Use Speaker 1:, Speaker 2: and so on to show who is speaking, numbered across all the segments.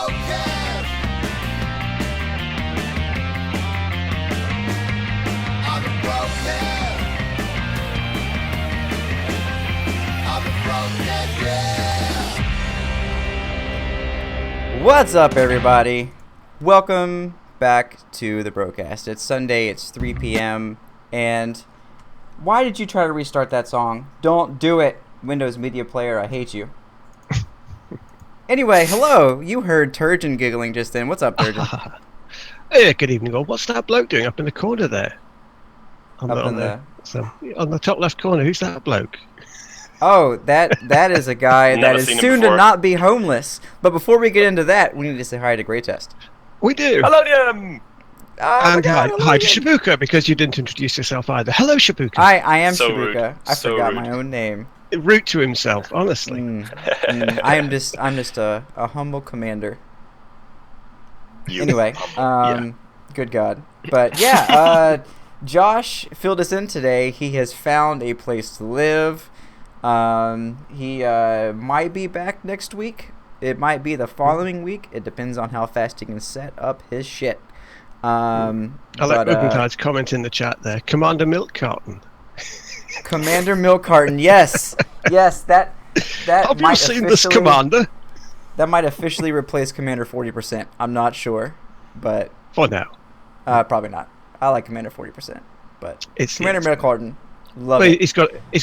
Speaker 1: Brocast. On the Brocast. On the Brocast, yeah.
Speaker 2: What's up, everybody? Welcome back to the Brocast. It's Sunday, it's 3 p.m., and why did you try to restart that song? Don't do it, Windows Media Player, I hate you. Anyway, hello. You heard Turgeon giggling just then. What's up, Turgeon?
Speaker 3: Hey, good evening, all. What's that bloke doing up in the corner there? On the top left corner, who's that bloke?
Speaker 2: Oh, that is a guy that is soon to
Speaker 4: before.
Speaker 2: not be homeless. But before we get into that, we need to say hi to Greatest.
Speaker 3: We do.
Speaker 4: Hello, Liam!
Speaker 3: And hi to Shibuka, because you didn't introduce yourself either. Hello, Shibuka.
Speaker 2: I am
Speaker 4: So
Speaker 2: Shibuka.
Speaker 4: rude.
Speaker 2: I
Speaker 4: So
Speaker 2: forgot
Speaker 4: rude.
Speaker 2: my own name.
Speaker 3: Rude to himself, honestly.
Speaker 2: I'm just a humble commander.
Speaker 4: You.
Speaker 2: Anyway,
Speaker 3: Yeah.
Speaker 2: good God. But yeah, Josh filled us in today. He has found a place to live. He might be back next week. It might be the following week. It depends on how fast he can set up his shit.
Speaker 3: I like Ogentide's comment in the chat there. Commander Milk Carton.
Speaker 2: Commander Milk Carton, yes, that
Speaker 3: Have you
Speaker 2: might
Speaker 3: seen this,
Speaker 2: officially-
Speaker 3: Commander?
Speaker 2: That might officially replace Commander 40%. I'm not sure, but
Speaker 3: For now.
Speaker 2: probably not. I like Commander 40%, but
Speaker 3: It's
Speaker 2: Commander
Speaker 3: yes.
Speaker 2: Milk Carton, love
Speaker 3: Well,
Speaker 2: it.
Speaker 3: he's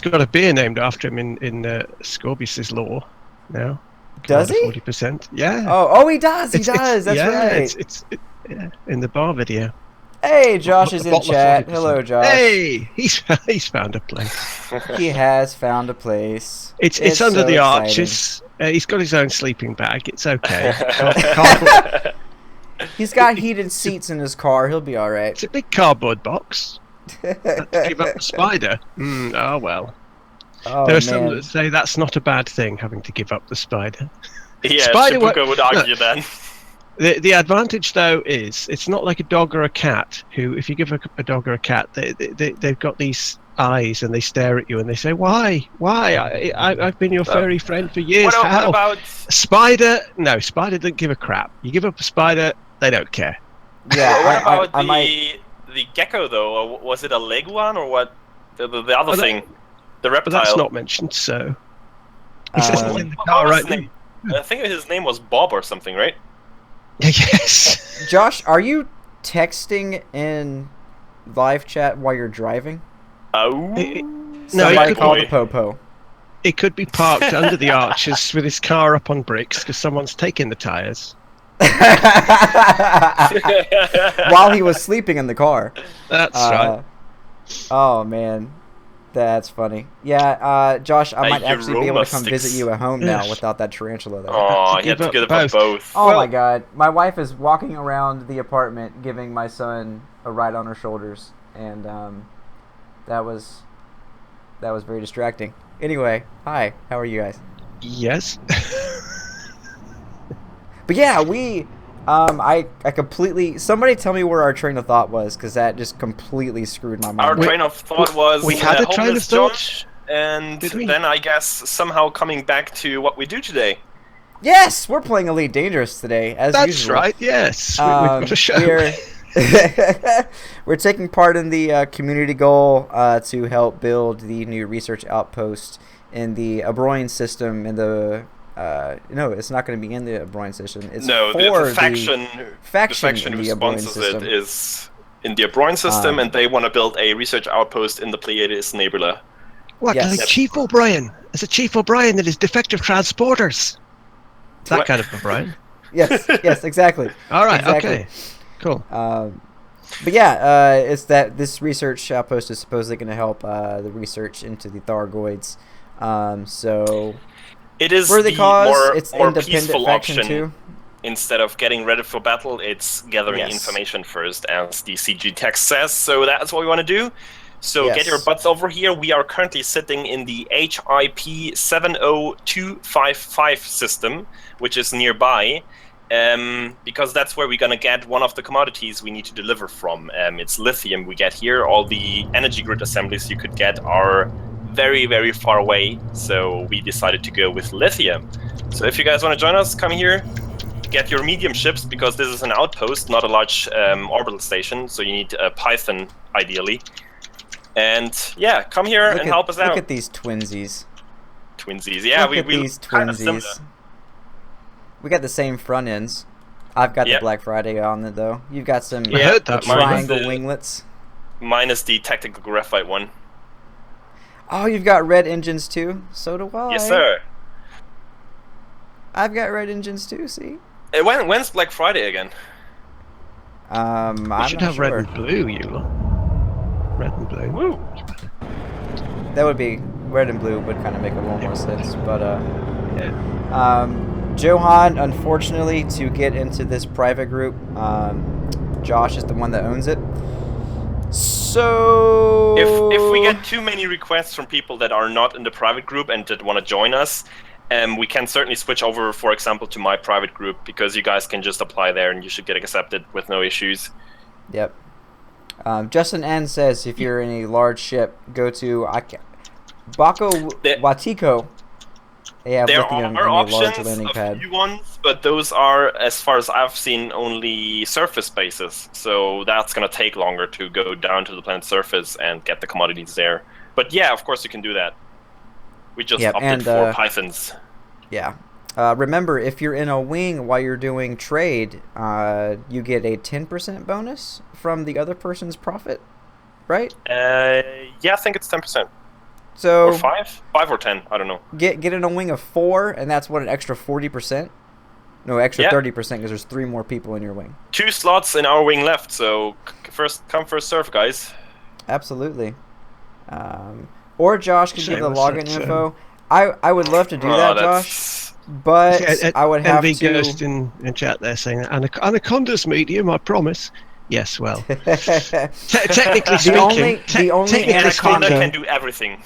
Speaker 3: got a beer named after him in Scorpius's lore now.
Speaker 2: Does he?
Speaker 3: 40%. Yeah.
Speaker 2: Oh, he does. He does. That's right.
Speaker 3: It's in the bar video.
Speaker 2: Hey, Josh is
Speaker 3: A
Speaker 2: in
Speaker 3: bottle of
Speaker 2: chat.
Speaker 3: 40%.
Speaker 2: Hello, Josh.
Speaker 3: Hey, he's found a place.
Speaker 2: He has found a place.
Speaker 3: It's under
Speaker 2: so
Speaker 3: the
Speaker 2: exciting.
Speaker 3: arches. He's got his own sleeping bag. It's okay. Cardboard-
Speaker 2: He's got heated seats in his car. He'll be all right.
Speaker 3: it's a big cardboard box. Have to give up the spider. Oh well.
Speaker 2: Oh,
Speaker 3: There are some
Speaker 2: man.
Speaker 3: that say that's not a bad thing, having to give up the spider.
Speaker 4: Yeah,
Speaker 3: Spider
Speaker 4: Shibuka would argue then.
Speaker 3: The advantage though is it's not like a dog or a cat. Who, if you give a dog or a cat, they've got these eyes and they stare at you and they say, "Why? I've been your furry friend for years.
Speaker 4: What
Speaker 3: How?"
Speaker 4: about...
Speaker 3: Spider? No, spider doesn't give a crap. You give up a spider, they don't care.
Speaker 2: Yeah,
Speaker 4: what about
Speaker 2: I might.
Speaker 4: the gecko, though? Or was it a leguan, or what? The other
Speaker 3: Oh,
Speaker 4: thing. The
Speaker 3: But
Speaker 4: reptile.
Speaker 3: that's not mentioned. So he says
Speaker 2: Um,
Speaker 3: it's in the
Speaker 4: What
Speaker 3: car
Speaker 4: was
Speaker 3: right
Speaker 4: his
Speaker 3: now.
Speaker 4: name? I think his name was Bob or something, right?
Speaker 3: Yes.
Speaker 2: Josh, are you texting in live chat while you're driving?
Speaker 4: Oh.
Speaker 3: No,
Speaker 2: Somebody
Speaker 3: it could
Speaker 2: called
Speaker 4: be.
Speaker 2: the Popo.
Speaker 3: It could be parked under the arches with his car up on bricks because someone's taken the tyres.
Speaker 2: While he was sleeping in the car.
Speaker 3: That's right.
Speaker 2: Oh man, that's funny. Yeah, Josh, I might actually be able to come
Speaker 4: Euroma
Speaker 2: visit
Speaker 4: sticks.
Speaker 2: you at home now
Speaker 3: Yes.
Speaker 2: without that tarantula there.
Speaker 4: Oh,
Speaker 3: to
Speaker 4: he had
Speaker 3: give
Speaker 4: to give
Speaker 3: up
Speaker 4: up both.
Speaker 2: Oh
Speaker 3: Well-
Speaker 2: my god, my wife is walking around the apartment giving my son a ride on her shoulders, and that was very distracting. Anyway, hi, how are you guys?
Speaker 3: Yes.
Speaker 2: But yeah, we, I completely. Somebody tell me where our train of thought was, because that just completely screwed my mind.
Speaker 4: Our train of thought was
Speaker 3: we had a train
Speaker 4: homeless
Speaker 3: of thought?
Speaker 4: Josh, and
Speaker 3: Did we?
Speaker 4: then I guess somehow coming back to what we do today.
Speaker 2: Yes, we're playing Elite Dangerous today, as
Speaker 3: That's
Speaker 2: usual.
Speaker 3: right. Yes. We've got a show.
Speaker 2: We're taking part in the community goal to help build the new research outpost in the Abroin system. In the no, it's not going to be in the Abroin system. It's
Speaker 4: No,
Speaker 2: for
Speaker 4: the faction
Speaker 2: faction in
Speaker 4: who
Speaker 2: the Abroin
Speaker 4: sponsors
Speaker 2: system.
Speaker 4: it is in the Abroin system, and they want to build a research outpost in the Pleiades nebula.
Speaker 3: What,
Speaker 2: Yes.
Speaker 3: like Chief O'Brien? It's a Chief O'Brien that is defective transporters. That
Speaker 4: What?
Speaker 3: kind of O'Brien.
Speaker 2: Yes, exactly.
Speaker 3: All right.
Speaker 2: Exactly.
Speaker 3: Okay. Cool.
Speaker 2: But yeah, it's that this research outpost is supposedly going to help the research into the Thargoids. So
Speaker 4: It is
Speaker 2: for the
Speaker 4: the
Speaker 2: cause,
Speaker 4: more,
Speaker 2: it's
Speaker 4: more
Speaker 2: independent
Speaker 4: peaceful
Speaker 2: faction
Speaker 4: option.
Speaker 2: too.
Speaker 4: Instead of getting ready for battle, it's gathering
Speaker 2: Yes.
Speaker 4: information first, as the CG text says. So that's what we want to do. So
Speaker 2: Yes.
Speaker 4: get your butts over here. We are currently sitting in the HIP 70255 system, which is nearby. Because that's where we're going to get one of the commodities we need to deliver from. It's lithium we get here. All the energy grid assemblies you could get are very, very far away, so we decided to go with lithium. So if you guys want to join us, come here. get your medium ships, because this is an outpost, not a large orbital station, so you need a Python, ideally. And yeah, come here and help us out.
Speaker 2: Look at these twinsies.
Speaker 4: Twinsies, yeah,
Speaker 2: Look at these
Speaker 4: kind of similar.
Speaker 2: twinsies. We got the same front ends. I've got the
Speaker 4: Yep.
Speaker 2: Black Friday on it, though. You've got some
Speaker 3: I heard that.
Speaker 2: triangle
Speaker 4: the-
Speaker 2: winglets.
Speaker 4: Minus the tactical graphite one.
Speaker 2: Oh, you've got red engines, too? So do I.
Speaker 4: Yes, sir.
Speaker 2: I've got red engines, too, see?
Speaker 4: When's Black Friday again?
Speaker 2: I'm
Speaker 3: You
Speaker 2: not
Speaker 3: should have
Speaker 2: sure.
Speaker 3: red and blue, you lot. Red and blue.
Speaker 4: Woo!
Speaker 2: That would be... Red and blue would kind of make a little more sense, but,
Speaker 3: Yeah.
Speaker 2: Johan, unfortunately, to get into this private group, Josh is the one that owns it. So...
Speaker 4: If we get too many requests from people that are not in the private group and that want to join us, we can certainly switch over, for example, to my private group, because you guys can just apply there and you should get accepted with no issues.
Speaker 2: Yep. Justin N says if you're in a large ship, go to Baco Watiko. They have
Speaker 4: There
Speaker 2: lithium
Speaker 4: are
Speaker 2: on a large
Speaker 4: options,
Speaker 2: landing
Speaker 4: a
Speaker 2: pad.
Speaker 4: few ones, but those are, as far as I've seen, only surface bases. So that's going to take longer to go down to the planet's surface and get the commodities there. But yeah, of course you can do that. We just
Speaker 2: Yep,
Speaker 4: opted
Speaker 2: and,
Speaker 4: for Pythons.
Speaker 2: Yeah. Remember, if you're in a wing while you're doing trade, you get a 10% bonus from the other person's profit, right?
Speaker 4: Yeah, I think it's 10%.
Speaker 2: So
Speaker 4: Or 5? 5 or 10, I don't know.
Speaker 2: get in a wing of 4, and that's what, an extra 40%? No, extra
Speaker 4: Yeah.
Speaker 2: 30% because there's 3 more people in your wing.
Speaker 4: 2 slots in our wing left, so first come, first serve, guys.
Speaker 2: Absolutely. Or Josh could give
Speaker 3: Shame
Speaker 2: the
Speaker 3: I
Speaker 2: login
Speaker 3: said
Speaker 2: info. I would love to do that, Josh, but I would have
Speaker 3: Envy
Speaker 2: to.
Speaker 3: Ghost in chat there saying Anaconda's medium, I promise. Yes, well, technically speaking,
Speaker 2: the only
Speaker 3: technically
Speaker 4: Anaconda
Speaker 3: speaking,
Speaker 4: can do everything.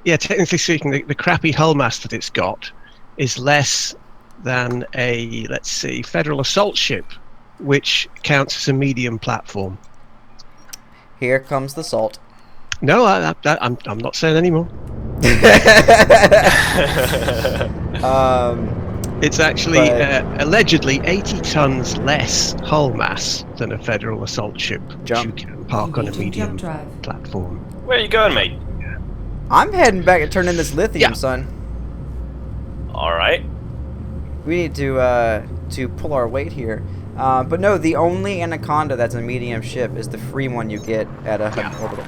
Speaker 3: yeah, technically speaking, the crappy hull mass that it's got is less than a, let's see, Federal assault ship, which counts as a medium platform.
Speaker 2: Here comes the salt.
Speaker 3: No, I'm not saying anymore. It's actually
Speaker 2: But-
Speaker 3: allegedly 80 tons less hull mass than a Federal assault ship,
Speaker 2: Jump.
Speaker 3: which you can park on a
Speaker 5: Engaging
Speaker 3: medium
Speaker 5: jump drive.
Speaker 3: platform.
Speaker 4: Where are you going, mate?
Speaker 2: I'm heading back to turn in this lithium,
Speaker 3: Yeah.
Speaker 2: son.
Speaker 4: Alright.
Speaker 2: We need to pull our weight here. But no, the only Anaconda that's a medium ship is the free one you get at a Hub orbital.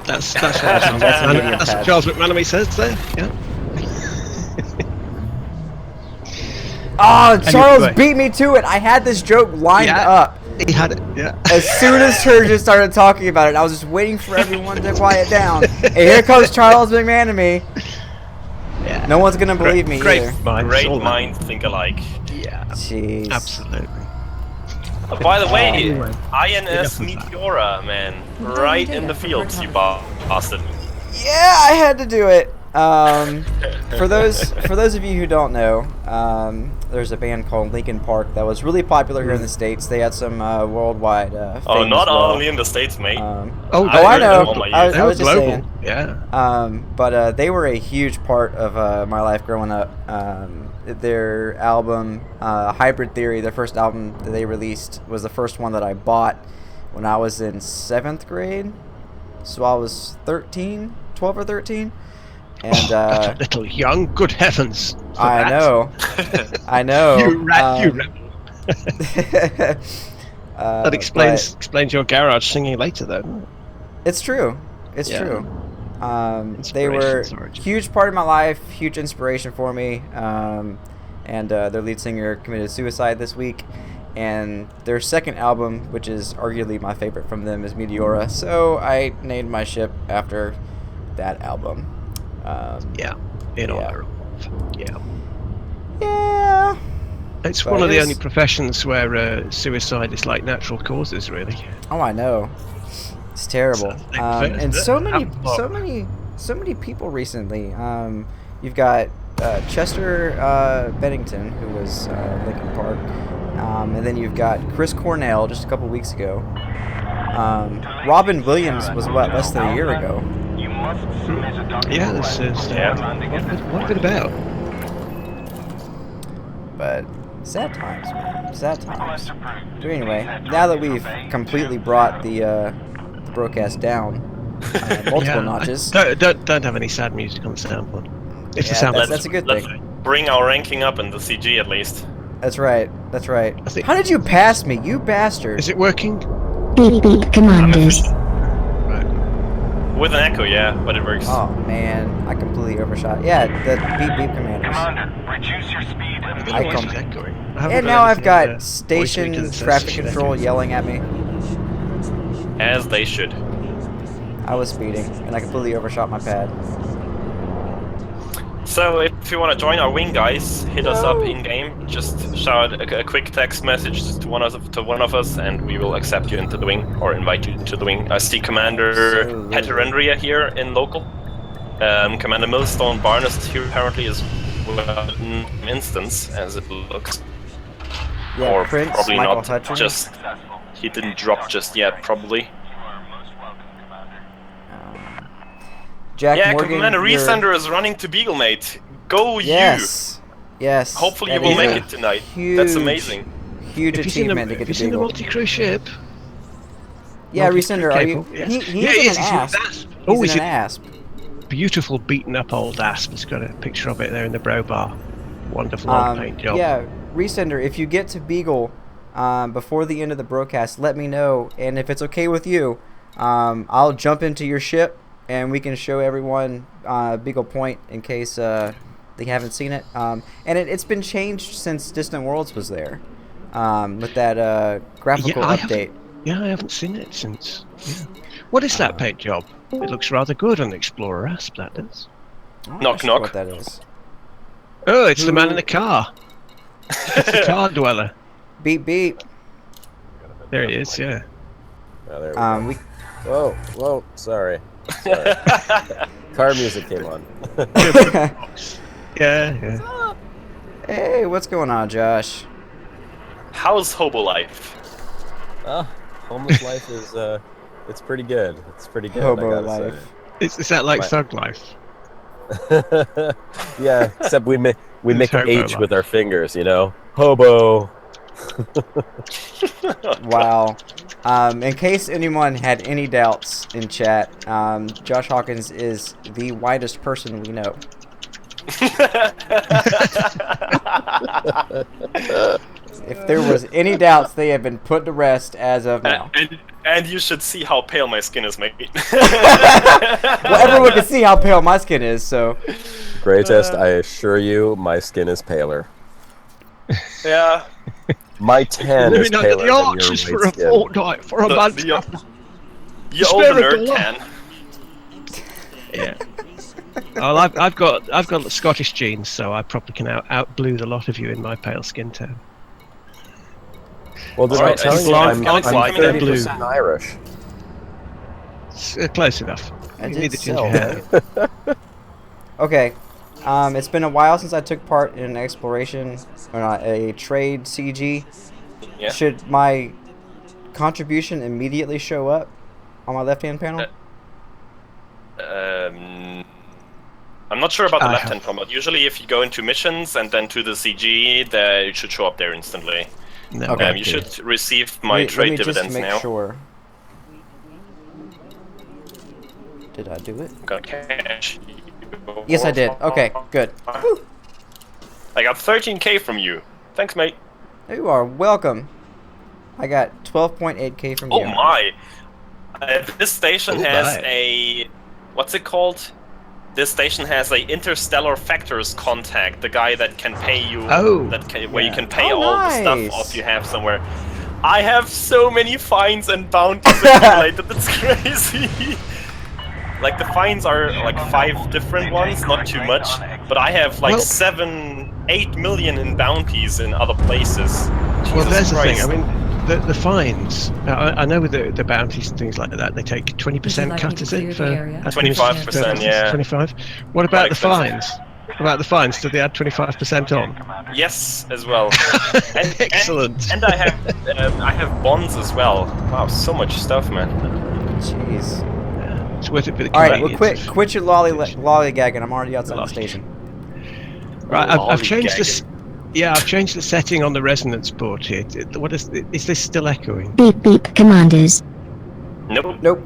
Speaker 3: That's what,
Speaker 2: That's a medium
Speaker 3: that's
Speaker 2: pad.
Speaker 3: what Charles McManamy says there. Yeah.
Speaker 2: Oh, Charles
Speaker 3: Anyway.
Speaker 2: beat me to it. I had this joke lined
Speaker 3: Yeah.
Speaker 2: up.
Speaker 3: He had it. Yeah.
Speaker 2: As soon as Turgeon started talking about it, I was just waiting for everyone to quiet down. And here comes Charles McManamy.
Speaker 3: Yeah.
Speaker 2: No one's gonna believe me
Speaker 3: Great
Speaker 2: either.
Speaker 3: minds,
Speaker 4: Great
Speaker 3: all that.
Speaker 4: minds think alike.
Speaker 3: Yeah.
Speaker 2: Jeez.
Speaker 3: Absolutely.
Speaker 4: By the way,
Speaker 3: Anyway.
Speaker 4: INS
Speaker 3: Enough of that.
Speaker 4: Meteora, man. Right in the fields, you bastard.
Speaker 2: Yeah, I had to do it. For those of you who don't know, there's a band called Linkin Park that was really popular here in the States. They had some worldwide fame
Speaker 4: Oh,
Speaker 2: as
Speaker 4: not
Speaker 2: well.
Speaker 4: only in the States, mate.
Speaker 3: Oh,
Speaker 2: I
Speaker 4: heard
Speaker 2: know.
Speaker 4: them all my
Speaker 2: I
Speaker 4: years.
Speaker 2: was just
Speaker 3: global.
Speaker 2: saying.
Speaker 3: Yeah.
Speaker 2: But they were a huge part of my life growing up. Their album, Hybrid Theory, their first album that they released, was the first one that I bought when I was in 7th grade. So I was 12 or 13. And
Speaker 3: That's a little young. Good heavens. for
Speaker 2: I
Speaker 3: that.
Speaker 2: know. I know.
Speaker 3: You rat. You rebel. That explains your garage singing later, though.
Speaker 2: It's true. It's
Speaker 3: Yeah.
Speaker 2: true. They were
Speaker 3: Inspiration's origin.
Speaker 2: huge part of my life, huge inspiration for me. And their lead singer committed suicide this week. And their second album, which is arguably my favorite from them, is Meteora. So I named my ship after that album.
Speaker 3: Yeah. In
Speaker 2: Yeah.
Speaker 3: honor of. Yeah.
Speaker 2: Yeah.
Speaker 3: It's
Speaker 2: But
Speaker 3: one of
Speaker 2: it
Speaker 3: the
Speaker 2: is-
Speaker 3: only professions where suicide is like natural causes, really.
Speaker 2: Oh, I know. It's terrible.
Speaker 3: It's a big first,
Speaker 2: And
Speaker 3: isn't
Speaker 2: so many people recently. You've got Chester Bennington, who was Linkin Park, and then you've got Chris Cornell just a couple weeks ago. Robin Williams was less than a year ago.
Speaker 3: Yeah, this is.
Speaker 4: Yeah.
Speaker 3: What a bit about?
Speaker 2: But Sad times, man. Sad times. But anyway, now that we've completely brought the Brocast down multiple notches.
Speaker 3: Don't have any sad music on the soundboard. If the soundboard.
Speaker 2: That's a good
Speaker 4: Let's
Speaker 2: thing.
Speaker 4: bring our ranking up in the CG at least.
Speaker 2: That's right. That's right.
Speaker 3: I think-
Speaker 2: How did you pass me, you bastard?
Speaker 3: Is it working?
Speaker 5: Beep beep commanders.
Speaker 3: Right.
Speaker 4: With an echo, yeah, but it works.
Speaker 2: Oh man, I completely overshot. Yeah, the beep beep commanders.
Speaker 6: Reduce your speed
Speaker 3: I don't know
Speaker 2: I
Speaker 3: why
Speaker 2: come-
Speaker 3: she's echoing. I haven't
Speaker 2: And
Speaker 3: got
Speaker 2: now I've
Speaker 3: anything on
Speaker 2: got
Speaker 3: the
Speaker 2: station
Speaker 3: voice meter that says
Speaker 2: traffic
Speaker 3: she's
Speaker 2: control
Speaker 3: echoing.
Speaker 2: yelling at me.
Speaker 4: As they should.
Speaker 2: I was speeding, and I completely overshot my pad.
Speaker 4: So if you want to join our wing, guys, hit us up in game. Just shout a quick text message to one of us, and we will accept you into the wing or invite you to the wing. I see Commander
Speaker 2: Absolutely.
Speaker 4: Heterendria here in local. Commander Millstone Barnes here apparently is well in instance as it looks,
Speaker 2: Yeah,
Speaker 4: or
Speaker 2: Prince
Speaker 4: probably
Speaker 2: Michael
Speaker 4: not.
Speaker 2: Hutchins.
Speaker 4: Just he didn't drop just yet, probably.
Speaker 2: Jack
Speaker 4: Yeah,
Speaker 2: Morgan,
Speaker 4: Commander
Speaker 2: you're-
Speaker 4: Resender is running to Beagle, mate. Go
Speaker 2: Yes. Yes.
Speaker 4: Hopefully
Speaker 2: that
Speaker 4: you will
Speaker 2: is
Speaker 4: make
Speaker 2: a
Speaker 4: it tonight.
Speaker 2: Huge,
Speaker 4: That's amazing.
Speaker 2: Huge
Speaker 3: Have you seen
Speaker 2: achievement
Speaker 3: the,
Speaker 2: to
Speaker 3: have
Speaker 2: get
Speaker 3: you
Speaker 2: the
Speaker 3: seen the
Speaker 2: Beagle.
Speaker 3: multi-crew ship?
Speaker 2: Yeah, Resender, are you?
Speaker 3: Yes.
Speaker 2: He's
Speaker 3: Yeah,
Speaker 2: in
Speaker 3: he is,
Speaker 2: an
Speaker 3: he's an
Speaker 2: asp.
Speaker 3: asp.
Speaker 2: He's
Speaker 3: Oh,
Speaker 2: in
Speaker 3: he's
Speaker 2: an
Speaker 3: a
Speaker 2: asp.
Speaker 3: beautiful beaten up old asp. It's got a picture of it there in the bro bar. Wonderful old paint job.
Speaker 2: Yeah, Resender, if you get to Beagle before the end of the broadcast, let me know. And if it's okay with you, I'll jump into your ship and we can show everyone Beagle Point in case they haven't seen it. And it's been changed since Distant Worlds was there with that graphical update.
Speaker 3: Yeah, I haven't seen it since. Yeah. What is that paint job? It looks rather good on Explorer Asp, that does.
Speaker 2: I'm not
Speaker 4: Knock,
Speaker 2: sure
Speaker 4: knock.
Speaker 2: What that is?
Speaker 3: Oh, it's the man in the car. It's the car dweller.
Speaker 2: Beep beep.
Speaker 3: There he is, yeah.
Speaker 7: Oh, there we go.
Speaker 2: We
Speaker 7: Whoa, sorry. Car music came on.
Speaker 3: Yeah.
Speaker 2: Hey, what's going on, Josh?
Speaker 4: How's hobo life?
Speaker 7: Homeless life is, it's pretty good. It's pretty good,
Speaker 2: Hobo
Speaker 7: I gotta
Speaker 2: life.
Speaker 3: Is that like
Speaker 7: Right.
Speaker 3: thug life?
Speaker 7: say. Yeah, except we make
Speaker 3: It's hobo
Speaker 7: H
Speaker 3: life.
Speaker 7: with our fingers, you know? Hobo.
Speaker 2: Wow. In case anyone had any doubts in chat, Josh Hawkins is the whitest person we know. If there was any doubts, they have been put to rest as of now.
Speaker 4: and you should see how pale my skin is, mate.
Speaker 2: Well, everyone can see how pale my skin is, so...
Speaker 7: Greatest, I assure you, my skin is paler.
Speaker 4: Yeah.
Speaker 7: My tan is
Speaker 3: Living under
Speaker 7: paler
Speaker 3: the
Speaker 7: than
Speaker 3: arches
Speaker 7: your
Speaker 3: for
Speaker 7: white
Speaker 3: a
Speaker 7: skin.
Speaker 3: fortnight for a month.
Speaker 4: You old nerd
Speaker 3: Spherical.
Speaker 4: tan.
Speaker 3: Yeah. Well, I've got Scottish genes, so I probably can out-blue the lot of you in my pale skin tone.
Speaker 7: Well, did
Speaker 4: Alright,
Speaker 7: I tell
Speaker 4: it's
Speaker 7: you
Speaker 4: long-
Speaker 7: I'm
Speaker 4: long flying
Speaker 7: 30% Irish?
Speaker 3: It's, close enough.
Speaker 2: I
Speaker 3: You
Speaker 2: did
Speaker 3: need the
Speaker 2: sell
Speaker 3: ginger
Speaker 2: that.
Speaker 3: hair.
Speaker 2: Okay. It's been a while since I took part in an exploration, or not, a trade CG.
Speaker 4: Yeah.
Speaker 2: Should my contribution immediately show up on my left-hand panel?
Speaker 4: I'm not sure about the
Speaker 3: I
Speaker 4: left-hand combat. Usually, if you go into missions and then to the CG, it should show up there instantly.
Speaker 3: No,
Speaker 2: Okay.
Speaker 4: You should receive my
Speaker 2: Let
Speaker 4: trade
Speaker 2: me just
Speaker 4: dividends
Speaker 2: make
Speaker 4: now.
Speaker 2: sure. Did I do it?
Speaker 4: I'm gonna cash you.
Speaker 2: Yes, I did. Okay, good. Whew.
Speaker 4: I got 13k from you. Thanks, mate.
Speaker 2: You are welcome. I got 12.8k from
Speaker 4: Oh
Speaker 2: you.
Speaker 4: my! This station
Speaker 3: Oh
Speaker 4: has
Speaker 3: my.
Speaker 4: a... What's it called? This station has a interstellar factors contact, the guy that can pay you,
Speaker 3: Oh.
Speaker 4: where you
Speaker 2: Yeah.
Speaker 4: can pay
Speaker 2: Oh,
Speaker 4: all the
Speaker 2: nice.
Speaker 4: stuff off you have somewhere. I have so many fines and bounties accumulated, that's crazy. Like the fines are like 5 different ones, not too much, but I have like
Speaker 3: Well-
Speaker 4: 7-8 million in bounties in other places.
Speaker 3: Well,
Speaker 4: Jesus
Speaker 3: there's the thing.
Speaker 4: Christ.
Speaker 3: I mean, the fines. I know with the bounties and things like that, they take 20%
Speaker 5: Would you like
Speaker 3: cut,
Speaker 5: me to
Speaker 3: is
Speaker 5: clear
Speaker 3: it?
Speaker 5: the
Speaker 3: For
Speaker 5: area?
Speaker 4: 25%,
Speaker 3: administrative
Speaker 4: yeah.
Speaker 3: 25. What about the
Speaker 4: expensive.
Speaker 3: fines? What about the fines? Did they add 25% on?
Speaker 4: Yes, as well.
Speaker 3: Excellent.
Speaker 4: And I have bonds as well. Wow, so much stuff, man.
Speaker 2: Jeez.
Speaker 3: Yeah, it's worth it for the
Speaker 2: All right, well,
Speaker 3: convenience of-
Speaker 2: quit your lollygagging. I'm already outside the
Speaker 3: Lolly.
Speaker 2: station.
Speaker 3: Right, I've changed this.
Speaker 4: Lollygagging.
Speaker 3: Yeah, I've changed the setting on the resonance board here. What is this still echoing?
Speaker 5: Beep beep, commanders.
Speaker 4: Nope.
Speaker 2: Nope.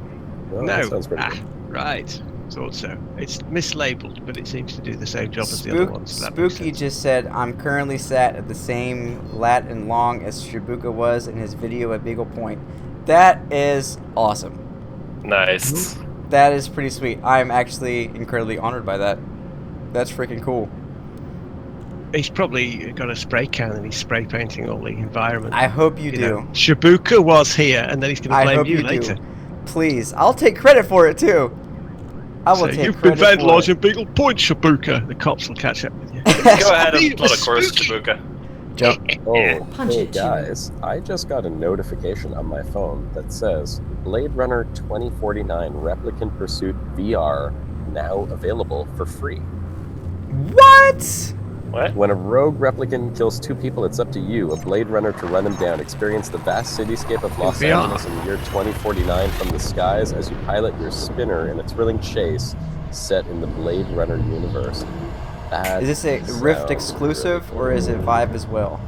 Speaker 7: Oh,
Speaker 3: No.
Speaker 7: that sounds pretty good.
Speaker 3: Right. Thought so. It's mislabeled, but it seems to do the same job as the other ones. So that makes
Speaker 2: Spooky
Speaker 3: sense.
Speaker 2: just said, I'm currently sat at the same lat and long as Shibuka was in his video at Beagle Point. That is awesome.
Speaker 4: Nice.
Speaker 2: That is pretty sweet. I'm actually incredibly honored by that. That's freaking cool.
Speaker 3: He's probably got a spray can and he's spray painting all the environment.
Speaker 2: I hope you do.
Speaker 3: know, Shibuka was here, and then he's going to
Speaker 2: I
Speaker 3: blame
Speaker 2: hope
Speaker 3: you
Speaker 2: you
Speaker 3: later.
Speaker 2: do. Please. I'll take credit for it, too. I will
Speaker 3: So
Speaker 2: take
Speaker 3: you've been
Speaker 2: credit for
Speaker 3: vandalising
Speaker 2: it.
Speaker 3: Beagle Point, Shibuka. The cops will catch up with you.
Speaker 4: Go ahead and
Speaker 3: It
Speaker 4: plot
Speaker 3: was
Speaker 4: a course,
Speaker 3: spooky.
Speaker 4: Shibuka.
Speaker 2: Jump.
Speaker 7: Oh,
Speaker 5: Punch
Speaker 7: hey
Speaker 5: it, Jim.
Speaker 7: guys, I just got a notification on my phone that says Blade Runner 2049 Replicant Pursuit VR now available for free.
Speaker 2: What?
Speaker 4: What?
Speaker 7: When a rogue replicant kills 2 people, it's up to you, a Blade Runner, to run them down. Experience the vast cityscape of Los
Speaker 3: VR.
Speaker 7: Angeles in the year 2049 from the skies as you pilot your spinner in a thrilling chase set in the Blade Runner universe. That
Speaker 2: Is this a Rift
Speaker 7: sounds
Speaker 2: exclusive,
Speaker 7: really
Speaker 2: or is it Vive as well?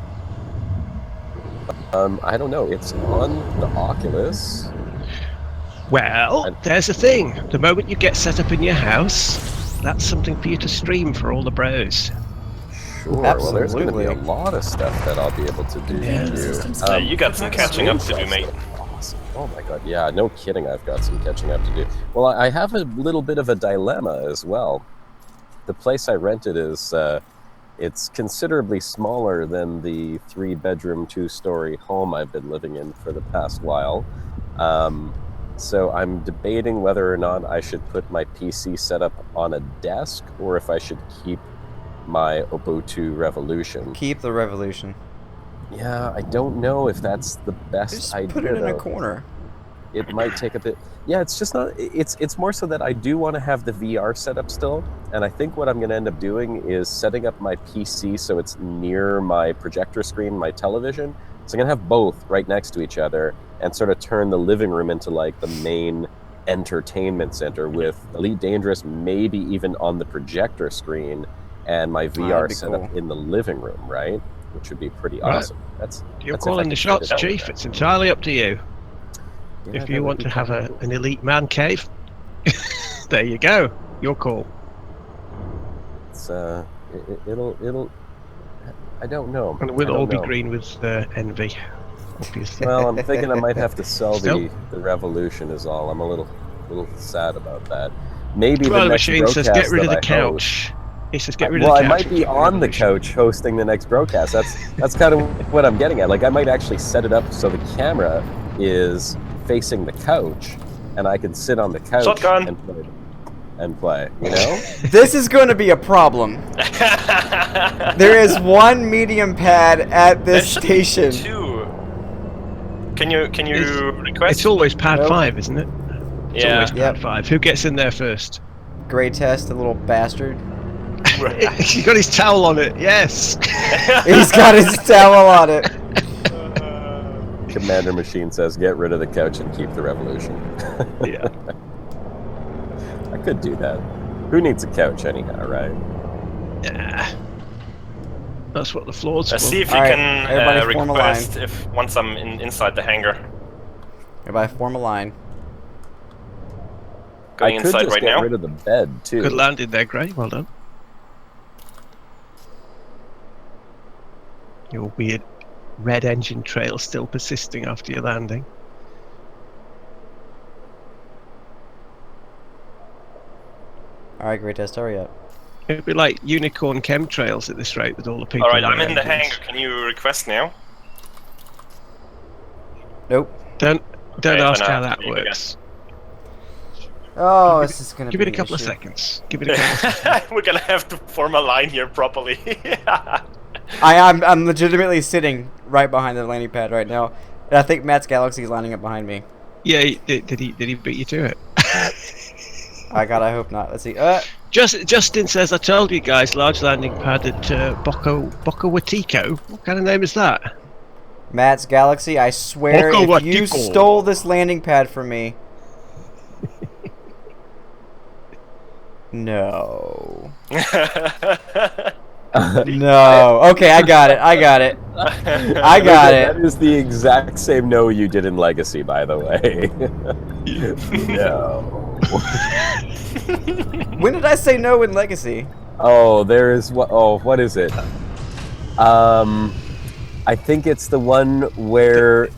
Speaker 7: cool. I don't know. It's on the Oculus.
Speaker 3: Well, there's the thing. The moment you get set up in your house, that's something for you to stream for all the bros.
Speaker 7: Sure. Well, there's going to be a
Speaker 2: Absolutely.
Speaker 7: lot of stuff that I'll be able to do
Speaker 3: Yeah.
Speaker 7: too.
Speaker 4: You got some catching up to do, mate.
Speaker 7: Awesome. Oh my god, yeah, no kidding, I've got some catching up to do. Well, I have a little bit of a dilemma as well. The place I rented is, it's considerably smaller than the 3-bedroom, 2-story home I've been living in for the past while. So I'm debating whether or not I should put my PC setup on a desk, or if I should keep my Ubuntu Revolution.
Speaker 2: Keep the Revolution.
Speaker 7: Yeah, I don't know if that's the best
Speaker 2: Just
Speaker 7: idea.
Speaker 2: put it in a
Speaker 7: though.
Speaker 2: corner.
Speaker 7: It might take a bit. Yeah, it's just not. It's more so that I do want to have the VR setup still, and I think what I'm going to end up doing is setting up my PC so it's near my projector screen, my television. So I'm going to have both right next to each other, and sort of turn the living room into like the main entertainment center with Elite Dangerous, maybe even on the projector screen, and my VR
Speaker 2: be
Speaker 7: setup
Speaker 2: cool.
Speaker 7: in the living room, right? Which would be pretty
Speaker 3: Right.
Speaker 7: awesome.
Speaker 3: You're
Speaker 7: That's
Speaker 3: calling
Speaker 7: if I
Speaker 3: the
Speaker 7: can
Speaker 3: shots,
Speaker 7: fit it out
Speaker 3: Chief.
Speaker 7: there.
Speaker 3: It's entirely up to you.
Speaker 7: Yeah,
Speaker 3: If
Speaker 7: that
Speaker 3: you
Speaker 7: would
Speaker 3: want
Speaker 7: be
Speaker 3: to have
Speaker 7: perfect.
Speaker 3: an elite man cave, there you go. Your call.
Speaker 7: It's it'll. I don't know.
Speaker 3: And
Speaker 7: I
Speaker 3: we'll
Speaker 7: don't
Speaker 3: all be
Speaker 7: know.
Speaker 3: green with envy, obviously.
Speaker 7: Well, I'm thinking I might have to sell
Speaker 3: Still?
Speaker 7: the Revolution is all. I'm a little sad about that. Maybe
Speaker 3: Well,
Speaker 7: the
Speaker 3: the
Speaker 7: next
Speaker 3: machine says get
Speaker 7: broadcast
Speaker 3: rid of
Speaker 7: that
Speaker 3: the
Speaker 7: I host.
Speaker 3: couch. He says get rid
Speaker 7: Well,
Speaker 3: of
Speaker 7: I
Speaker 3: the couch.
Speaker 7: might
Speaker 3: and
Speaker 7: be
Speaker 3: keep
Speaker 7: on the
Speaker 3: Revolution.
Speaker 7: couch hosting the next broadcast. That's kind of what I'm getting at. Like, I might actually set it up so the camera is facing the couch, and I can sit on the couch
Speaker 4: Shotgun.
Speaker 7: and play. You know?
Speaker 2: This is going to be a problem. There is one medium pad at
Speaker 4: There
Speaker 2: this
Speaker 4: should be
Speaker 2: station.
Speaker 4: 2. Can you request?
Speaker 3: It's always pad
Speaker 2: Nope.
Speaker 3: 5, isn't it? It's
Speaker 4: Yeah.
Speaker 3: always
Speaker 2: Yep.
Speaker 3: pad 5. Who gets in there first?
Speaker 2: Gray test, the little bastard.
Speaker 3: He's got his towel on it. Yes.
Speaker 2: He's got his towel on it.
Speaker 7: Commander Machine says, get rid of the couch and keep the Revolution.
Speaker 3: Yeah.
Speaker 7: I could do that. Who needs a couch anyhow, right?
Speaker 3: Yeah. That's what the floor's for.
Speaker 4: Let's see if you
Speaker 2: All right,
Speaker 4: can
Speaker 2: everybody form a
Speaker 4: request if once I'm inside the hangar.
Speaker 2: Everybody form a line.
Speaker 4: Going
Speaker 7: I could
Speaker 4: inside
Speaker 7: just
Speaker 4: right
Speaker 7: get
Speaker 4: now.
Speaker 7: rid of the bed too.
Speaker 3: Good landing there, Gray. Well done. Your weird red engine trail still persisting after your landing.
Speaker 2: Alright, Gray test, hurry up.
Speaker 3: It'd be like unicorn chemtrails at this rate with all the people.
Speaker 4: All right, I'm
Speaker 3: their
Speaker 4: in the
Speaker 3: engines.
Speaker 4: hangar. Can you request now?
Speaker 2: Nope.
Speaker 3: Don't
Speaker 4: Okay,
Speaker 3: ask
Speaker 4: then,
Speaker 3: how that
Speaker 4: leave again.
Speaker 3: works.
Speaker 2: Oh, this is going to
Speaker 3: Give
Speaker 2: be
Speaker 3: it a couple of
Speaker 2: issue.
Speaker 3: seconds. Give it a couple of seconds.
Speaker 4: We're gonna have to form a line here properly.
Speaker 2: I'm legitimately sitting right behind the landing pad right now. And I think Matt's Galaxy is lining up behind me.
Speaker 3: Yeah, did he beat you to it?
Speaker 2: I hope not. Let's see.
Speaker 3: Justin says, I told you guys, large landing pad at Boca Watico. What kind of name is that?
Speaker 2: Matt's Galaxy, I swear,
Speaker 3: Boca
Speaker 2: if you
Speaker 3: Watico.
Speaker 2: stole this landing pad from me... No. No. Okay, I got it. I got it. I got
Speaker 7: That
Speaker 2: it.
Speaker 7: is the exact same no you did in Legacy, by the way. No.
Speaker 2: When did I say no in Legacy?
Speaker 7: Oh, there is what? Oh, what is it? I think it's the one where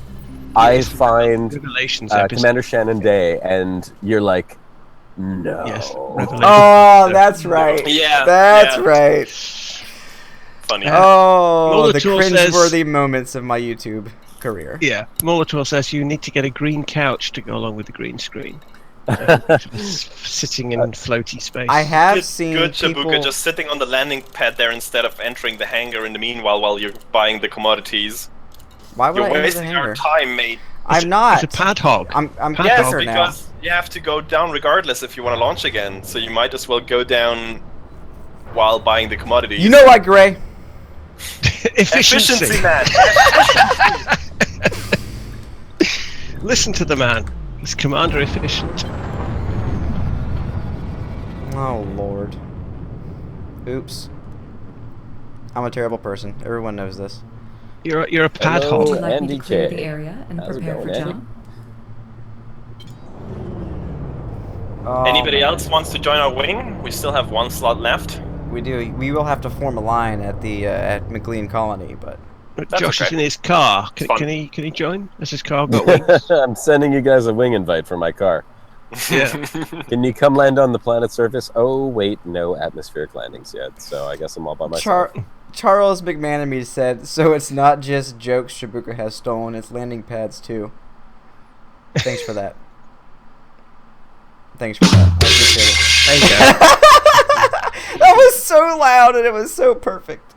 Speaker 7: I find
Speaker 3: Revelations episode.
Speaker 7: Commander Shannon Day, and you're like, no.
Speaker 3: Yes. Revelations
Speaker 2: Oh,
Speaker 3: episode.
Speaker 2: that's right.
Speaker 4: Yeah,
Speaker 2: That's
Speaker 4: yeah.
Speaker 2: right.
Speaker 4: Funny.
Speaker 2: Oh, the
Speaker 3: Molitor says-
Speaker 2: cringeworthy moments of my YouTube career.
Speaker 3: Yeah, Molitor says you need to get a green couch to go along with the green screen. Sitting in floaty space.
Speaker 2: I have
Speaker 4: Good,
Speaker 2: seen
Speaker 4: good
Speaker 2: people.
Speaker 4: Shabuka just sitting on the landing pad there instead of entering the hangar in the meanwhile while you're buying the commodities.
Speaker 2: Why would
Speaker 4: You're
Speaker 2: I enter the
Speaker 4: wasting
Speaker 2: hangar?
Speaker 4: our time, mate.
Speaker 2: I'm not.
Speaker 3: It's a pad hog.
Speaker 2: I'm
Speaker 3: Pad
Speaker 4: Yes,
Speaker 3: hog.
Speaker 2: better now.
Speaker 4: because you have to go down regardless if you want to launch again. So you might as well go down while buying the commodities.
Speaker 2: You know what, Gray?
Speaker 4: Efficiency, man.
Speaker 3: Listen to the man. He's commander efficient.
Speaker 2: Oh Lord. Oops. I'm a terrible person. Everyone knows this.
Speaker 3: You're a pad
Speaker 7: Hello.
Speaker 5: Would you
Speaker 3: hog.
Speaker 5: like me
Speaker 7: Andy
Speaker 5: to clear
Speaker 7: K.
Speaker 5: the area and
Speaker 7: How's it
Speaker 5: prepare
Speaker 7: going,
Speaker 5: for
Speaker 7: Andy?
Speaker 5: jump?
Speaker 2: Oh,
Speaker 4: Anybody
Speaker 2: man.
Speaker 4: else wants to join our wing? We still have one slot left.
Speaker 2: We do. We will have to form a line at the at McLean Colony, but
Speaker 3: Josh is
Speaker 4: okay.
Speaker 3: in his car. Can,
Speaker 4: Fun.
Speaker 3: can he join? Has his car got wings?
Speaker 7: I'm sending you guys a wing invite for my car.
Speaker 3: Yeah.
Speaker 7: Can you come land on the planet's surface? Oh, wait, no atmospheric landings yet, so I guess I'm all by myself.
Speaker 2: Charles McManamy said, "So it's not just jokes Shibuka has stolen; it's landing pads too." Thanks for that. Thanks for that. I appreciate it.
Speaker 3: Thank you.
Speaker 2: That was so loud and it was so perfect.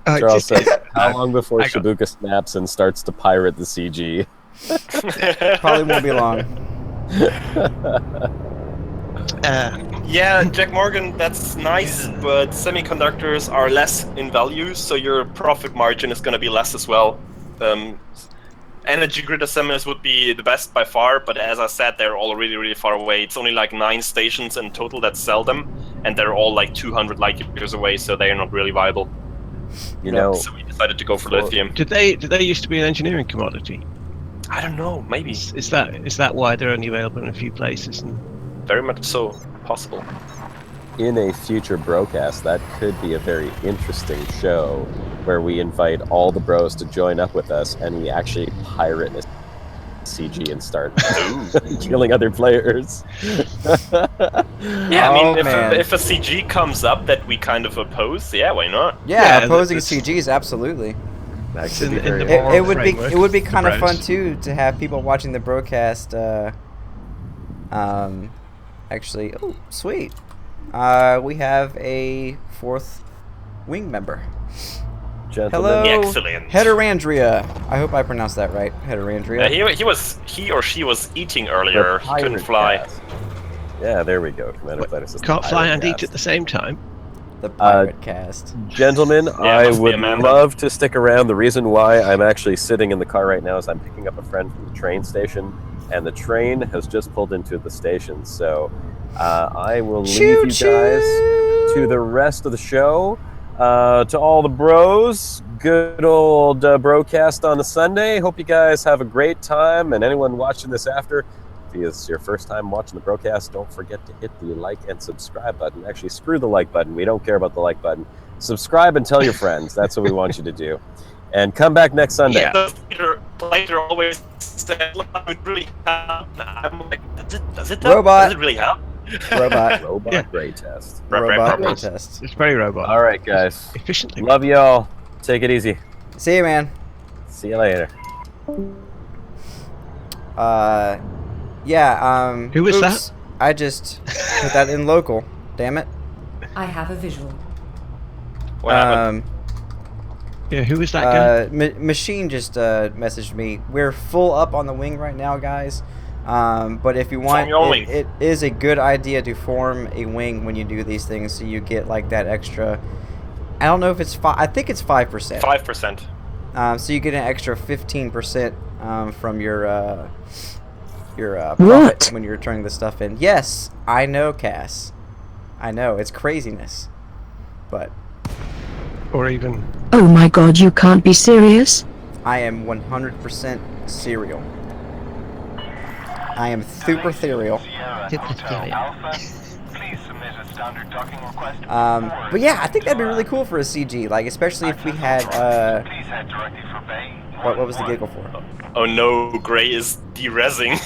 Speaker 7: Charles
Speaker 3: Just-
Speaker 7: says, how long before
Speaker 3: I got-
Speaker 7: Shibuka snaps and starts to pirate the CG?
Speaker 2: Probably won't be long.
Speaker 4: Yeah, Jack Morgan, that's nice, but semiconductors are less in value, so your profit margin is going to be less as well. Energy grid assemblers would be the best by far, but as I said, they're all really, really far away. It's only like 9 stations in total that sell them, and they're all like 200 light years away, so they're not really viable.
Speaker 7: You know,
Speaker 4: So we decided to go for
Speaker 7: Well,
Speaker 4: lithium.
Speaker 3: Did they used to be an engineering commodity?
Speaker 4: I don't know, maybe.
Speaker 3: Is that why they're only available in a few places? And
Speaker 4: Very much so. Possible.
Speaker 7: in a future Brocast, that could be a very interesting show where we invite all the bros to join up with us and we actually pirate a CG and start killing other players.
Speaker 4: Yeah, I mean,
Speaker 2: Oh, man.
Speaker 4: if a CG comes up that we kind of oppose, yeah, why not?
Speaker 2: Yeah,
Speaker 3: Yeah,
Speaker 2: opposing
Speaker 3: that's-
Speaker 2: CGs, absolutely.
Speaker 7: That
Speaker 3: It's
Speaker 7: could be
Speaker 3: in the
Speaker 7: very
Speaker 3: moral
Speaker 2: It would be
Speaker 3: framework
Speaker 2: it would be
Speaker 3: of the
Speaker 2: kind of fun
Speaker 3: bros.
Speaker 2: too to have people watching the broadcast. Actually, oh sweet, we have a 4th wing member.
Speaker 7: Gentlemen,
Speaker 2: Hello,
Speaker 4: Excellent.
Speaker 2: Heterandria. I hope I pronounced that right. Heterandria.
Speaker 4: He or she was eating
Speaker 7: the
Speaker 4: earlier. He couldn't
Speaker 7: pirate
Speaker 4: fly.
Speaker 7: cast. Yeah, there we go. Commander Pleiades says
Speaker 3: can't
Speaker 7: the
Speaker 3: fly
Speaker 7: pirate
Speaker 3: and eat
Speaker 7: cast.
Speaker 3: at the same time.
Speaker 2: The pirate cast.
Speaker 7: Gentlemen, I
Speaker 4: must be
Speaker 7: would
Speaker 4: Amanda.
Speaker 7: love to stick around. The reason why I'm actually sitting in the car right now is I'm picking up a friend from the train station, and the train has just pulled into the station. So I will leave you guys to the rest of the show. To all the bros, good old Brocast on a Sunday. Hope you guys have a great time, and anyone watching this after, if it's your first time watching the Brocast, don't forget to hit the like and subscribe button. Actually, screw the like button. We don't care about the like button. Subscribe and tell your friends. That's what we want you to do. And come back next Sunday.
Speaker 4: Yeah. Later always said, "Look, it would really help." I'm like, does it though?
Speaker 2: Robot.
Speaker 4: Does it really help?
Speaker 2: Robot.
Speaker 7: Robot
Speaker 3: Yeah.
Speaker 7: grade test.
Speaker 2: Robot
Speaker 4: Right.
Speaker 2: test.
Speaker 3: It's very robot.
Speaker 7: All right, guys.
Speaker 3: Efficiently.
Speaker 7: Love y'all. Take it easy.
Speaker 2: See you, man.
Speaker 7: See you later.
Speaker 2: Yeah.
Speaker 3: Who was
Speaker 2: oops. I just put that in local. Damn it.
Speaker 5: I have a visual.
Speaker 4: What happened?
Speaker 3: Yeah, who is that guy?
Speaker 2: Machine just messaged me. We're full up on the wing right now, guys. But if you want,
Speaker 4: your wing.
Speaker 2: it is a good idea to form a wing when you do these things, so you get like that extra. I don't know if it's 5. I think it's 5%.
Speaker 4: 5%.
Speaker 2: So you get an extra 15% from your
Speaker 5: What?
Speaker 2: profit when you're turning the stuff in. Yes, I know, Cass. I know it's craziness, but
Speaker 3: or even.
Speaker 6: Oh my god, you can't be serious?
Speaker 2: I am 100% serial. I am super serial. But yeah, I think that'd be really cool for a CG, like especially if we had what was the giggle for?
Speaker 4: Oh no, Gray is de-rezzing.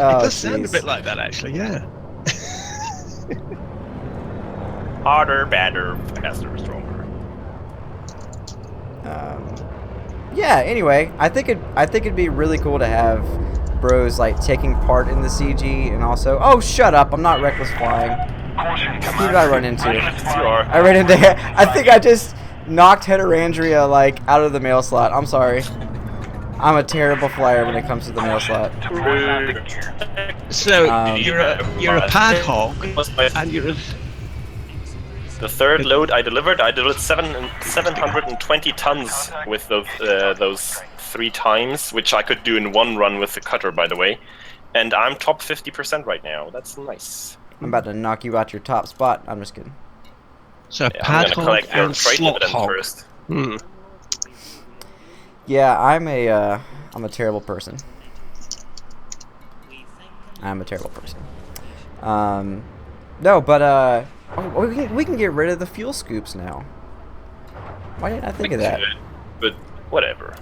Speaker 2: Oh,
Speaker 3: It does sound a
Speaker 2: jeez.
Speaker 3: bit like that, actually. Yeah.
Speaker 4: Harder, badder, faster, stronger.
Speaker 2: Yeah. Anyway, I think it'd be really cool to have bros like taking part in the CG and also. Oh, shut up! I'm not reckless flying. Who did I run into?
Speaker 4: You are.
Speaker 2: I ran into. I think I just knocked Heterandria like out of the mail slot. I'm sorry. I'm a terrible flyer when it comes to the mail slot.
Speaker 3: So
Speaker 2: Um,
Speaker 3: you're a pad hog, and you're a.
Speaker 4: The third load I delivered 720 tons with those 3 times, which I could do in one run with the cutter, by the way. And I'm top 50% right now. That's nice.
Speaker 2: I'm about to knock you out your top spot. I'm just kidding.
Speaker 3: So
Speaker 4: I'm
Speaker 3: pad
Speaker 4: gonna
Speaker 3: hog
Speaker 4: collect your
Speaker 3: and
Speaker 4: trade
Speaker 3: slot
Speaker 4: dividend
Speaker 3: hog.
Speaker 4: first.
Speaker 3: Hmm.
Speaker 2: Yeah, I'm a terrible person. I'm a terrible person. No, but we can get rid of the fuel scoops now. Why didn't I think of that?
Speaker 4: But whatever.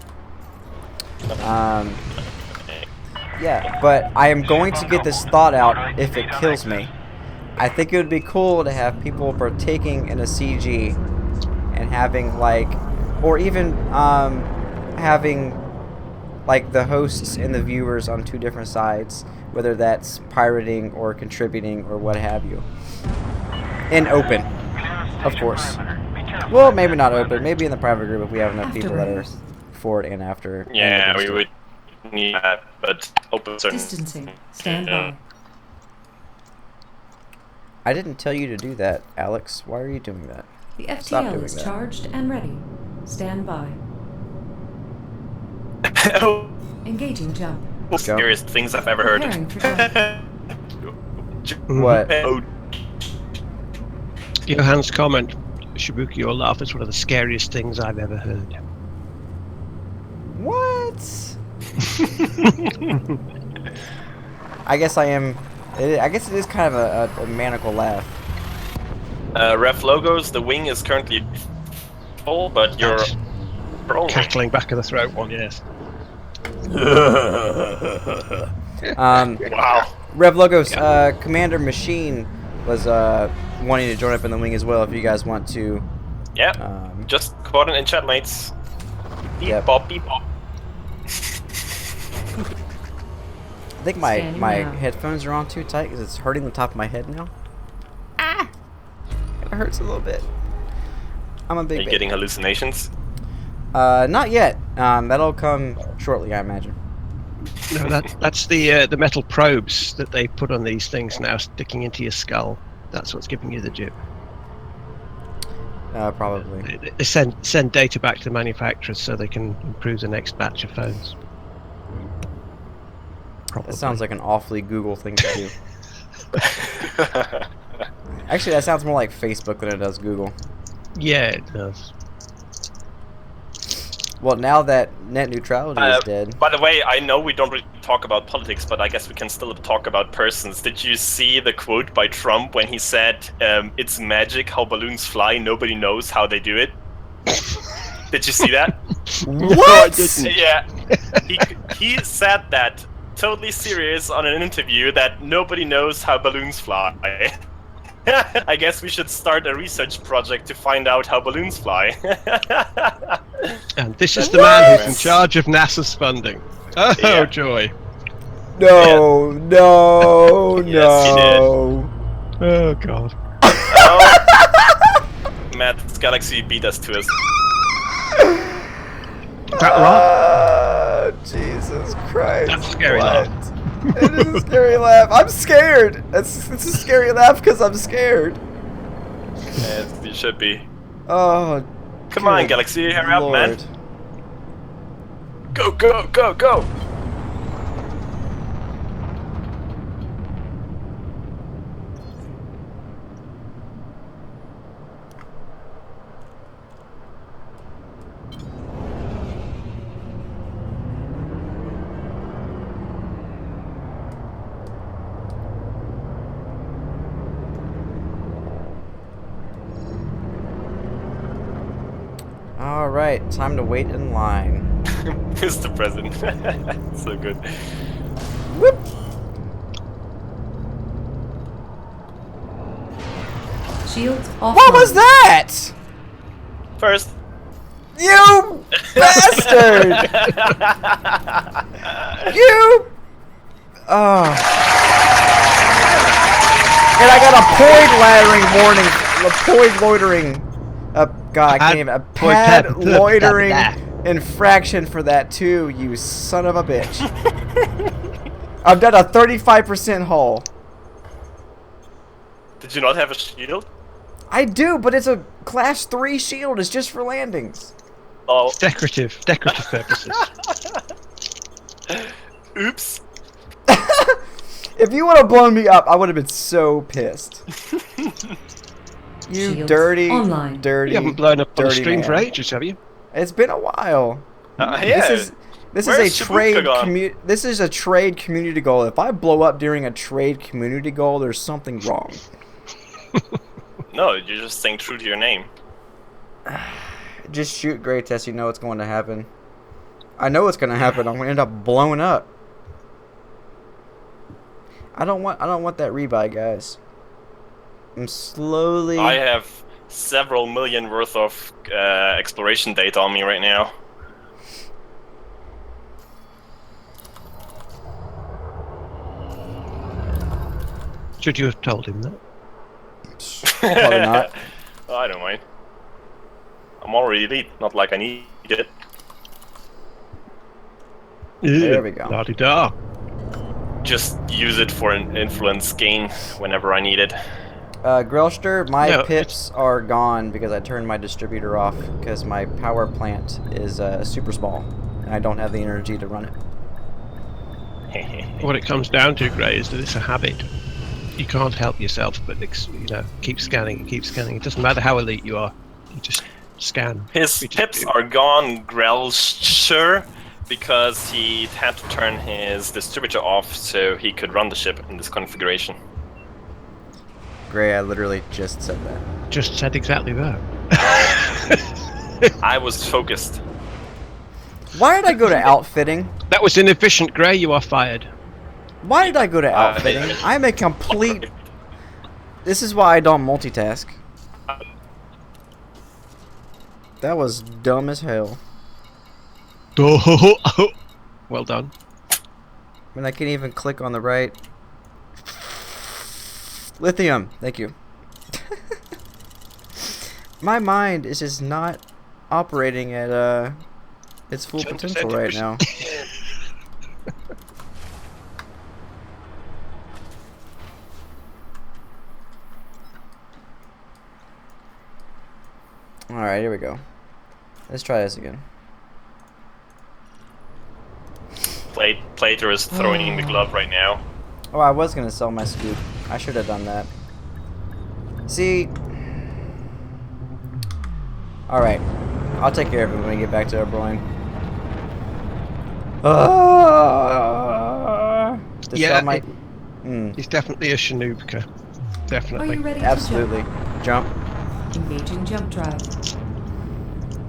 Speaker 2: Yeah, but I am going to get this thought out if it kills me. I think it would be cool to have people partaking in a CG and having like, or even having like the hosts and the viewers on 2 different sides, whether that's pirating or contributing or what have you. In open, of course. Well, maybe not open. Maybe in the private group if we have enough people that are forward and after.
Speaker 4: Yeah,
Speaker 2: and
Speaker 4: we would need that, but open certain.
Speaker 5: Distancing. Stand by.
Speaker 2: I didn't tell you to do that, Alex. Why are you doing that?
Speaker 5: The
Speaker 2: Stop
Speaker 5: FTL
Speaker 2: doing
Speaker 5: is
Speaker 2: that.
Speaker 5: charged and ready. Stand by.
Speaker 4: Oh,
Speaker 5: Engaging jump.
Speaker 4: scariest things I've ever heard.
Speaker 5: Preparing for jump.
Speaker 2: What?
Speaker 4: Oh,
Speaker 3: Johan's comment, Shibuki, your laugh is one of the scariest things I've ever heard.
Speaker 2: What? I guess I am. I guess it is kind of a maniacal laugh.
Speaker 4: Ref logos, the wing is currently full, but you're rolling.
Speaker 3: Cackling back of the throat one, yes.
Speaker 4: Wow.
Speaker 2: Rev Logos, Commander Machine was wanting to join up in the wing as well. If you guys want to.
Speaker 4: Yeah. Just caught in chat, mates. Beep
Speaker 2: Yep.
Speaker 4: bop, beep bop.
Speaker 2: I think my
Speaker 5: Standing now.
Speaker 2: headphones are on too tight because it's hurting the top of my head now. Ah, it hurts a little bit. I'm a
Speaker 4: Are
Speaker 2: big
Speaker 4: you
Speaker 2: baby.
Speaker 4: getting hallucinations?
Speaker 2: Not yet. That'll come shortly, I imagine.
Speaker 3: No, that's the metal probes that they put on these things now, sticking into your skull. That's what's giving you the jip.
Speaker 2: Probably.
Speaker 3: They send data back to the manufacturers so they can improve the next batch of phones. Probably.
Speaker 2: That sounds like an awfully Google thing to do. Actually, that sounds more like Facebook than it does Google.
Speaker 3: Yeah, it does.
Speaker 2: Well, now that net neutrality is dead.
Speaker 4: By the way, I know we don't really talk about politics, but I guess we can still talk about persons. Did you see the quote by Trump when he said, "It's magic how balloons fly. Nobody knows how they do it"? Did you see that?
Speaker 2: What?
Speaker 4: Yeah, he said that totally serious on an interview that nobody knows how balloons fly. I guess we should start a research project to find out how balloons fly.
Speaker 3: And this is the man who's in charge of NASA's funding. Oh,
Speaker 4: Yeah.
Speaker 3: joy.
Speaker 2: No, no,
Speaker 4: Yes, he did.
Speaker 2: no.
Speaker 3: Oh, God.
Speaker 4: Oh, Matt's Galaxy beat us to us.
Speaker 3: Is that right?
Speaker 2: Jesus Christ.
Speaker 3: That's a scary
Speaker 2: what?
Speaker 3: laugh.
Speaker 2: It is a scary laugh. I'm scared. It's a scary laugh because I'm scared.
Speaker 4: Yes, you should be.
Speaker 2: Oh,
Speaker 4: Come on,
Speaker 2: good
Speaker 4: Galaxy, hurry up, man.
Speaker 2: Lord.
Speaker 4: Go, go, go, go!
Speaker 2: All right, time to wait in line.
Speaker 4: Mr. President. So good.
Speaker 2: Whoop.
Speaker 5: Shields offline.
Speaker 2: What was that?
Speaker 4: First.
Speaker 2: You bastard! You. Oh. And I got a poid loitering. God, I can't even. A pad loitering infraction for that too. You son of a bitch. I've done a 35% hull.
Speaker 4: Did you not have a shield?
Speaker 2: I do, but it's a class 3 shield. It's just for landings.
Speaker 4: Oh.
Speaker 3: Decorative purposes.
Speaker 4: Oops.
Speaker 2: If you would have blown me up, I would have been so pissed. You
Speaker 5: Shields
Speaker 2: dirty,
Speaker 5: online.
Speaker 2: dirty.
Speaker 3: You haven't blown up on the
Speaker 2: dirty
Speaker 3: stream
Speaker 2: man.
Speaker 3: for ages, have you?
Speaker 2: It's been a while.
Speaker 4: Yeah.
Speaker 2: This
Speaker 4: Where's
Speaker 2: is a trade
Speaker 4: Shibuka gone?
Speaker 2: This is a trade community goal. If I blow up during a trade community goal, there's something wrong.
Speaker 4: No, you're just staying true to your name.
Speaker 2: Just shoot great test. You know what's going to happen. I know what's going to happen. I'm going to end up blown up. I don't want that rebuy, guys. I'm slowly.
Speaker 4: I have several million worth of exploration data on me right now.
Speaker 3: Should you have told him that?
Speaker 2: Probably not.
Speaker 4: I don't mind. I'm already elite, not like I need it.
Speaker 2: There we go.
Speaker 3: La-di-da.
Speaker 4: Just use it for an influence gain whenever I need it.
Speaker 2: Grelster, my
Speaker 3: No,
Speaker 2: pips are gone because I turned my distributor off because my power plant is super small and I don't have the energy to run it.
Speaker 3: What it comes down to, Gray, is that it's a habit. You can't help yourself, but keep scanning. It doesn't matter how elite you are. You just scan.
Speaker 4: His
Speaker 3: We just
Speaker 4: pips
Speaker 3: do.
Speaker 4: are gone, Grelster, because he had to turn his distributor off so he could run the ship in this configuration.
Speaker 2: Gray, I literally just said that.
Speaker 3: Just said exactly that.
Speaker 4: I was focused.
Speaker 2: Why did I go to outfitting?
Speaker 3: That was inefficient, Gray. You are fired.
Speaker 2: Why did I go to outfitting? I'm a complete... This is why I don't multitask. That was dumb as hell.
Speaker 3: Well done.
Speaker 2: I mean, I can't even click on the right. Lithium, thank you. My mind is just not operating at its full
Speaker 3: 10%
Speaker 2: potential right now. Alright, here we go. Let's try this again.
Speaker 4: Plater is throwing in the glove right now.
Speaker 2: Oh, I was gonna sell my scoop. I should have done that. See... Alright. I'll take care of it when we get back to O'Brien. To
Speaker 3: Yeah,
Speaker 2: sell my...
Speaker 3: He's definitely a Shanubka.
Speaker 5: Are
Speaker 3: Definitely.
Speaker 5: you ready
Speaker 2: Absolutely. Jump.
Speaker 5: to jump? Engaging jump drive.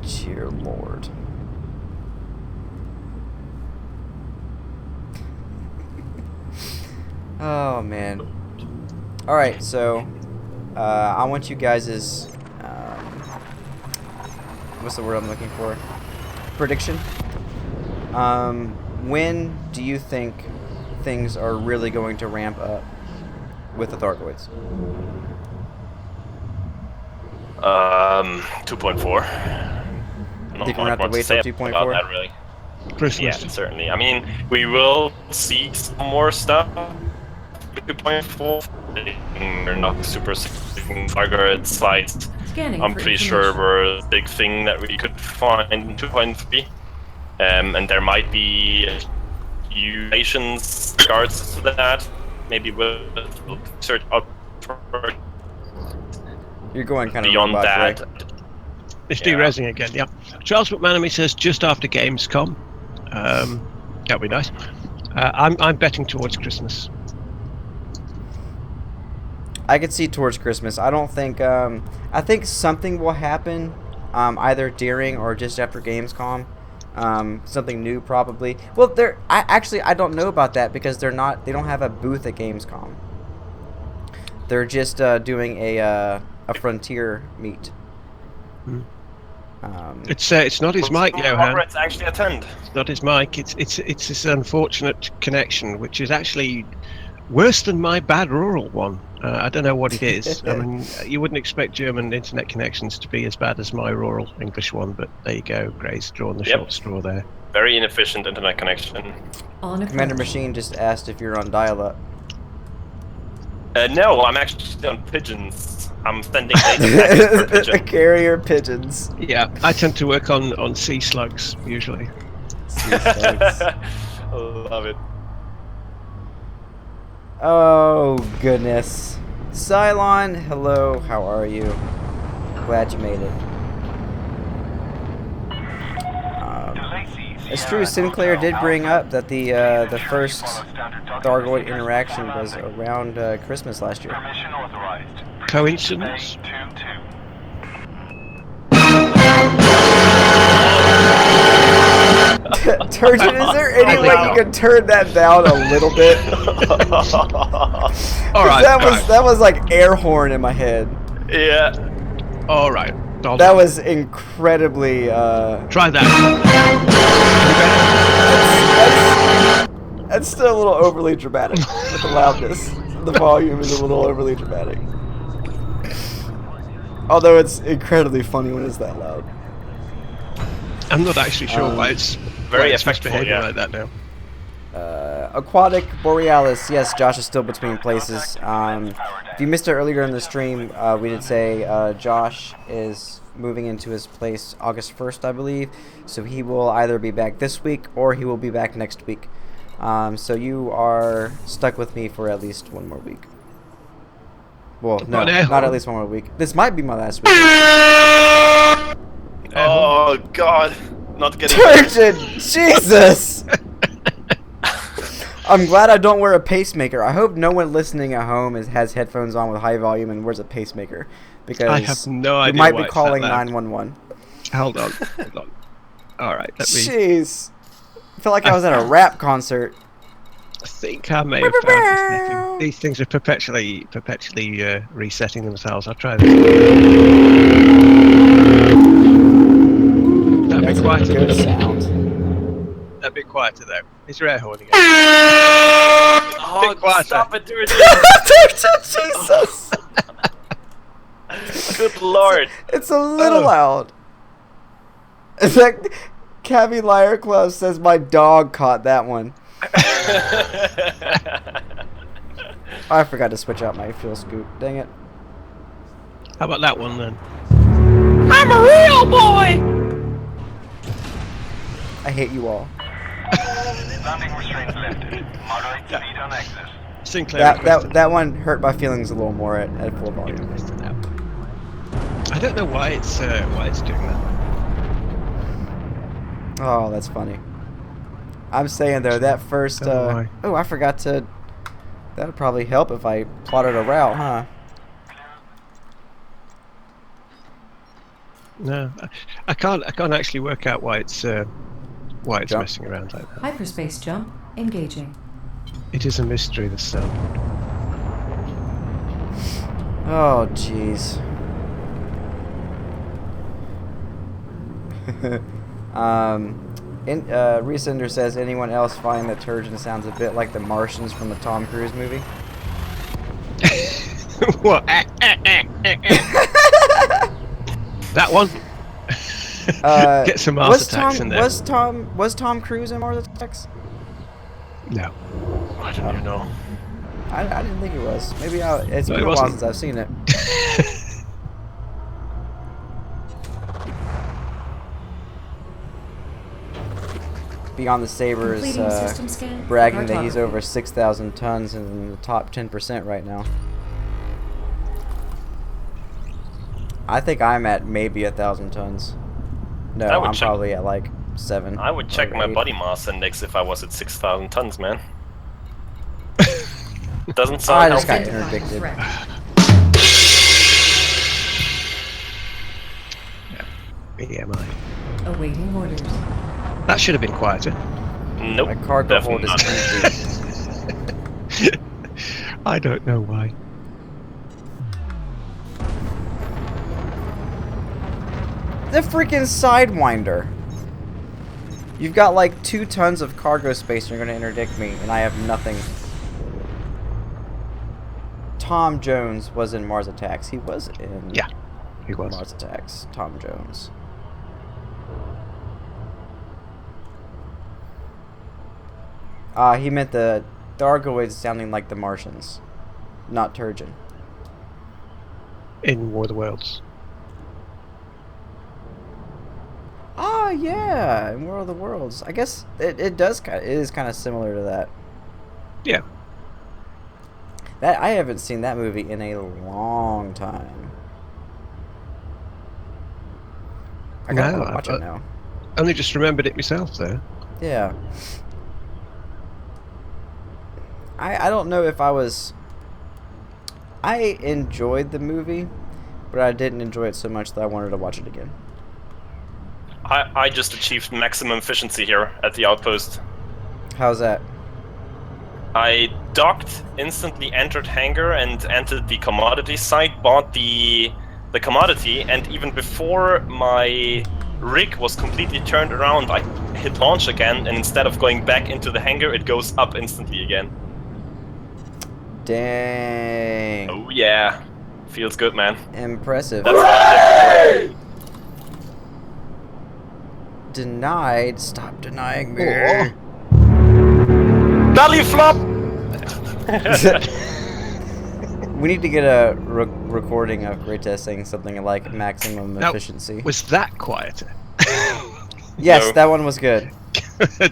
Speaker 2: Dear Lord. Oh man. Alright, so I want you guys' what's the word I'm looking for? Prediction. When do you think things are really going to ramp up with the Thargoids?
Speaker 4: 2.4.
Speaker 2: Think we're gonna have to wait till 2.4?
Speaker 4: About that, really.
Speaker 3: Christmas.
Speaker 4: Yeah, certainly. I mean, we will see some more stuff. 2.4. We're not super significant Thargoid sites.
Speaker 5: Scanning
Speaker 4: I'm
Speaker 5: for
Speaker 4: pretty sure
Speaker 5: information.
Speaker 4: we're a big thing that we could find in 2.3. And there might be relations regards to that. Maybe we'll search out for
Speaker 2: You're going kind of
Speaker 4: beyond
Speaker 2: robot,
Speaker 4: that.
Speaker 2: right?
Speaker 3: It's
Speaker 4: Yeah.
Speaker 3: derezzing again, yeah. Charles McManamy says just after Gamescom. That'd be nice. I'm betting towards Christmas.
Speaker 2: I could see towards Christmas. I don't think I think something will happen either during or just after Gamescom. Something new probably. Well, I don't know about that because they don't have a booth at Gamescom. They're just doing a Frontier meet.
Speaker 3: It's not his mic, Johan.
Speaker 4: Corporates actually attend.
Speaker 3: It's not his mic. It's this unfortunate connection, which is actually worse than my bad rural one. I don't know what it is. I mean, you wouldn't expect German internet connections to be as bad as my rural English one, but there you go. Gray's drawn the short straw there.
Speaker 4: Very inefficient internet connection.
Speaker 5: On
Speaker 2: Commander
Speaker 5: approach.
Speaker 2: Machine just asked if you're on dial-up.
Speaker 4: No, I'm actually on pigeons. I'm sending data back per pigeon.
Speaker 2: Carrier pigeons.
Speaker 3: Yeah, I tend to work on sea slugs usually.
Speaker 4: Love it.
Speaker 2: Oh, goodness. Cylon, hello, how are you? Glad you made it. It's true, Sinclair did bring up that the first Thargoid interaction was around Christmas last year.
Speaker 3: Coincidence?
Speaker 2: Turgeon, is there any way you can turn that down a little bit?
Speaker 3: All right.
Speaker 2: That was like air horn in my head.
Speaker 4: Yeah.
Speaker 3: All right.
Speaker 2: That was incredibly.
Speaker 3: Try that.
Speaker 2: That's still a little overly dramatic with the loudness. The volume is a little overly dramatic. Although it's incredibly funny when it's that loud.
Speaker 3: I'm not actually sure why it's
Speaker 4: very
Speaker 3: misbehaving
Speaker 4: effectful,
Speaker 3: like that now.
Speaker 2: Aquatic Borealis, yes, Josh is still between places. If you missed it earlier in the stream, we did say Josh is moving into his place August 1st, I believe. So he will either be back this week or he will be back next week. So you are stuck with me for at least one more week. Well, no, not at least one more week. This might be my last week.
Speaker 4: Oh God, not getting.
Speaker 2: Turgeon, Jesus! I'm glad I don't wear a pacemaker. I hope no one listening at home has headphones on with high volume and wears a pacemaker, because
Speaker 3: I have no idea.
Speaker 2: we might
Speaker 3: why
Speaker 2: be
Speaker 3: it's
Speaker 2: calling
Speaker 3: that loud.
Speaker 2: 911.
Speaker 3: Hold on. All right. Let me.
Speaker 2: Jeez, I feel like I was at a rap concert.
Speaker 3: I think I may have found this setting. These things are perpetually resetting themselves. I'll try this. That'd
Speaker 2: That's
Speaker 3: be
Speaker 2: a
Speaker 3: quieter.
Speaker 2: good sound.
Speaker 3: That'd be quieter though. Is your air horn again?
Speaker 4: Oh,
Speaker 3: quieter.
Speaker 4: stop it, dude.
Speaker 2: Jesus!
Speaker 4: Good lord.
Speaker 2: It's a little loud. It's like Cabby Liar Club says my dog caught that one. I forgot to switch out my fuel scoop. Dang it.
Speaker 3: How about that one then?
Speaker 1: I'm a real boy!
Speaker 2: I hate you all.
Speaker 8: Landing restraints lifted. Moderate speed on exit.
Speaker 3: Sinclair.
Speaker 2: That one hurt my feelings a little more at full volume.
Speaker 3: I don't know why it's doing that.
Speaker 2: Oh, that's funny. I'm saying though, that first
Speaker 3: Don't know why.
Speaker 2: oh, I forgot to. That would probably help if I plotted a route, huh?
Speaker 3: No, I can't actually work out why it's
Speaker 2: Jump.
Speaker 3: messing around like that.
Speaker 5: Hyperspace jump engaging.
Speaker 3: It is a mystery, this sound.
Speaker 2: Oh, jeez. Resender says, anyone else find that Turgeon sounds a bit like the Martians from the Tom Cruise movie?
Speaker 3: What? That one? Get some Mars Attacks in there.
Speaker 2: Was Tom Cruise in Mars Attacks?
Speaker 3: No.
Speaker 4: I don't even know.
Speaker 2: I didn't think it was. Maybe it's
Speaker 3: No,
Speaker 2: been
Speaker 3: it
Speaker 2: a while
Speaker 3: wasn't.
Speaker 2: since I've seen it. Beyond the Sabers
Speaker 5: Completing system scan.
Speaker 2: bragging that he's
Speaker 5: Cartography.
Speaker 2: over 6,000 tons and in the top 10% right now. I think I'm at maybe 1,000 tons. No,
Speaker 4: I would
Speaker 2: I'm
Speaker 4: check-
Speaker 2: probably at like 7.
Speaker 4: I would check
Speaker 2: or
Speaker 4: my
Speaker 2: 8.
Speaker 4: body mass index if I was at 6,000 tons, man. Doesn't
Speaker 2: I
Speaker 4: sound
Speaker 2: just got
Speaker 4: healthy.
Speaker 2: interdicted.
Speaker 5: Threat.
Speaker 3: BMI.
Speaker 5: Awaiting orders.
Speaker 3: That should have been quieter.
Speaker 4: Nope.
Speaker 2: My cargo hold
Speaker 4: definitely
Speaker 2: is
Speaker 4: not.
Speaker 2: empty.
Speaker 3: I don't know why.
Speaker 2: The freaking Sidewinder. You've got like 2 tons of cargo space and you're going to interdict me, and I have nothing. Tom Jones was in Mars Attacks. He was in
Speaker 3: Yeah, he was.
Speaker 2: Mars Attacks. Tom Jones. He meant the Thargoids sounding like the Martians, not Turgeon.
Speaker 3: In War of the Worlds.
Speaker 2: Oh yeah, in War of the Worlds. I guess it is kind of similar to that.
Speaker 3: Yeah.
Speaker 2: That I haven't seen that movie in a long time. I gotta
Speaker 3: No,
Speaker 2: watch it now.
Speaker 3: Only just remembered it myself, though.
Speaker 2: Yeah. I don't know if I was... I enjoyed the movie, but I didn't enjoy it so much that I wanted to watch it again.
Speaker 4: I just achieved maximum efficiency here at the outpost.
Speaker 2: How's that?
Speaker 4: I docked, instantly entered hangar, and entered the commodity site, bought the commodity, and even before my rig was completely turned around, I hit launch again, and instead of going back into the hangar, it goes up instantly again.
Speaker 2: Dang.
Speaker 4: Oh yeah. Feels good, man.
Speaker 2: Impressive.
Speaker 4: That's what I did.
Speaker 2: Denied. Stop denying me.
Speaker 4: Belly flop!
Speaker 2: We need to get a recording of Greatest saying something like maximum
Speaker 3: Now,
Speaker 2: efficiency.
Speaker 3: Was that quieter?
Speaker 2: Yes,
Speaker 4: No.
Speaker 2: that one was good.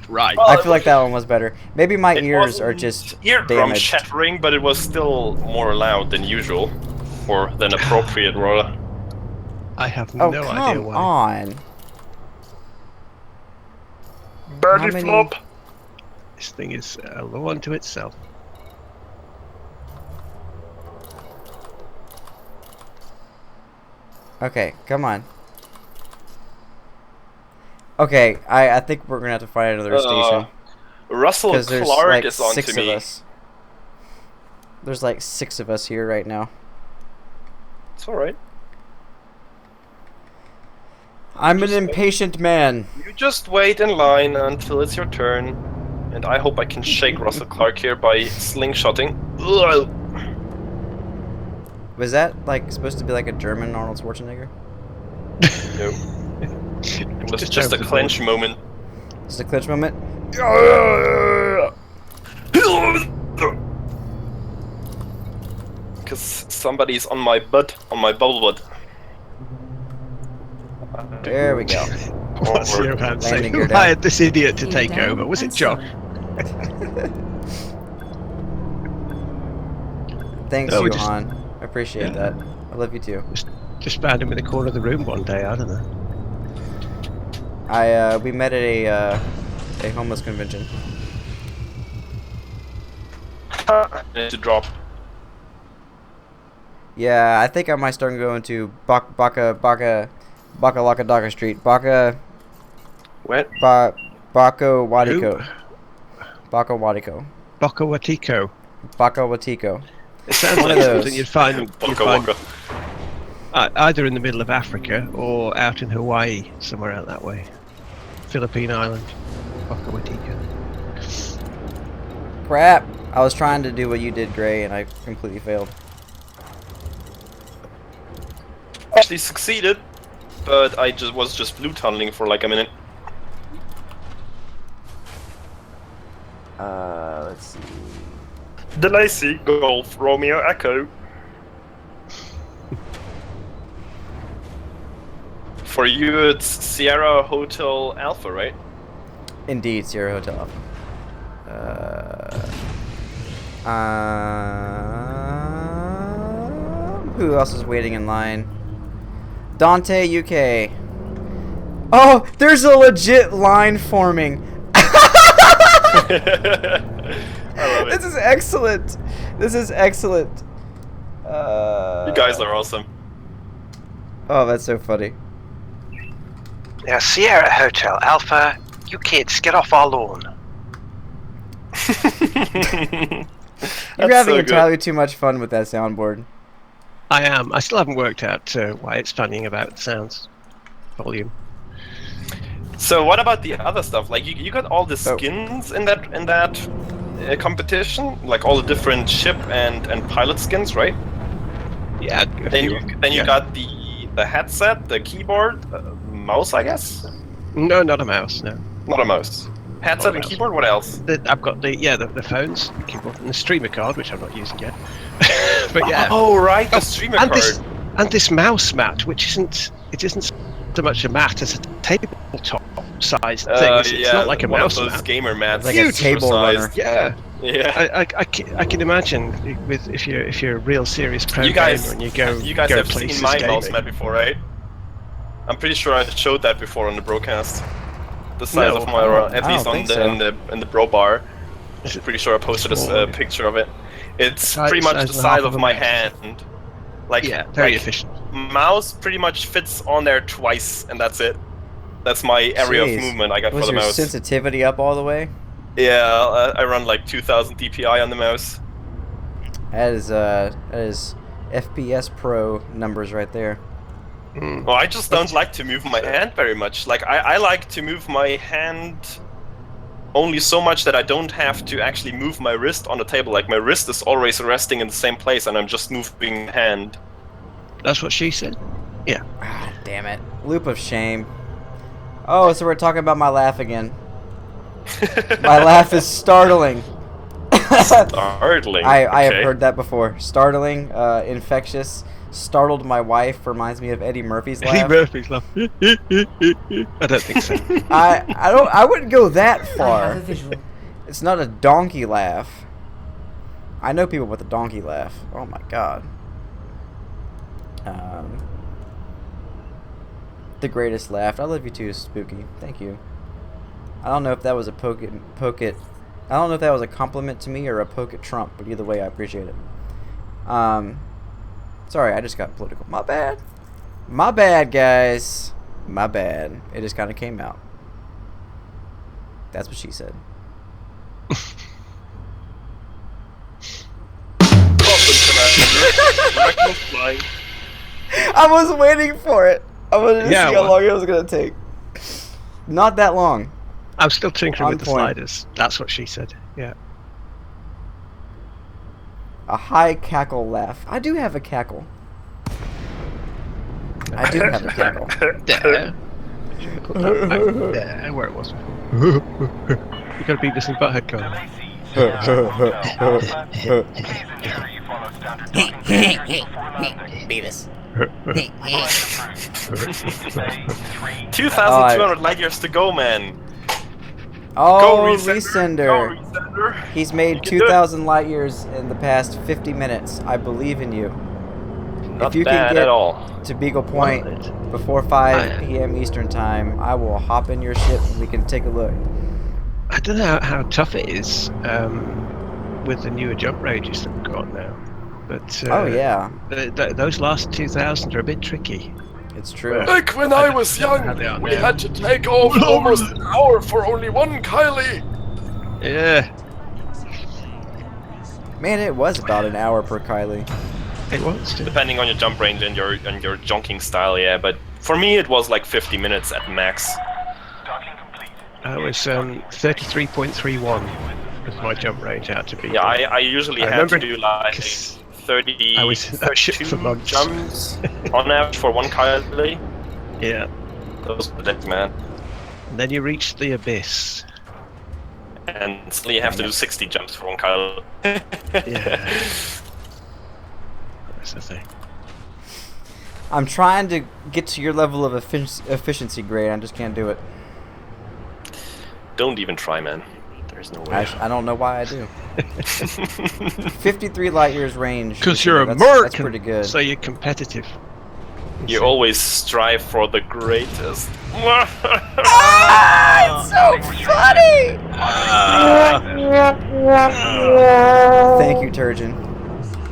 Speaker 3: Right.
Speaker 2: I feel like that one was better. Maybe my
Speaker 4: It
Speaker 2: ears are
Speaker 4: wasn't
Speaker 2: just
Speaker 4: eardrum
Speaker 2: damaged.
Speaker 4: shattering, but it was still more loud than usual, or than appropriate, rather.
Speaker 3: I have
Speaker 2: Oh,
Speaker 3: no idea
Speaker 2: come
Speaker 3: why.
Speaker 2: on.
Speaker 4: Belly
Speaker 2: many-
Speaker 4: flop!
Speaker 3: This thing is a law unto itself.
Speaker 2: Okay, come on. Okay, I think we're gonna have to find another station.
Speaker 4: Russell
Speaker 2: Because there's
Speaker 4: Clark
Speaker 2: like
Speaker 4: is on
Speaker 2: 6
Speaker 4: to
Speaker 2: of
Speaker 4: me.
Speaker 2: us. There's like 6 of us here right now.
Speaker 4: It's alright.
Speaker 2: I'm an impatient man.
Speaker 4: You just wait in line until it's your turn. And I hope I can shake Russell Clark here by slingshotting. Ugh.
Speaker 2: Was that like supposed to be like a German Arnold Schwarzenegger?
Speaker 4: No. It was just a clench moment.
Speaker 2: Just a clinch moment?
Speaker 4: Because somebody's on my butt, on my bubble butt.
Speaker 2: There we go.
Speaker 3: What's your hand
Speaker 2: Landing
Speaker 3: saying?
Speaker 2: gear
Speaker 3: Who
Speaker 2: down.
Speaker 3: hired this idiot to
Speaker 5: Gear
Speaker 3: take
Speaker 5: down
Speaker 3: over? Was it
Speaker 5: and
Speaker 3: Josh?
Speaker 2: Thanks,
Speaker 3: No, we just-
Speaker 2: Johan. I appreciate that. I love you too.
Speaker 3: Just found him in the corner of the room one day. I don't know.
Speaker 2: We met at a homeless convention.
Speaker 4: I need to drop.
Speaker 2: Yeah, I think I might start going to Baka Lakadaka Street. Baka
Speaker 4: What?
Speaker 2: Bako Wadiko. Bako Wadiko.
Speaker 3: Boca Watiko.
Speaker 2: Baka Watiko.
Speaker 3: It sounds
Speaker 2: One
Speaker 3: like
Speaker 2: of
Speaker 3: something
Speaker 2: those.
Speaker 3: you'd find,
Speaker 4: Waka waka.
Speaker 3: either in the middle of Africa or out in Hawaii, somewhere out that way. Philippine Island. Boca Watiko.
Speaker 2: Crap! I was trying to do what you did, Gray, and I completely failed.
Speaker 4: Actually succeeded, but I was just blue tunneling for like a minute.
Speaker 2: Let's see.
Speaker 4: Delacy, Golf, Romeo, Echo. For you, it's Sierra Hotel Alpha, right?
Speaker 2: Indeed, Sierra Hotel. Who else is waiting in line? Dante, UK. Oh, there's a legit line forming.
Speaker 4: I love it.
Speaker 2: This is excellent. You
Speaker 4: You guys are awesome.
Speaker 2: Oh, that's so funny.
Speaker 9: Now, Sierra Hotel Alpha, you kids get off our lawn.
Speaker 2: You're having entirely too much fun with that soundboard.
Speaker 3: I am. I still haven't worked out why it's fanning about the sounds volume.
Speaker 4: So what about the other stuff? Like you got all the skins in that competition, like all the different ship and pilot skins, right?
Speaker 3: Yeah.
Speaker 4: Then you got the headset, the keyboard, mouse, I guess.
Speaker 3: No, not a mouse. No.
Speaker 4: Not a mouse. Headset and keyboard. What else?
Speaker 3: I've got the phones, the keyboard, and the streamer card, which I'm not using yet. But yeah.
Speaker 4: Oh right, the streamer card.
Speaker 3: And this mouse mat, which isn't so much a mat as a tabletop sized thing. It's not like a mouse
Speaker 4: mat. Gamer mats.
Speaker 2: Like a table runner.
Speaker 3: Yeah.
Speaker 4: Yeah.
Speaker 3: I can imagine with if you're a real serious pro
Speaker 4: gamer
Speaker 3: and you go.
Speaker 4: You guys
Speaker 3: go
Speaker 4: have seen my mouse mat before, right? I'm pretty sure I showed that before on the Brocast. The size of my, at least on in the Bro bar. I'm pretty sure I posted a picture of it. It's pretty much the size of my hand. Like,
Speaker 3: yeah, very efficient.
Speaker 4: Mouse pretty much fits on there twice, and that's it. That's my area of movement I got for the mouse.
Speaker 2: Was your sensitivity up all the way?
Speaker 4: Yeah, I run like 2000 DPI on the mouse.
Speaker 2: That is FPS Pro numbers right there.
Speaker 4: Well, I just don't like to move my hand very much. Like, I like to move my hand only so much that I don't have to actually move my wrist on the table. Like, my wrist is always resting in the same place, and I'm just moving hand.
Speaker 3: That's what she said? Yeah.
Speaker 2: Ah, damn it. Loop of shame. Oh, so we're talking about my laugh again. My laugh is startling.
Speaker 4: Startling?
Speaker 2: I have heard that before. Startling, infectious. Startled my wife reminds me of Eddie Murphy's laugh.
Speaker 3: Eddie Murphy's laugh. I don't think so.
Speaker 2: I wouldn't go that far.
Speaker 5: I have a visual.
Speaker 2: It's not a donkey laugh. I know people with a donkey laugh. Oh my god. The greatest laugh. I love you too, Spooky. Thank you. I don't know if that was a poke it. I don't know if that was a compliment to me or a poke at Trump, but either way, I appreciate it. Sorry, I just got political. My bad. My bad, guys. My bad. It just kind of came out. That's what she said. I was waiting for it. I wanted to see how long it was going to take. Not that long.
Speaker 3: I'm still tinkering with the
Speaker 2: point.
Speaker 3: sliders. That's what she said. Yeah.
Speaker 2: A high cackle laugh. I do have a cackle. I do have a cackle.
Speaker 3: There. There, where it was before. You gotta beat this in butthead code.
Speaker 2: Beavis.
Speaker 4: 2,200 light years to go, man.
Speaker 2: Oh,
Speaker 4: Go,
Speaker 2: Resender.
Speaker 4: Resender.
Speaker 2: He's made 2,000 light years in the past 50 minutes. I believe in you.
Speaker 4: Not
Speaker 2: if you
Speaker 4: bad
Speaker 2: can get
Speaker 4: at all.
Speaker 2: to Beagle Point before 5 p.m. Eastern time, I will hop in your ship and we can take a look.
Speaker 3: I don't know how tough it is with the newer jump ranges that we've got now. But
Speaker 2: oh yeah,
Speaker 3: those last 2,000 are a bit tricky.
Speaker 2: It's true.
Speaker 1: Like when I was young, we had to take off almost an hour for only one Kylie.
Speaker 3: Yeah.
Speaker 2: Man, it was about an hour per Kylie.
Speaker 3: It was.
Speaker 4: Depending on your jump range and your jonking style, yeah. But for me, it was like 50 minutes at max.
Speaker 3: I was 33.31 was my jump range out to be.
Speaker 4: Yeah, I usually had to do like 30.
Speaker 3: I was that shit for months.
Speaker 4: Jumps on average for one Kylie.
Speaker 3: Yeah.
Speaker 4: Those were days, man.
Speaker 3: And then you reach the abyss.
Speaker 4: And suddenly you have to do 60 jumps for one Kylie.
Speaker 3: Yeah. That's the thing.
Speaker 2: I'm trying to get to your level of efficiency grade. I just can't do it.
Speaker 4: Don't even try, man. There's no way.
Speaker 2: I don't know why I do. 53 light years range.
Speaker 3: Because you're a
Speaker 2: That's pretty good.
Speaker 3: so you're competitive.
Speaker 4: You always strive for the greatest.
Speaker 2: It's so funny! Thank you, Turgeon.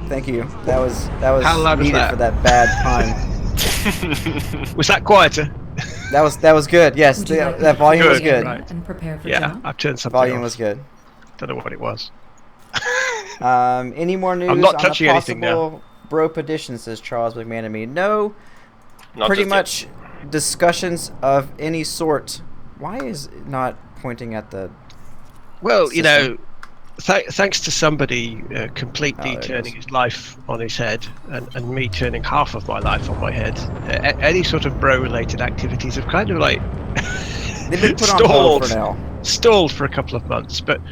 Speaker 2: Thank you. That was
Speaker 3: How loud was
Speaker 2: needed
Speaker 3: that?
Speaker 2: for that bad pun.
Speaker 3: Was that quieter?
Speaker 2: That was good. Yes,
Speaker 5: Would you like me
Speaker 2: that
Speaker 5: to
Speaker 2: volume was
Speaker 5: clear
Speaker 2: good.
Speaker 5: the
Speaker 3: Right.
Speaker 5: area and prepare for
Speaker 3: Yeah,
Speaker 5: jump?
Speaker 3: I've turned something
Speaker 2: Volume
Speaker 3: off.
Speaker 2: was good.
Speaker 3: Don't know what it was.
Speaker 2: Any more news
Speaker 3: not
Speaker 2: on
Speaker 3: touching
Speaker 2: a
Speaker 3: anything now.
Speaker 2: possible Brope edition, says Charles McManamy. No,
Speaker 4: Not
Speaker 2: pretty
Speaker 4: just
Speaker 2: much discussions of any sort. Why is it not pointing at the...
Speaker 3: Well, you know,
Speaker 2: system?
Speaker 3: thanks to somebody completely
Speaker 2: Oh, there it
Speaker 3: turning
Speaker 2: goes.
Speaker 3: his life on his head, and me turning half of my life on my head, any sort of bro-related activities have kind of like
Speaker 2: They've been put on hold for
Speaker 3: stalled,
Speaker 2: now.
Speaker 3: stalled for a couple of months. But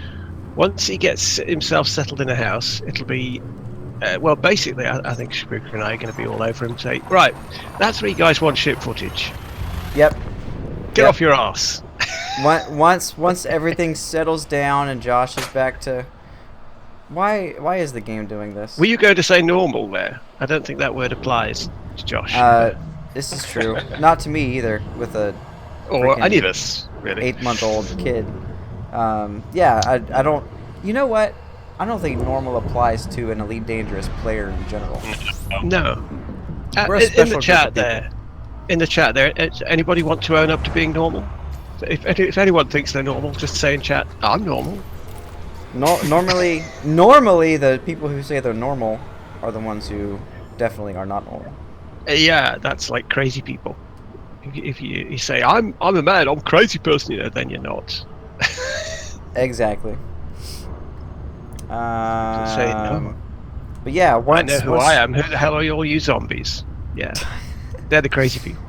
Speaker 3: once he gets himself settled in a house, it'll be well, basically, I think Spooker and I are going to be all over him. Say, right, that 3 guys 1 ship footage.
Speaker 2: Yep.
Speaker 3: Get
Speaker 2: Yep.
Speaker 3: off your ass.
Speaker 2: Once everything settles down and Josh is back to... Why is the game doing this?
Speaker 3: Were you going to say normal there? I don't think that word applies to Josh.
Speaker 2: This is true. Not to me either, with a
Speaker 3: or
Speaker 2: freaking
Speaker 3: any of us, really.
Speaker 2: 8-month-old kid. Yeah, I don't... You know what? I don't think normal applies to an Elite Dangerous player in general.
Speaker 3: No.
Speaker 2: We're a
Speaker 3: In
Speaker 2: special
Speaker 3: the
Speaker 2: group
Speaker 3: chat
Speaker 2: of people.
Speaker 3: there, anybody want to own up to being normal? If anyone thinks they're normal, just say in chat, I'm normal.
Speaker 2: Normally, the people who say they're normal are the ones who definitely are not normal.
Speaker 3: Yeah, that's like crazy people. If you say, I'm a man, I'm a crazy person, you know, then you're not.
Speaker 2: Exactly.
Speaker 3: Say no.
Speaker 2: But yeah,
Speaker 3: I know who I am. Who the hell are all you zombies? Yeah. They're the crazy people.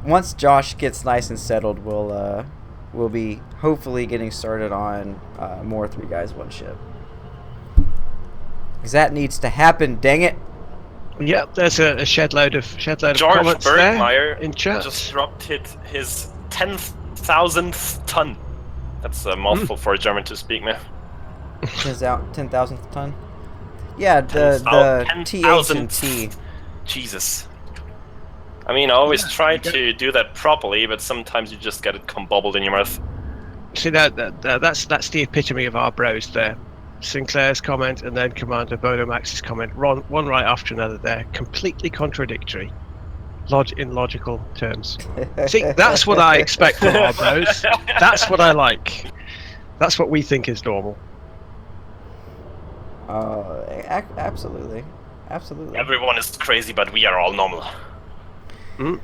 Speaker 2: Once Josh gets nice and settled, we'll be hopefully getting started on more 3 guys 1 ship. Because that needs to happen, dang it.
Speaker 3: Yep, there's a shed load of
Speaker 4: George
Speaker 3: comments
Speaker 4: Bergmeyer
Speaker 3: there in chat.
Speaker 4: just dropped his 10,000th ton. That's a mouthful for a German to speak, man.
Speaker 2: 10,000th ton. Yeah, the TH and T.
Speaker 4: Jesus. I mean, I always try to do that properly, but sometimes you just get it bubbled in your mouth.
Speaker 3: See that's the epitome of our bros there. Sinclair's comment and then Commander Bodomax's comment, one right after another there, completely contradictory. In logical terms. See, that's what I expect from our bros. That's what I like. That's what we think is normal.
Speaker 2: Absolutely.
Speaker 4: Everyone is crazy, but we are all normal.
Speaker 2: I'm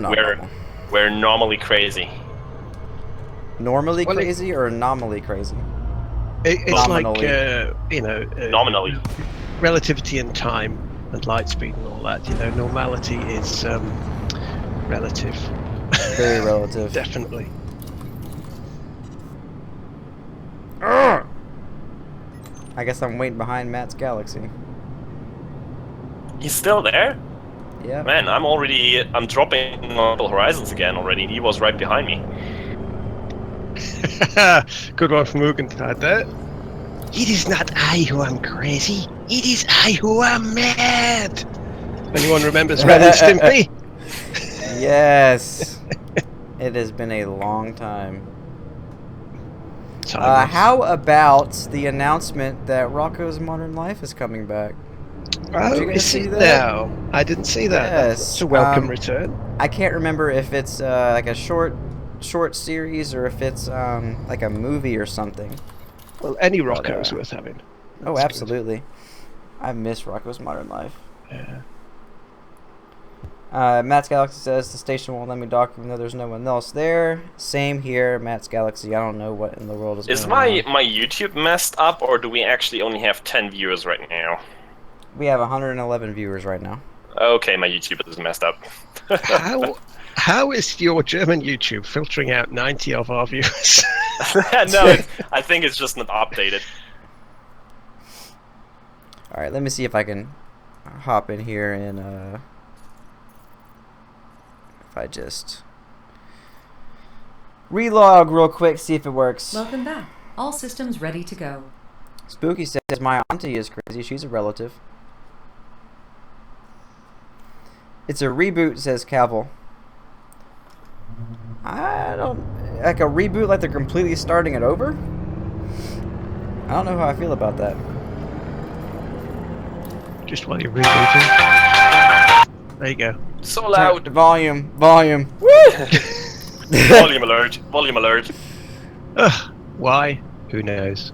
Speaker 2: not normal.
Speaker 4: We're normally crazy.
Speaker 2: Normally crazy or anomaly crazy?
Speaker 3: It's
Speaker 2: Nominally.
Speaker 3: like,
Speaker 4: Nominally.
Speaker 3: Relativity in time and light speed and all that. You know, normality is relative.
Speaker 2: Very relative.
Speaker 3: Definitely.
Speaker 2: I guess I'm waiting behind Matt's Galaxy.
Speaker 4: He's still there?
Speaker 2: Yeah.
Speaker 4: Man, I'm dropping on Horizons again already. He was right behind me.
Speaker 3: Good one from Mugenthad there. It is not I who am crazy. It is I who am mad. Anyone remembers Ren and Stimpy?
Speaker 2: Yes. It has been a long time. How about the announcement that Rocco's Modern Life is coming back?
Speaker 3: Oh, is it now? I didn't see that.
Speaker 2: Yes.
Speaker 3: It's a welcome return.
Speaker 2: I can't remember if it's like a short series or if it's like a movie or something.
Speaker 3: Well, any Rocco is worth having.
Speaker 2: That's absolutely. I miss Rocco's Modern Life.
Speaker 3: Yeah.
Speaker 2: Matt's Galaxy says the station won't let me dock even though there's no one else there. Same here, Matt's Galaxy. I don't know what in the world is going on.
Speaker 4: Is my YouTube messed up, or do we actually only have 10 viewers right now?
Speaker 2: We have 111 viewers right now.
Speaker 4: Okay, my YouTube is messed up.
Speaker 3: How is your German YouTube filtering out 90 of our viewers?
Speaker 4: No, I think it's just not updated.
Speaker 2: Alright, let me see if I can hop in here and if I just relog real quick, see if it works.
Speaker 5: Welcome back. All systems ready to go.
Speaker 2: Spooky says my auntie is crazy. She's a relative. It's a reboot, says Cavill. I don't... Like a reboot, like they're completely starting it over? I don't know how I feel about that.
Speaker 3: Just while you're rebooting. There you go.
Speaker 4: So loud.
Speaker 2: Volume. Woo!
Speaker 4: Volume alert. Volume alert.
Speaker 3: Ugh, why? Who knows?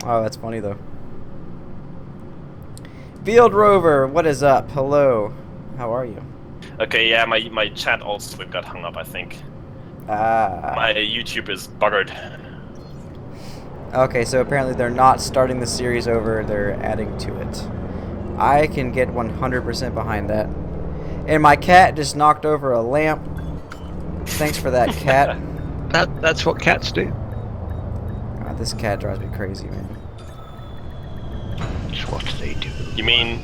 Speaker 2: Oh, that's funny though. Field Rover, what is up? Hello. How are you?
Speaker 4: Okay, yeah, my chat also got hung up, I think. My YouTube is buggered.
Speaker 2: Okay, so apparently they're not starting the series over, they're adding to it. I can get 100% behind that. And my cat just knocked over a lamp. Thanks for that, cat.
Speaker 3: That's what cats do.
Speaker 2: God, this cat drives me crazy, man.
Speaker 3: It's what they do.
Speaker 4: You mean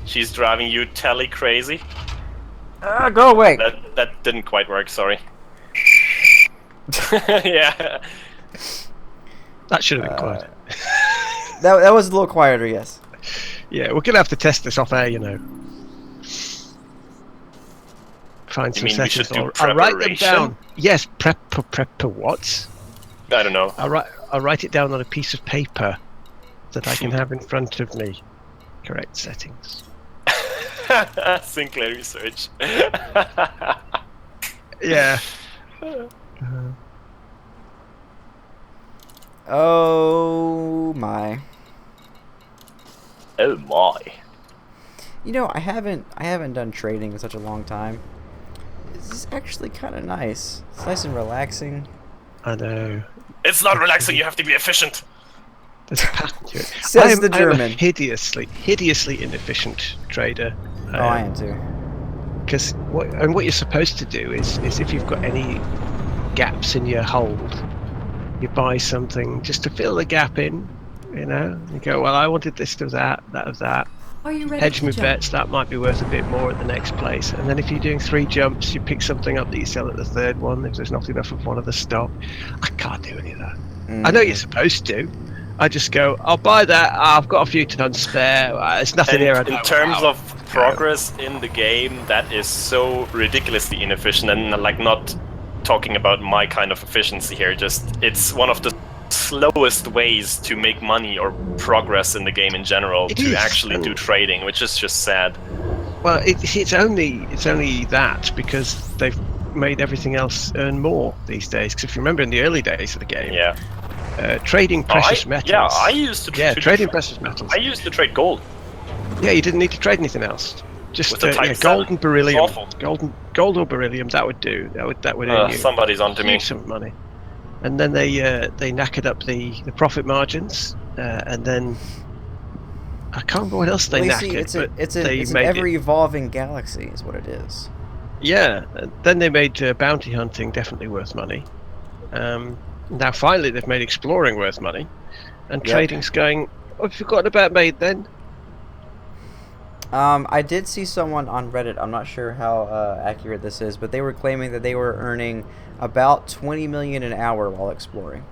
Speaker 4: she's driving you telly crazy?
Speaker 2: Go away.
Speaker 4: That didn't quite work, sorry. Yeah.
Speaker 3: That should have been quiet.
Speaker 2: That was a little quieter, yes.
Speaker 3: Yeah, we're gonna have to test this off air, you know. Find some settings. I'll write them down. Yes, prep what?
Speaker 4: I don't know.
Speaker 3: I'll write it down on a piece of paper that I can have in front of me. Correct settings.
Speaker 4: Sinclair research.
Speaker 3: Yeah.
Speaker 2: Oh my.
Speaker 4: Oh my.
Speaker 2: You know, I haven't done trading in such a long time. This is actually kind of nice. It's nice and relaxing.
Speaker 3: I know.
Speaker 4: It's not relaxing. You have to be efficient.
Speaker 3: There's a pattern to it.
Speaker 2: Says the German.
Speaker 3: I'm a hideously inefficient trader.
Speaker 2: I am too.
Speaker 3: Because what you're supposed to do is if you've got any gaps in your hold, you buy something just to fill the gap in. You know, you go, well, I wanted this to that of that.
Speaker 5: Are you ready
Speaker 3: Hedge
Speaker 5: to
Speaker 3: my
Speaker 5: jump?
Speaker 3: bets, that might be worth a bit more at the next place. And then if you're doing 3 jumps, you pick something up that you sell at the 3rd one if there's not enough of one of the stock. I can't do any of that. I know you're supposed to. I just go, I'll buy that. I've got a few tons spare. There's nothing here.
Speaker 4: In terms of progress in the game, that is so ridiculously inefficient, and like not talking about my kind of efficiency here. Just it's one of the slowest ways to make money or progress in the game in general to actually do trading, which is just sad.
Speaker 3: Well, it's only that because they've made everything else earn more these days. Because if you remember in the early days of the game, trading precious metals.
Speaker 4: Yeah, I used to.
Speaker 3: Trading precious metals.
Speaker 4: I used to trade gold.
Speaker 3: Yeah, you didn't need to trade anything else. Just gold and beryllium. Gold or beryllium, that would do. That would earn you
Speaker 4: somebody's onto me.
Speaker 3: Some money. And then they knackered up the profit margins, and then I can't remember what else they knackered.
Speaker 2: It's an ever-evolving galaxy, is what it is.
Speaker 3: Yeah. Then they made bounty hunting definitely worth money. Now finally they've made exploring worth money, and trading's going. I've forgotten about Made then.
Speaker 2: I did see someone on Reddit, I'm not sure how accurate this is, but they were claiming that they were earning about 20 million an hour while exploring.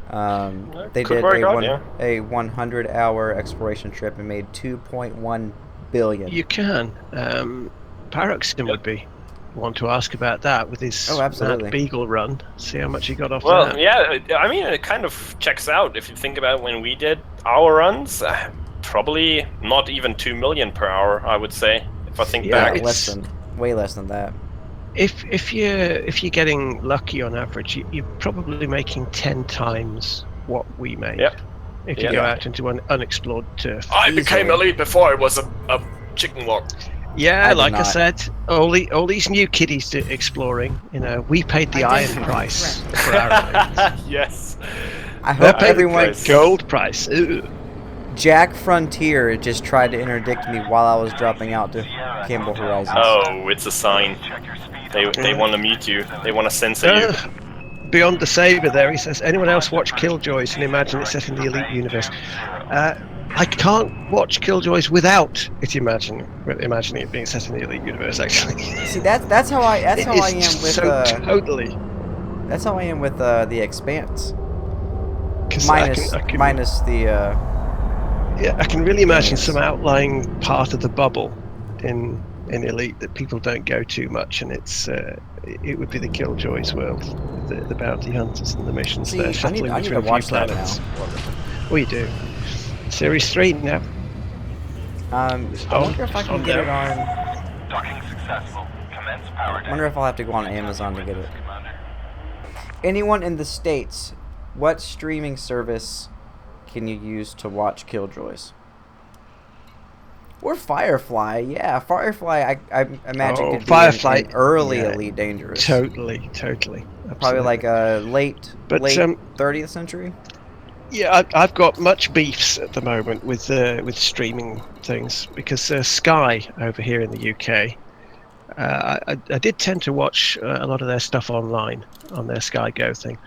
Speaker 2: They did a 100-hour exploration trip and made 2.1 billion.
Speaker 3: You can. Paroxystem would be want to ask about that with his Beagle run. See how much he got off that.
Speaker 4: Well, yeah, I mean, it kind of checks out if you think about when we did our runs. Probably not even 2 million per hour, I would say. If I think back,
Speaker 2: way less than that.
Speaker 3: If you're getting lucky on average, you're probably making 10 times what we made.
Speaker 4: Yep.
Speaker 3: If you go out into an unexplored turf.
Speaker 1: I became elite before I was a chicken walk.
Speaker 3: Yeah, like I said, all these new kiddies exploring. You know, we paid the iron price for our elite.
Speaker 4: Yes.
Speaker 2: I hope everyone
Speaker 3: gold price. Ooh.
Speaker 2: Jack Frontier just tried to interdict me while I was dropping out to Campbell Horizons.
Speaker 4: Oh, it's a sign. They want to mute you. They want to censor you.
Speaker 3: Beyond the Saber there, he says, anyone else watch Killjoys and imagine it's set in the Elite universe? I can't watch Killjoys without imagining it being set in the Elite universe, actually.
Speaker 2: See, that's how I am with
Speaker 3: totally.
Speaker 2: That's how I am with the Expanse. Minus the
Speaker 3: yeah, I can really imagine some outlying part of the bubble in Elite that people don't go too much, and it would be the Killjoys world, the bounty hunters and the missions there, shuttling between a few planets. Well, you do. Series 3 now.
Speaker 2: I wonder if I can get it on.
Speaker 8: Docking successful. Commence power
Speaker 2: I wonder if I'll have to go on Amazon to get it. Anyone in the States, what streaming service can you use to watch Killjoys? Or Firefly, yeah. Firefly, I imagine could be
Speaker 3: Firefly,
Speaker 2: an early
Speaker 3: yeah,
Speaker 2: Elite Dangerous.
Speaker 3: Totally.
Speaker 2: Probably
Speaker 3: Absolutely.
Speaker 2: like a late 30th century.
Speaker 3: Yeah, I've got much beefs at the moment with streaming things because Sky over here in the UK, I did tend to watch a lot of their stuff online on their Sky Go thing,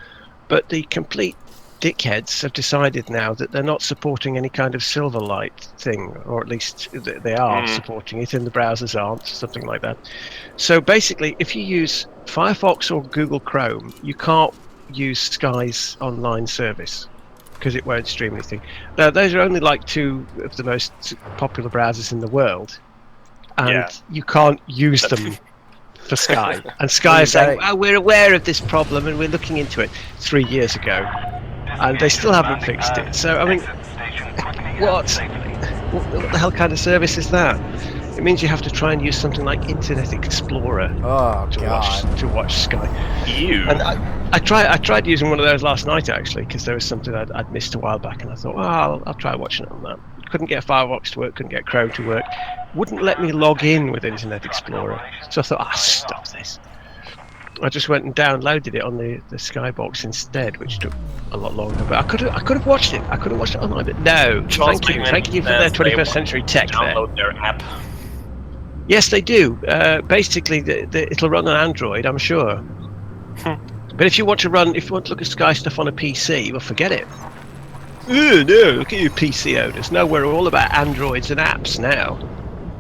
Speaker 3: but the complete dickheads have decided now that they're not supporting any kind of Silverlight thing, or at least they are supporting it and the browsers aren't, something like that. So basically, if you use Firefox or Google Chrome, you can't use Sky's online service because it won't stream anything. Now, those are only like 2 of the most popular browsers in the world, and you can't use them for Sky. And Sky is saying, "Oh, we're aware of this problem and we're looking into it." 3 years ago, and they still haven't fixed it. So I mean, what the hell kind of service is that? It means you have to try and use something like Internet Explorer to watch Sky.
Speaker 4: Ew.
Speaker 3: And I tried using one of those last night actually, because there was something I'd missed a while back, and I thought, well, I'll try watching it on that. Couldn't get Firefox to work, couldn't get Chrome to work, wouldn't let me log in with Internet Explorer. So I thought, stop this. I just went and downloaded it on the Skybox instead, which took a lot longer. But I could have watched it. I could have watched it online, but no. Thank you for their 21st century tech there.
Speaker 4: Download their app.
Speaker 3: Yes, they do. Basically, it'll run on Android, I'm sure. But if you want to look at Sky stuff on a PC, well, forget it. No, look at you PC owners. No, we're all about Androids and apps now.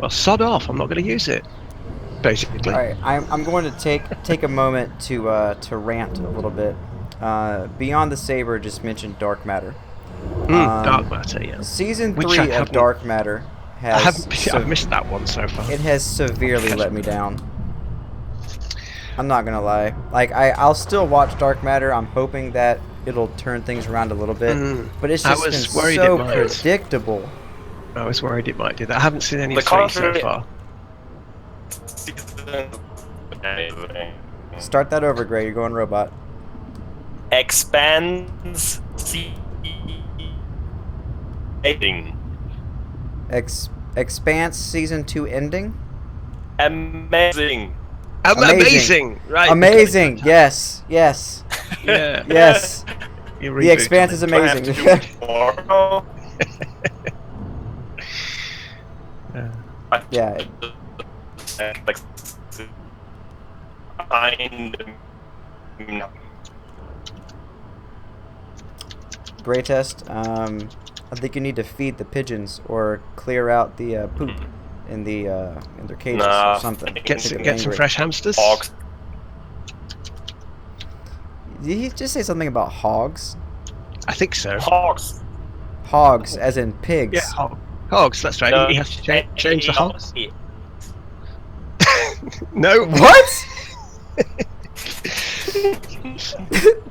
Speaker 3: Well, sod off. I'm not going to use it. Basically.
Speaker 2: All right, I'm going to take a moment to rant a little bit. Beyond the Saber just mentioned Dark Matter.
Speaker 3: Dark Matter, yeah.
Speaker 2: Season 3 of Dark Matter has...
Speaker 3: I've missed that one so far.
Speaker 2: It has severely let me down. I'm not going to lie. Like, I'll still watch Dark Matter. I'm hoping that it'll turn things around a little bit. But it's just been so predictable.
Speaker 3: I was worried it might do that. I haven't seen any threats so far.
Speaker 2: Start that over, Gray. You're going robot.
Speaker 4: Expands ending.
Speaker 2: Expanse season 2 ending.
Speaker 4: Amazing.
Speaker 3: Right.
Speaker 2: Amazing. Yes.
Speaker 3: Yeah.
Speaker 2: Yes. The Expanse is amazing. Yeah. Gray test. I think you need to feed the pigeons or clear out the poop in their cages or something.
Speaker 3: Get some fresh hamsters.
Speaker 4: Hogs.
Speaker 2: Did he just say something about hogs?
Speaker 3: I think so.
Speaker 4: Hogs.
Speaker 2: Hogs, as in pigs.
Speaker 3: Yeah, hogs. That's right.
Speaker 4: No,
Speaker 3: you have to change the hogs.
Speaker 2: No. What?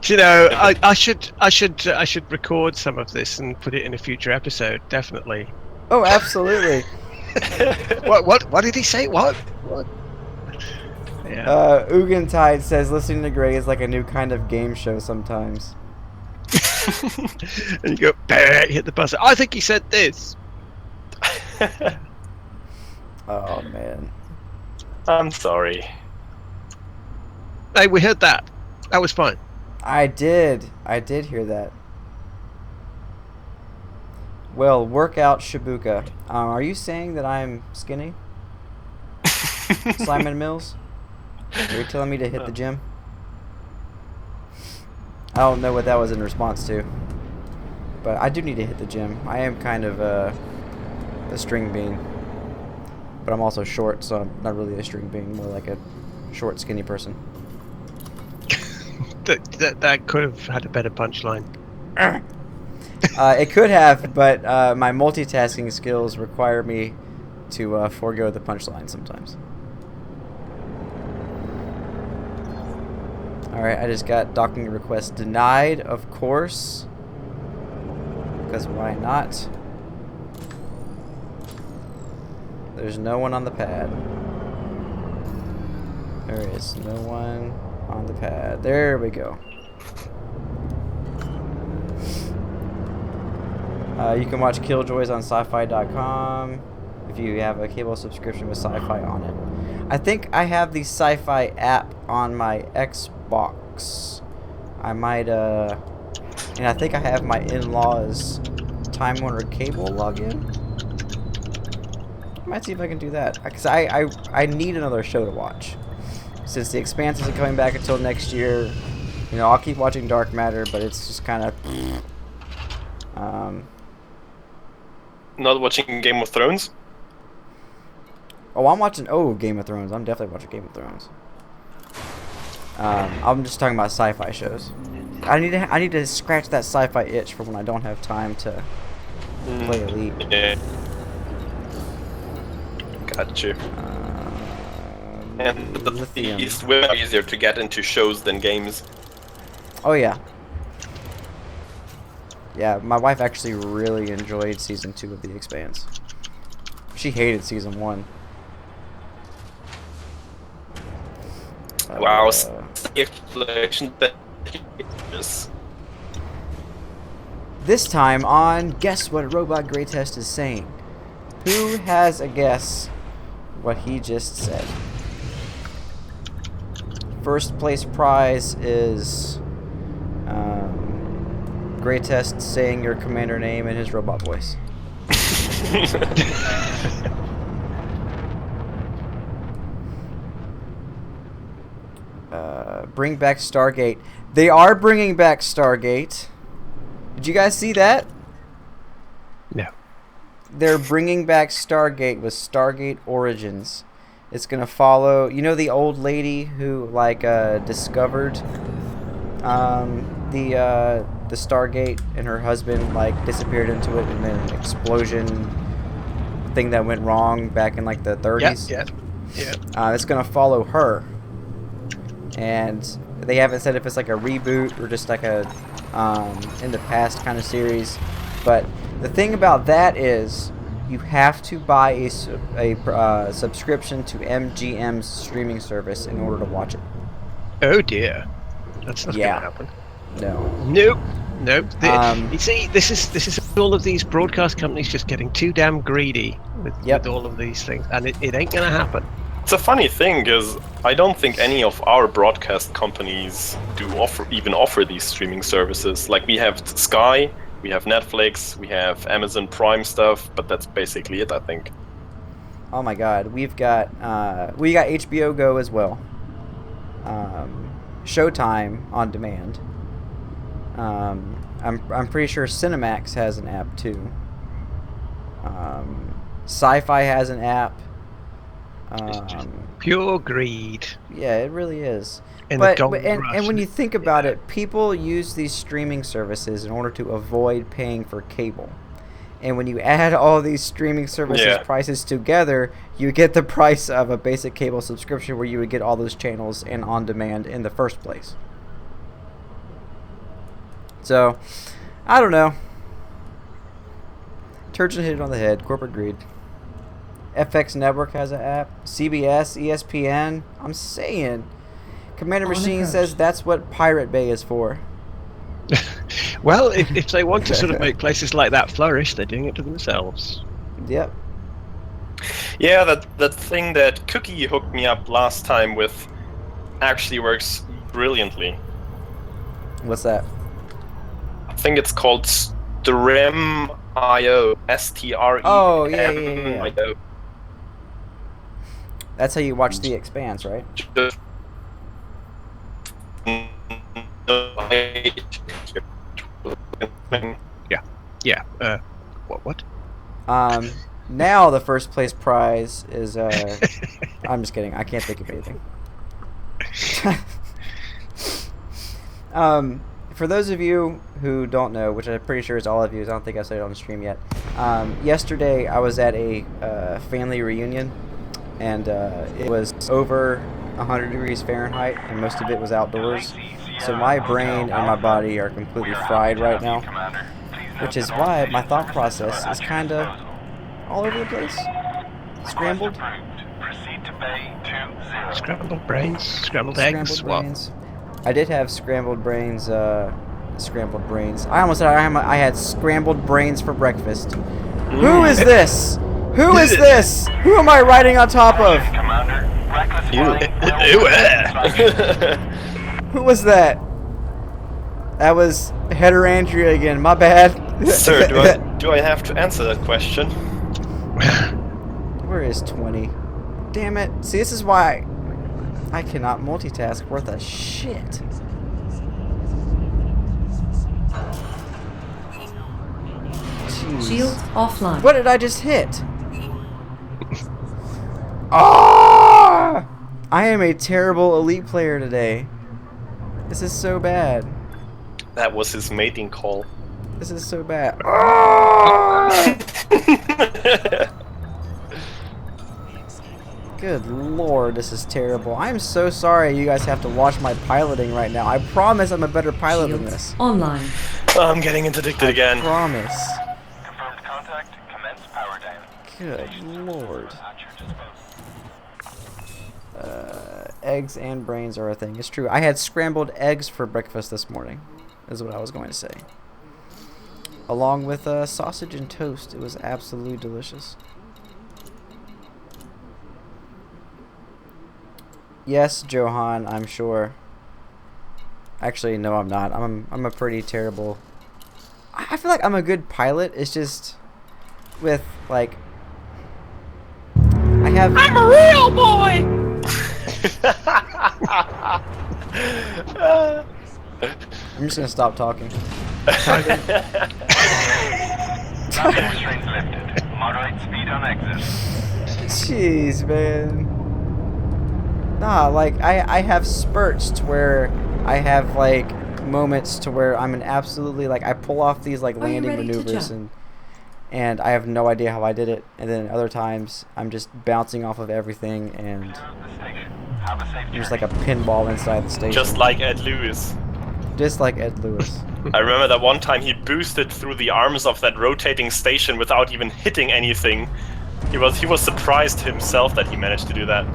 Speaker 3: Do you know, I should record some of this and put it in a future episode. Definitely.
Speaker 2: Oh, absolutely.
Speaker 3: What did he say? What? Yeah.
Speaker 2: Ugentide says listening to Gray is like a new kind of game show sometimes.
Speaker 3: And you go, bah, hit the buzzer. I think he said this.
Speaker 2: Oh man.
Speaker 4: I'm sorry.
Speaker 3: Hey, we heard that. That was fine.
Speaker 2: I did hear that. Well, workout Shibuka. Are you saying that I'm skinny? Simon Mills? Are you telling me to hit the gym? I don't know what that was in response to. But I do need to hit the gym. I am kind of a string bean. But I'm also short, so I'm not really a string bean. More like a short, skinny person.
Speaker 3: That could have had a better punchline.
Speaker 2: It could have, but my multitasking skills require me to forego the punchline sometimes. Alright, I just got docking request denied, of course. Because why not? There's no one on the pad. There is no one on the pad. There we go. You can watch Killjoys on sci-fi.com if you have a cable subscription with sci-fi on it. I think I have the sci-fi app on my Xbox. I might, and I think I have my in-laws Time Warner Cable login. I might see if I can do that. Because I need another show to watch. Since The Expanse isn't coming back until next year, you know, I'll keep watching Dark Matter, but it's just kind of...
Speaker 4: Not watching Game of Thrones?
Speaker 2: Oh, I'm watching... Oh, Game of Thrones. I'm definitely watching Game of Thrones. I'm just talking about sci-fi shows. I need to scratch that sci-fi itch for when I don't have time to play Elite.
Speaker 4: Yeah. Got you. And it's way easier to get into shows than games.
Speaker 2: Oh, yeah. Yeah, my wife actually really enjoyed Season 2 of The Expanse. She hated Season 1.
Speaker 4: Wow,
Speaker 2: This time on Guess What Robot Greatest is Saying. Who has a guess what he just said? First place prize is Greatest saying your commander name in his robot voice. Bring back Stargate. They are bringing back Stargate. Did you guys see that?
Speaker 3: No.
Speaker 2: They're bringing back Stargate with Stargate Origins. It's gonna follow, you know, the old lady who like discovered the Stargate, and her husband like disappeared into it, and then an explosion thing that went wrong back in like the 30s.
Speaker 3: Yeah.
Speaker 2: It's gonna follow her, and they haven't said if it's like a reboot or just like a in the past kind of series. But the thing about that is you have to buy a subscription to MGM's streaming service in order to watch it.
Speaker 3: Oh dear, that's not gonna happen.
Speaker 2: No.
Speaker 3: Nope. You see, this is all of these broadcast companies just getting too damn greedy with all of these things, and it ain't gonna happen.
Speaker 4: It's a funny thing, because I don't think any of our broadcast companies even offer these streaming services. Like, we have Sky, we have Netflix, we have Amazon Prime stuff, but that's basically it, I think.
Speaker 2: Oh my God, we got HBO Go as well. Showtime on demand. I'm pretty sure Cinemax has an app too. Sci-Fi has an app.
Speaker 3: Pure greed.
Speaker 2: Yeah, it really is.
Speaker 3: And
Speaker 2: when you think about it, people use these streaming services in order to avoid paying for cable. And when you add all these streaming services prices together, you get the price of a basic cable subscription where you would get all those channels and on demand in the first place. So, I don't know. Turgeon hit it on the head. Corporate greed. FX Network has an app. CBS, ESPN. I'm saying. Commander Machine says that's what Pirate Bay is for.
Speaker 3: Well, if they want to sort of make places like that flourish, they're doing it to themselves.
Speaker 2: Yep.
Speaker 4: Yeah, that thing that Cookie hooked me up last time with actually works brilliantly.
Speaker 2: What's that?
Speaker 4: I think it's called Strem.io. STREM.io.
Speaker 2: Oh, yeah. That's how you watch The Expanse, right?
Speaker 3: Yeah. What?
Speaker 2: Now the first place prize is I'm just kidding. I can't think of anything. For those of you who don't know, which I'm pretty sure is all of you, I don't think I said it on the stream yet. Yesterday I was at a family reunion, and it was over 100 degrees Fahrenheit, and most of it was outdoors. So my brain and my body are completely fried right now, which is why my thought process is kind of all over the place. Scrambled?
Speaker 8: Approved. Proceed to Bay 20.
Speaker 3: Scrambled brains, scrambled eggs.
Speaker 2: Scrambled brains. I did have scrambled brains. Scrambled brains. I almost said I had scrambled brains for breakfast. Who is this? Who is this? Who am I riding on top of?
Speaker 8: Commander, reckless flying.
Speaker 2: Who was that? That was Heterandria again. My bad.
Speaker 4: Sir, do I have to answer that question?
Speaker 2: Where is 20? Damn it. See, this is why I cannot multitask worth a shit. Jeez.
Speaker 5: Shield offline.
Speaker 2: What did I just hit? Ah! I am a terrible elite player today. This is so bad.
Speaker 4: That was his mating call.
Speaker 2: This is so bad. Ah! Good lord, this is terrible. I'm so sorry you guys have to watch my piloting right now. I promise I'm a better pilot than
Speaker 5: Shield
Speaker 2: this.
Speaker 5: online.
Speaker 4: Oh, I'm getting interdicted again.
Speaker 2: Promise.
Speaker 8: Confirmed contact. Commence power down.
Speaker 2: Good lord.
Speaker 8: At your disposal.
Speaker 2: Eggs and brains are a thing. It's true. I had scrambled eggs for breakfast this morning, is what I was going to say. Along with sausage and toast. It was absolutely delicious. Yes, Johan, I'm sure. Actually, no, I'm not. I'm a pretty terrible... I feel like I'm a good pilot. It's just with, like... I have...
Speaker 4: I'm a real boy!
Speaker 2: I'm just gonna stop talking.
Speaker 8: Landing restraints lifted. Moderate speed on exit.
Speaker 2: Jeez, man. Nah, like, I have spurts to where I have, like, moments to where I'm an absolutely, like, I pull off these, like,
Speaker 5: Are you
Speaker 2: landing
Speaker 5: ready to
Speaker 2: maneuvers
Speaker 5: jump?
Speaker 2: and I have no idea how I did it. And then other times, I'm just bouncing off of everything and
Speaker 8: The station. Have a safe
Speaker 2: I'm just
Speaker 8: journey.
Speaker 2: like a pinball inside the station.
Speaker 4: Just like Ed Lewis.
Speaker 2: Just like Ed Lewis.
Speaker 4: I remember that one time he boosted through the arms of that rotating station without even hitting anything. He was surprised himself that he managed to do that.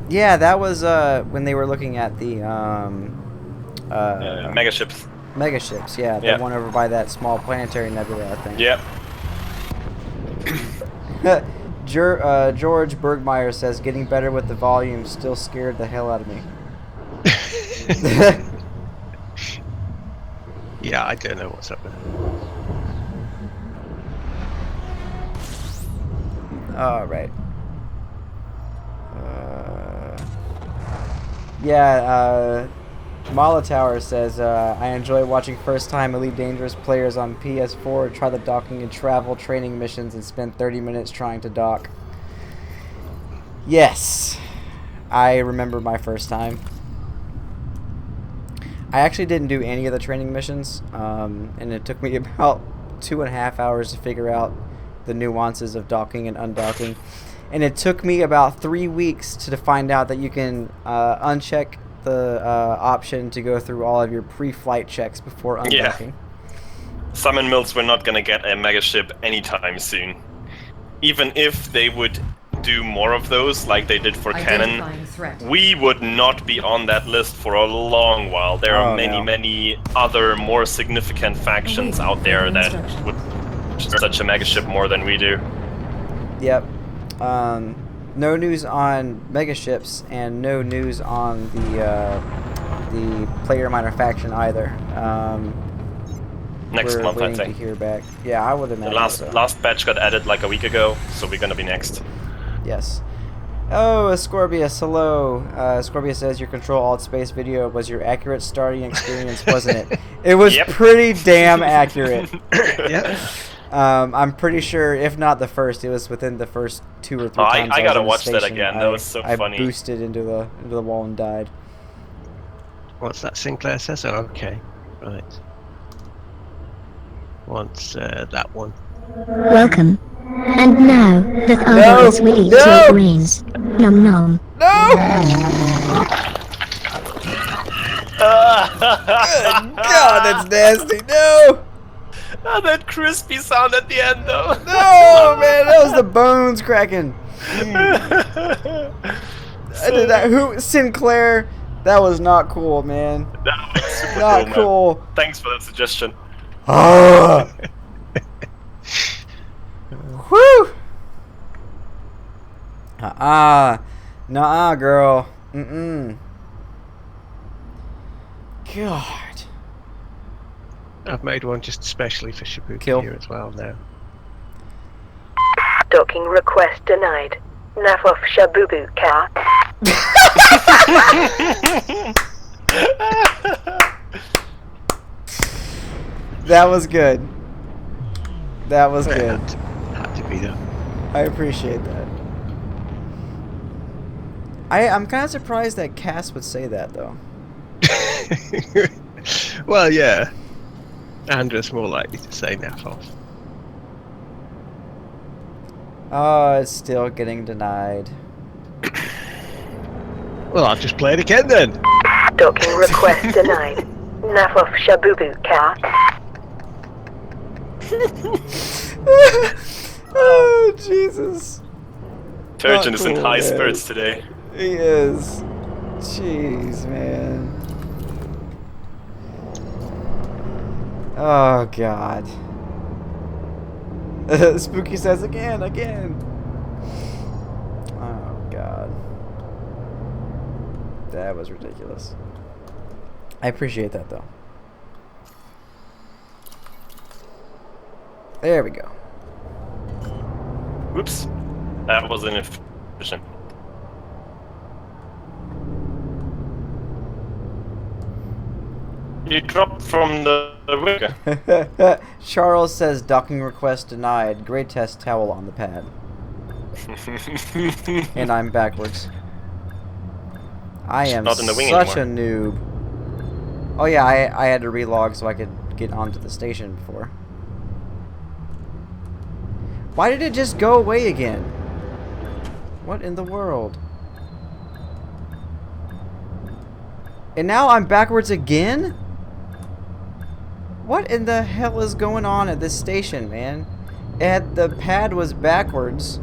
Speaker 2: Yeah, that was when they were looking at the
Speaker 4: Mega ships.
Speaker 2: megaships. Yeah, the
Speaker 4: Yeah.
Speaker 2: one over by that small planetary nebula, I think.
Speaker 4: Yep.
Speaker 2: George Bergmeyer says, getting better with the volume still scared the hell out of me.
Speaker 3: Yeah, I don't know what's up with it.
Speaker 2: Alright. Molotauer says, I enjoy watching first-time Elite Dangerous players on PS4 try the docking and travel training missions and spend 30 minutes trying to dock. Yes. I remember my first time. I actually didn't do any of the training missions, and it took me about 2.5 hours to figure out the nuances of docking and undocking. And it took me about 3 weeks to find out that you can uncheck the option to go through all of your pre-flight checks before undocking.
Speaker 4: Summon Mills were not gonna get a mega ship anytime soon. Even if they would do more of those, like they did for Cannon,
Speaker 5: Identifying threat.
Speaker 4: we would not be on that list for a long while. There are many other more significant factions out there that would such a mega ship more than we do.
Speaker 2: Yep. No news on megaships and no news on the player minor faction either.
Speaker 4: Next
Speaker 2: we're
Speaker 4: month, I
Speaker 2: waiting
Speaker 4: think.
Speaker 2: to hear back. Yeah, I would
Speaker 4: The
Speaker 2: imagine so.
Speaker 4: last batch got added like a week ago, so we're gonna be next.
Speaker 2: Yes. Oh, Ascorbius, hello. Ascorbius says your Control Alt Space video was your accurate starting experience, wasn't it? It was
Speaker 4: Yep.
Speaker 2: pretty damn accurate.
Speaker 3: Yeah.
Speaker 2: I'm pretty sure, if not the first, it was within the first 2 or 3
Speaker 4: Oh,
Speaker 2: times
Speaker 4: I
Speaker 2: was
Speaker 4: gotta
Speaker 2: in the
Speaker 4: watch that
Speaker 2: station,
Speaker 4: again. That was so
Speaker 2: I
Speaker 4: funny.
Speaker 2: boosted into the wall and died.
Speaker 3: What's that Sinclair says? Oh, okay. Right. What's that one?
Speaker 6: Welcome. And now, the Thargoids will eat your brains. Nom nom.
Speaker 2: No! God, that's nasty. No!
Speaker 4: Oh, that crispy sound at the end, though.
Speaker 2: No, man, that was the bones cracking. I did that. Who? Sinclair? That was not cool, man.
Speaker 4: That was super
Speaker 2: Not cool.
Speaker 4: man. Thanks for that suggestion.
Speaker 2: Ah. Whew. Nuh-uh, girl. Mm-mm. God.
Speaker 3: I've made one just especially for Shibuki
Speaker 2: Kill.
Speaker 3: here as well now.
Speaker 10: Docking request denied. Naff off Shabubu, car.
Speaker 2: That was good. That was good.
Speaker 3: Had to be done.
Speaker 2: I appreciate that. I'm kind of surprised that Cass would say that, though.
Speaker 3: Well, yeah. Andrew's more likely to say naff off.
Speaker 2: Oh, it's still getting denied.
Speaker 3: Well, I'll just play it again then.
Speaker 10: Docking request denied. Naff off Shabubu, car.
Speaker 2: Oh, Jesus.
Speaker 4: Turgeon is in
Speaker 2: cool,
Speaker 4: high
Speaker 2: man.
Speaker 4: spirits today.
Speaker 2: He is. Jeez, man. Oh, God. Spooky says again. Oh, God. That was ridiculous. I appreciate that, though. There we go.
Speaker 4: Whoops. That was inefficient. You dropped from the wicker.
Speaker 2: Charles says docking request denied. Gray test towel on the pad. And I'm backwards. I am
Speaker 4: not in the wing
Speaker 2: such a noob. Oh yeah, I had to relog so I could get onto the station before. Why did it just go away again? What in the world? And now I'm backwards again? What in the hell is going on at this station, man? The pad was backwards,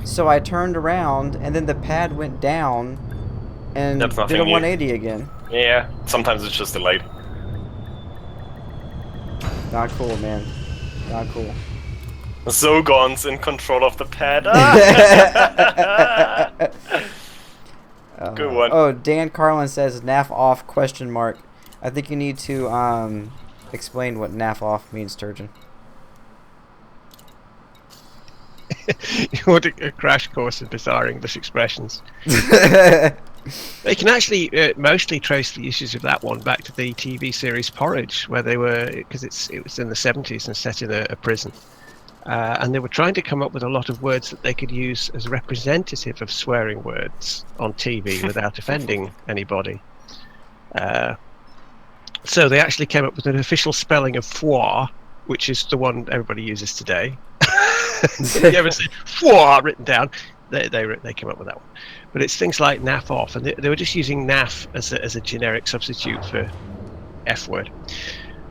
Speaker 2: so I turned around, and then the pad went down, and
Speaker 4: That's
Speaker 2: did
Speaker 4: nothing
Speaker 2: a
Speaker 4: new.
Speaker 2: 180 again.
Speaker 4: Yeah, sometimes it's just delayed.
Speaker 2: Not cool, man. Not cool.
Speaker 4: Zogon's in control of the pad. Good one.
Speaker 2: Oh, Dan Carlin says naff off question mark. I think you need to explain what naff off means, Turgeon.
Speaker 3: You want a crash course in bizarre English expressions. They can actually mostly trace the issues of that one back to the TV series Porridge, where they were, because it was in the 70s and set in a prison. And they were trying to come up with a lot of words that they could use as representative of swearing words on TV without offending anybody. So they actually came up with an official spelling of foie, which is the one everybody uses today. If you ever see foie written down, they came up with that one. But it's things like naff off, and they were just using naff as a generic substitute for F word.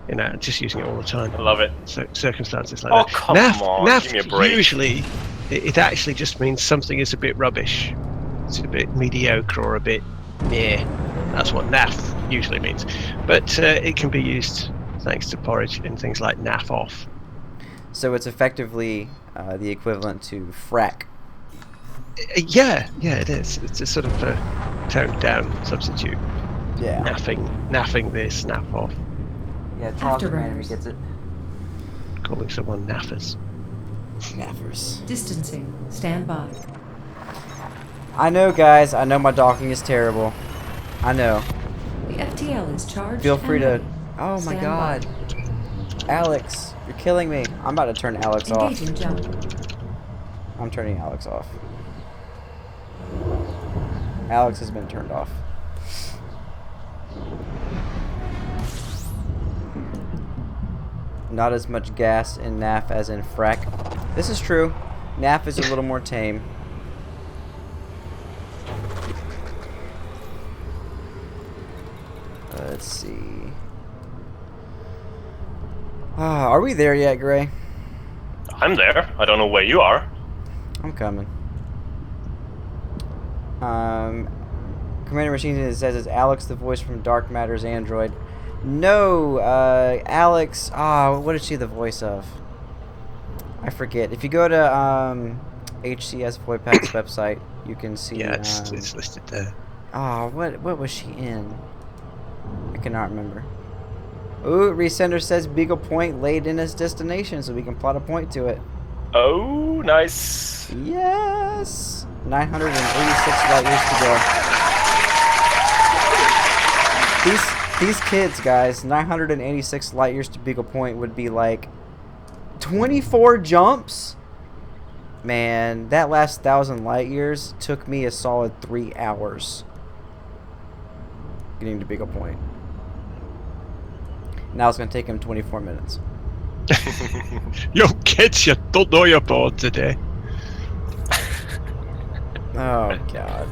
Speaker 3: You know, just using it all the time.
Speaker 4: I love it.
Speaker 3: So circumstances like
Speaker 4: Oh,
Speaker 3: that.
Speaker 4: come on,
Speaker 3: naff
Speaker 4: give me a break.
Speaker 3: Usually, it actually just means something is a bit rubbish. It's a bit mediocre or a bit meh. That's what naff usually means. But it can be used, thanks to Porridge, in things like naff off.
Speaker 2: So it's effectively the equivalent to frack.
Speaker 3: Yeah, it is. It's a sort of a toned down substitute.
Speaker 2: Yeah.
Speaker 3: Naffing this, naff off.
Speaker 2: Yeah, Charles
Speaker 5: Afterburners.
Speaker 2: gets it.
Speaker 3: Calling someone naffers.
Speaker 2: Naffers.
Speaker 5: Distancing. Stand by.
Speaker 2: I know, guys. I know my docking is terrible. I know.
Speaker 5: The FTL is charged.
Speaker 2: Feel free
Speaker 5: and
Speaker 2: to...
Speaker 5: ready.
Speaker 2: Oh my
Speaker 5: Stand
Speaker 2: god.
Speaker 5: by.
Speaker 2: Alex, you're killing me. I'm about to turn Alex off.
Speaker 5: Engaging jump.
Speaker 2: I'm turning Alex off. Alex has been turned off. Not as much gas in NAF as in frack. This is true. NAF is a little more tame. Let's see. Are we there yet, Gray?
Speaker 4: I'm there. I don't know where you are.
Speaker 2: I'm coming. Commander Machine says, is Alex the voice from Dark Matter's android? No, Alex, what is she the voice of? I forget. If you go to HCS Voidpack's website, you can see.
Speaker 3: Yeah, it's listed there.
Speaker 2: What was she in? I cannot remember. Ooh, Resender says Beagle Point laid in his destination, so we can plot a point to it.
Speaker 4: Oh, nice.
Speaker 2: Yes! 986 light years to go. These kids, guys, 986 light years to Beagle Point would be like 24 jumps? Man, that last 1,000 light years took me a solid 3 hours getting to Beagle Point. Now it's going to take him 24 minutes.
Speaker 3: Young kids, you don't know you're born today.
Speaker 2: Oh, God.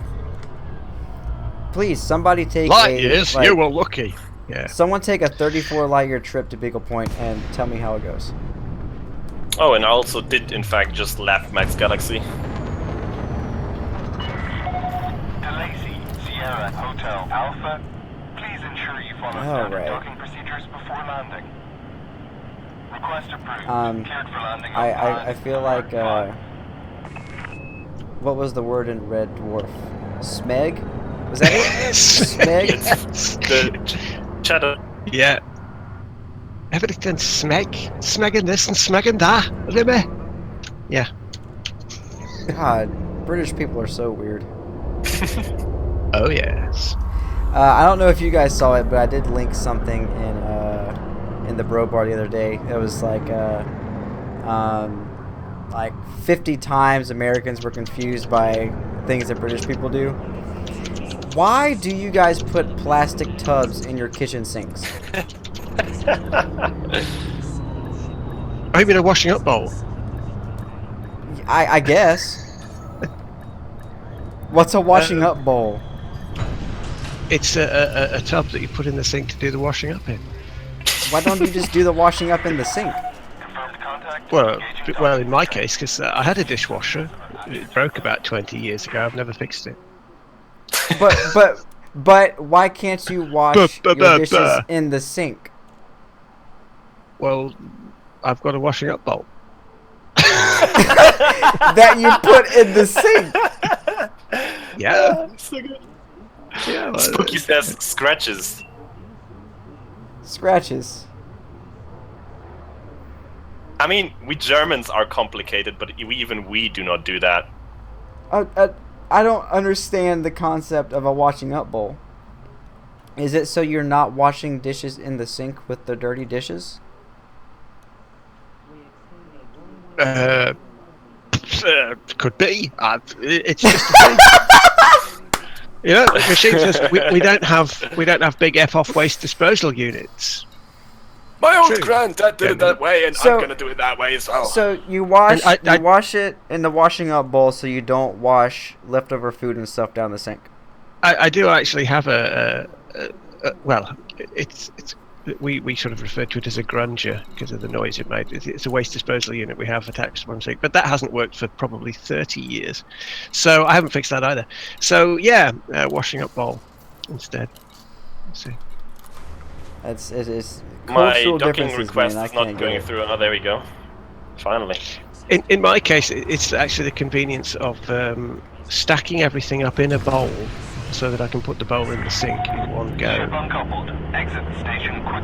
Speaker 2: Please, somebody take
Speaker 3: light years? You were lucky. Yeah.
Speaker 2: Someone take a 34 light year trip to Beagle Point and tell me how it goes.
Speaker 4: Oh, and I also did, in fact, just left Max Galaxy.
Speaker 8: DeLacy, Sierra, Hotel, Alpha. Please ensure you follow standard docking procedures before landing. Request approved. Cleared for landing.
Speaker 2: I feel like, what was the word in Red Dwarf? Smeg? Was that it? Smeg?
Speaker 4: It's the chatter.
Speaker 3: Yeah. Everything smeg. Smegging this and smegging that. Really? Yeah.
Speaker 2: God, British people are so weird.
Speaker 3: Oh, yes.
Speaker 2: I don't know if you guys saw it, but I did link something in the bro bar the other day. It was like 50 times Americans were confused by things that British people do. Why do you guys put plastic tubs in your kitchen sinks?
Speaker 3: I mean a washing up bowl.
Speaker 2: I guess. What's a washing up bowl?
Speaker 3: It's a tub that you put in the sink to do the washing up in.
Speaker 2: Why don't you just do the washing up in the sink?
Speaker 3: Well, in my case, because I had a dishwasher. It broke about 20 years ago. I've never fixed it.
Speaker 2: But why can't you wash your dishes in the sink?
Speaker 3: Well, I've got a washing up bowl.
Speaker 2: That you put in the sink.
Speaker 3: Yeah.
Speaker 4: So good.
Speaker 3: Yeah. Well,
Speaker 4: Spooky says scratches.
Speaker 2: Scratches.
Speaker 4: I mean, we Germans are complicated, but even we do not do that.
Speaker 2: I don't understand the concept of a washing up bowl. Is it so you're not washing dishes in the sink with the dirty dishes?
Speaker 3: Could be. It's just a thing. You know, the machine says we don't have big F-off waste disposal units.
Speaker 1: My old granddad did it that way, and I'm gonna do it that way as well.
Speaker 2: So you wash wash it in the washing up bowl, so you don't wash leftover food and stuff down the sink.
Speaker 3: I do actually have well, we sort of refer to it as a grunger because of the noise it made. It's a waste disposal unit we have attached to one sink, but that hasn't worked for probably 30 years, so I haven't fixed that either. So yeah, washing up bowl instead. Let's see.
Speaker 2: It is.
Speaker 4: My docking request is not going through. Oh, there we go. Finally.
Speaker 3: In my case, it's actually the convenience of stacking everything up in a bowl so that I can put the bowl in the sink in one go.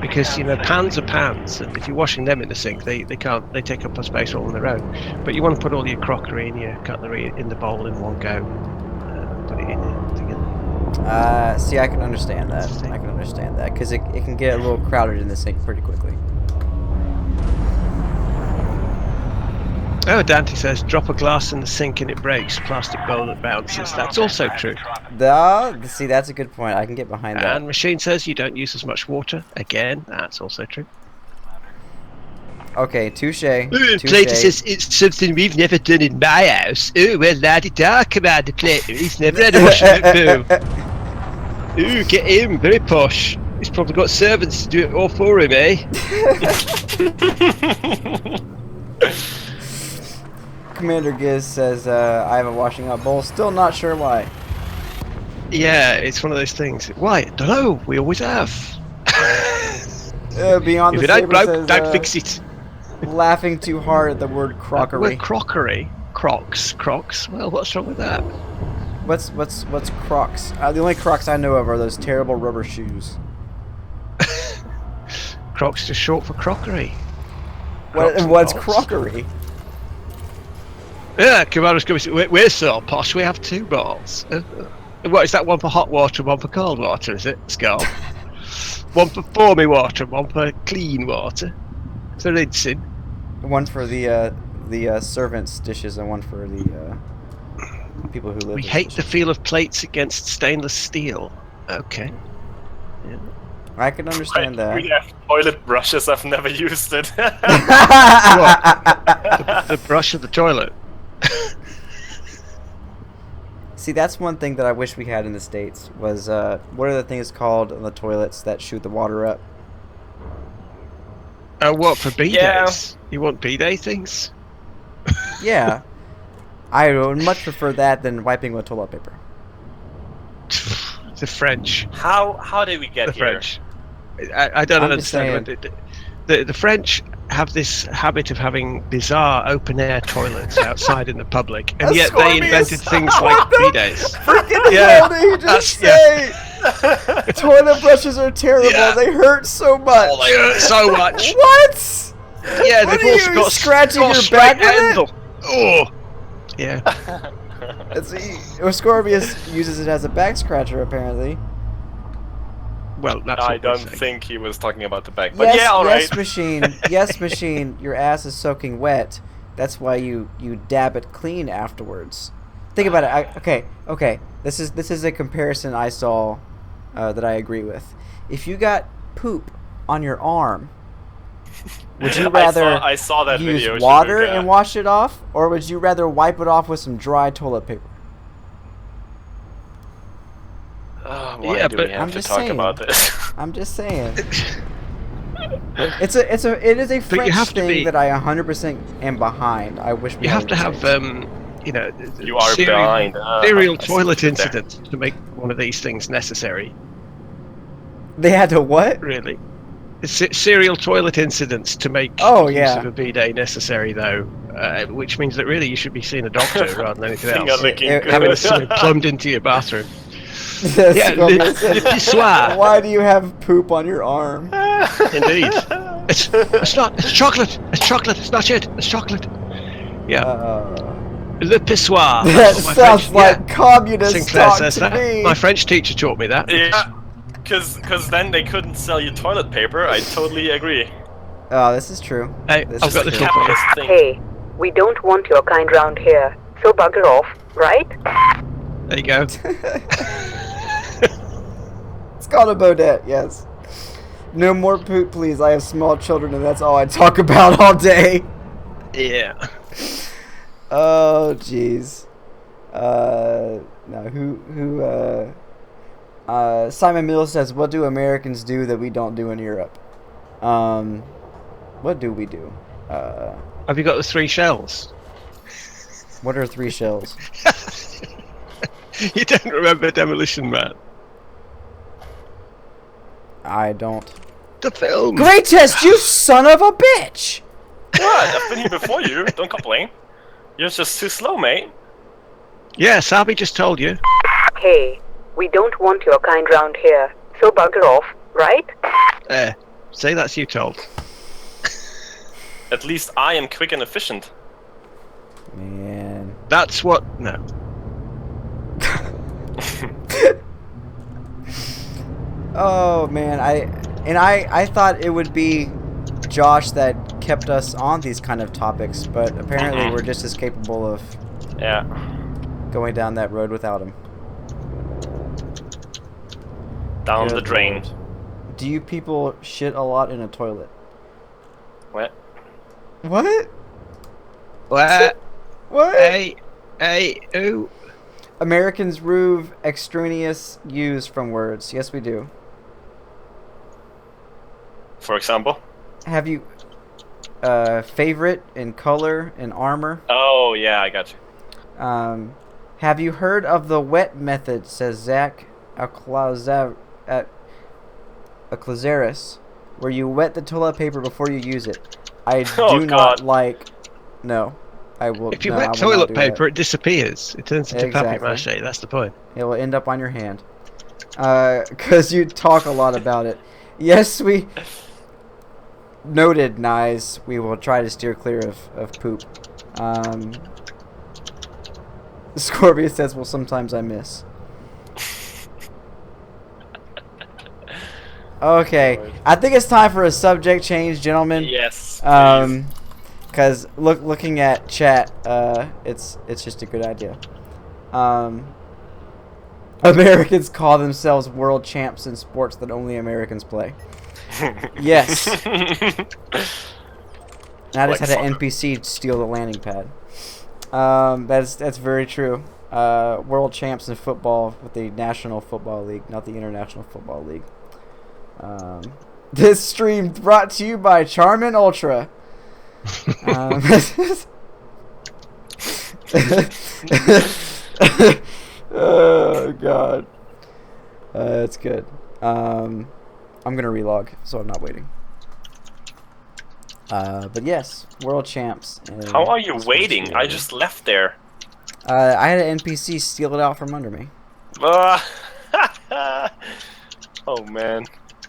Speaker 3: Because, you know, pans are pans, and if you're washing them in the sink, they take up a space all on their own. But you want to put all your crockery and your cutlery in the bowl in one go. Put it in there together.
Speaker 2: See, I can understand that. I can understand that because it can get a little crowded in the sink pretty quickly.
Speaker 3: Oh, Dante says, drop a glass in the sink and it breaks. Plastic bowl that bounces. That's also true.
Speaker 2: See, that's a good point. I can get behind that.
Speaker 3: And Machine says you don't use as much water. Again, that's also true.
Speaker 2: Okay, touche.
Speaker 3: Plato says it's something we've never done in my house. Oh, well, la-di-da, Commander Plato. He's never had a washing up bowl. Ooh, get him. Very posh. He's probably got servants to do it all for him, eh?
Speaker 2: Commander Giz says, I have a washing up bowl. Still not sure why.
Speaker 3: Yeah, it's one of those things. Why? Don't know. We always have.
Speaker 2: Beyond
Speaker 3: If
Speaker 2: the
Speaker 3: it ain't
Speaker 2: Saber
Speaker 3: broke,
Speaker 2: says,
Speaker 3: don't fix it.
Speaker 2: laughing too hard at the word crockery.
Speaker 3: Word crockery? Crocs. Well, what's wrong with that?
Speaker 2: What's Crocs? The only Crocs I know of are those terrible rubber shoes.
Speaker 3: Crocs just short for crockery.
Speaker 2: What's crockery?
Speaker 3: Yeah, Commander's going to say, we're so posh, we have 2 bowls. What is that, one for hot water and one for cold water, is it, Skull? One for foamy water and one for clean water. So rinsing.
Speaker 2: One for the servants' dishes and one for the people who live.
Speaker 3: We hate the feel of plates against stainless steel. Okay. Yeah.
Speaker 2: I can understand that.
Speaker 4: We have toilet brushes. I've never used it.
Speaker 3: What? The brush of the toilet.
Speaker 2: See, that's one thing that I wish we had in the States was what are the things called on the toilets that shoot the water up?
Speaker 3: What, for B-days?
Speaker 4: Yeah.
Speaker 3: You want B-day things?
Speaker 2: Yeah. I would much prefer that than wiping with toilet paper.
Speaker 3: The French.
Speaker 4: How did we get
Speaker 3: The
Speaker 4: here?
Speaker 3: French. I don't
Speaker 2: I'm just
Speaker 3: understand. The French have this habit of having bizarre open-air toilets outside in the public, and yet they invented things like B-days.
Speaker 2: Freaking hell did he just say? Toilet brushes are terrible.
Speaker 3: Yeah.
Speaker 2: They hurt so much.
Speaker 3: Oh, they hurt so much.
Speaker 2: What?
Speaker 3: Yeah,
Speaker 2: What
Speaker 3: they've
Speaker 2: are
Speaker 3: also
Speaker 2: you,
Speaker 3: got
Speaker 2: scratching
Speaker 3: got a
Speaker 2: your
Speaker 3: straight
Speaker 2: back with it?
Speaker 3: handle. Oh, yeah.
Speaker 2: Scorpius uses it as a back scratcher, apparently.
Speaker 3: Well, that's
Speaker 4: I
Speaker 3: what we're
Speaker 4: don't
Speaker 3: saying.
Speaker 4: think he was talking about the back. But
Speaker 2: Yes,
Speaker 4: yeah, all right.
Speaker 2: yes, machine. Yes, machine. Your ass is soaking wet. That's why you dab it clean afterwards. Think about it. Okay. This is a comparison I saw that I agree with. If you got poop on your arm, would you rather
Speaker 4: I saw that
Speaker 2: use
Speaker 4: video,
Speaker 2: water
Speaker 4: Shibuka.
Speaker 2: and wash it off, or would you rather wipe it off with some dry toilet paper?
Speaker 4: Why
Speaker 3: Yeah,
Speaker 4: do
Speaker 3: but
Speaker 4: we have
Speaker 2: I'm
Speaker 4: to
Speaker 2: just
Speaker 4: talk
Speaker 2: saying.
Speaker 4: about this?
Speaker 2: I'm just saying. It is a
Speaker 3: But you
Speaker 2: French
Speaker 3: have to
Speaker 2: thing
Speaker 3: be-
Speaker 2: that I 100% am behind. I wish we
Speaker 3: You
Speaker 2: had
Speaker 3: have to
Speaker 2: in the
Speaker 3: have,
Speaker 2: States.
Speaker 4: You are behind.
Speaker 3: serial
Speaker 4: I see
Speaker 3: toilet
Speaker 4: what you did there.
Speaker 3: incidents to make one of these things necessary.
Speaker 2: They had to what?
Speaker 3: Really, serial toilet incidents to make
Speaker 2: Oh,
Speaker 3: use
Speaker 2: yeah.
Speaker 3: of a bidet necessary, though, which means that really you should be seeing a doctor rather than anything
Speaker 4: Finger
Speaker 3: else.
Speaker 4: licking.
Speaker 3: Having something plumbed into your bathroom.
Speaker 2: Yes,
Speaker 3: Yeah,
Speaker 2: Scorpius
Speaker 3: the
Speaker 2: said,
Speaker 3: pissoir.
Speaker 2: why do you have poop on your arm?
Speaker 3: Indeed. It's chocolate. It's chocolate. It's not shit. It's chocolate. Yeah. Le pissoir.
Speaker 2: That
Speaker 3: That's what my
Speaker 2: sounds
Speaker 3: French-
Speaker 2: like
Speaker 3: yeah.
Speaker 2: communist
Speaker 3: Sinclair
Speaker 2: talk
Speaker 3: says
Speaker 2: to
Speaker 3: that.
Speaker 2: me.
Speaker 3: My French teacher taught me that.
Speaker 4: Yeah, because then they couldn't sell you toilet paper. I totally agree.
Speaker 2: Oh, this is true.
Speaker 3: Hey,
Speaker 2: This
Speaker 3: I've
Speaker 2: is
Speaker 3: got this
Speaker 2: true.
Speaker 3: one for you.
Speaker 4: Capitalist thing.
Speaker 10: Hey, we don't want your kind round here, so bugger off, right?
Speaker 3: There you go.
Speaker 2: It's called a Bodette, yes. No more poop, please. I have small children, and that's all I talk about all day.
Speaker 3: Yeah.
Speaker 2: Oh, jeez. Simon Mills says, what do Americans do that we don't do in Europe? What do we do?
Speaker 3: Have you got the 3 shells?
Speaker 2: What are 3 shells?
Speaker 3: You don't remember Demolition Man?
Speaker 2: I don't.
Speaker 3: The film.
Speaker 2: Great test, you son of a bitch!
Speaker 4: What? I've been here before you. Don't complain. You're just too slow, mate.
Speaker 3: Yeah, Sabi just told you.
Speaker 10: Hey, we don't want your kind round here, so bugger off, right?
Speaker 3: Say that's you told.
Speaker 4: At least I am quick and efficient.
Speaker 2: Man.
Speaker 3: That's what. No.
Speaker 2: Oh man, I thought it would be Josh that kept us on these kind of topics, but apparently we're just as capable of going down that road without him.
Speaker 4: Down
Speaker 2: Good
Speaker 4: the drain.
Speaker 2: Lord. Do you people shit a lot in a toilet?
Speaker 4: What?
Speaker 2: What?
Speaker 3: What?
Speaker 2: What?
Speaker 3: Hey, ooh.
Speaker 2: Americans remove extraneous use from words. Yes, we do.
Speaker 4: For example?
Speaker 2: Have you favorite in color and armor?
Speaker 4: Oh, yeah, I got you.
Speaker 2: Have you heard of the wet method, says Zach Aclazaris, where you wet the toilet paper before you use it? I do not like... No. I will.
Speaker 3: If you
Speaker 2: no,
Speaker 3: wet toilet paper, it disappears. It turns into papier-mâché. That's the point.
Speaker 2: It will end up on your hand. Because you talk a lot about it. Yes, we... Noted, Nyes. We will try to steer clear of poop. Scorpius says, well, sometimes I miss. Okay. I think it's time for a subject change, gentlemen.
Speaker 4: Yes.
Speaker 2: Because looking at chat, it's just a good idea. Americans call themselves world champs in sports that only Americans play. Yes. And I just had an NPC steal the landing pad. That's very true. World champs in football with the National Football League, not the International Football League. This stream brought to you by Charmin Ultra. Oh God, that's good. I'm gonna relog, so I'm not waiting. But yes, world champs.
Speaker 4: How are you waiting? I just left there.
Speaker 2: I had an NPC steal it out from under me.
Speaker 4: Oh man.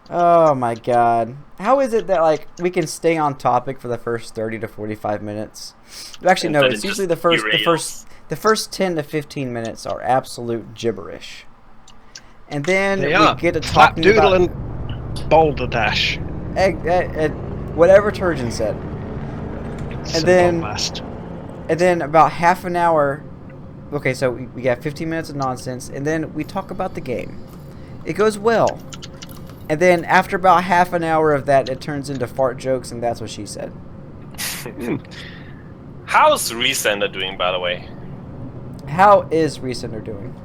Speaker 2: Oh my God. How is it that like we can stay on topic for the first 30 to 45 minutes? Actually, no. It's usually the first 10 to 15 minutes are absolute gibberish, and then we get to talking about
Speaker 3: and boulder dash.
Speaker 2: Whatever Turgeon said. And then about half an hour. Okay, so we got 15 minutes of nonsense, and then we talk about the game. It goes well. And then after about half an hour of that, it turns into fart jokes, and that's what she said.
Speaker 4: How's Resender doing, by the way?
Speaker 2: How is Resender doing?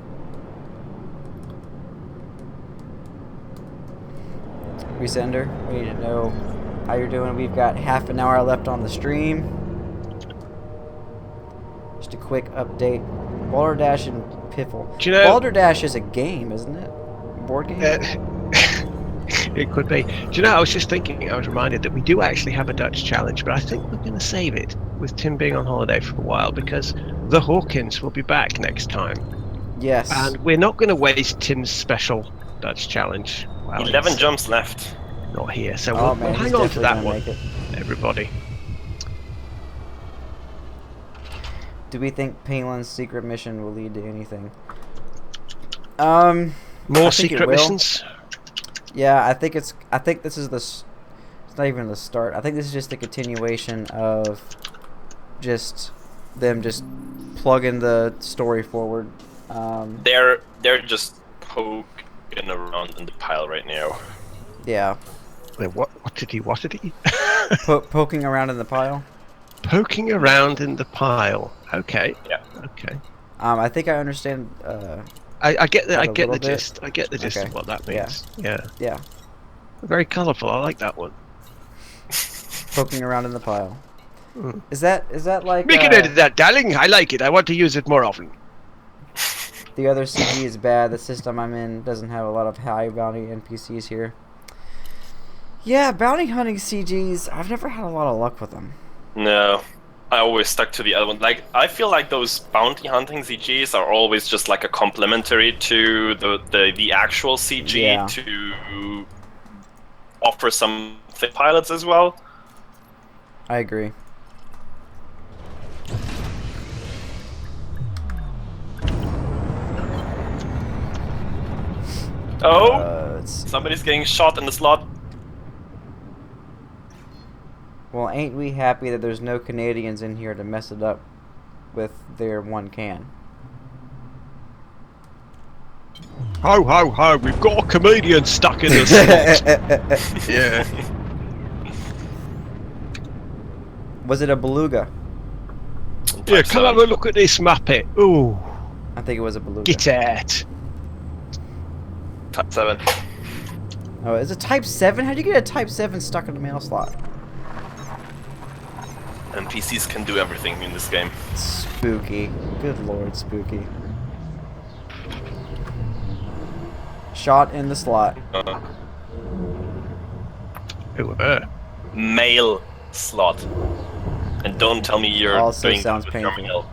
Speaker 2: Resender, we need to know how you're doing. We've got half an hour left on the stream. Just a quick update. Balderdash and Piffle. Balderdash is a game, isn't it? Board game?
Speaker 3: It could be. Do you know, I was just thinking, I was reminded that we do actually have a Dutch challenge, but I think we're going to save it with Tim being on holiday for a while because the Hawkins will be back next time.
Speaker 2: Yes.
Speaker 3: And we're not going to waste Tim's special Dutch challenge. Well,
Speaker 4: 11 jumps left.
Speaker 3: Not here, so we'll hang on to that one, everybody.
Speaker 2: Do we think Palin's secret mission will lead to anything?
Speaker 3: More secret missions?
Speaker 2: Yeah, I think this is it's not even the start. I think this is just a continuation of just them just plugging the story forward.
Speaker 4: They're just poking around in the pile right now.
Speaker 2: Yeah.
Speaker 3: Wait, what did he?
Speaker 2: Poking around in the pile?
Speaker 3: Poking around in the pile. Okay.
Speaker 4: Yeah.
Speaker 3: Okay.
Speaker 2: I think I understand.
Speaker 3: I get the gist. I get the gist of what that means.
Speaker 2: Yeah.
Speaker 3: Very colourful. I like that one.
Speaker 2: Poking around in the pile. Mm. Is that like?
Speaker 3: Make a note of that, darling. I like it. I want to use it more often.
Speaker 2: The other CG is bad. The system I'm in doesn't have a lot of high bounty NPCs here. Yeah, bounty hunting CGs. I've never had a lot of luck with them.
Speaker 4: No. I always stuck to the other one. Like, I feel like those bounty hunting CGs are always just like a complementary to the actual CG to offer some pilots as well.
Speaker 2: I agree.
Speaker 4: Oh, somebody's getting shot in the slot.
Speaker 2: Well, ain't we happy that there's no Canadians in here to mess it up with their one can?
Speaker 3: Ho, ho, ho, we've got a comedian stuck in the slot. Yeah.
Speaker 2: Was it a beluga?
Speaker 3: Yeah, come have a look at this Muppet. Ooh.
Speaker 2: I think it was a beluga.
Speaker 3: Get out.
Speaker 4: Type 7.
Speaker 2: Oh, is it Type 7? How'd you get a Type 7 stuck in the mail slot?
Speaker 4: NPCs can do everything in this game.
Speaker 2: Spooky. Good lord, spooky. Shot in the slot.
Speaker 4: Mail slot. And don't tell me you're
Speaker 2: Also
Speaker 4: doing
Speaker 2: sounds
Speaker 4: with
Speaker 2: painful.
Speaker 4: terminal.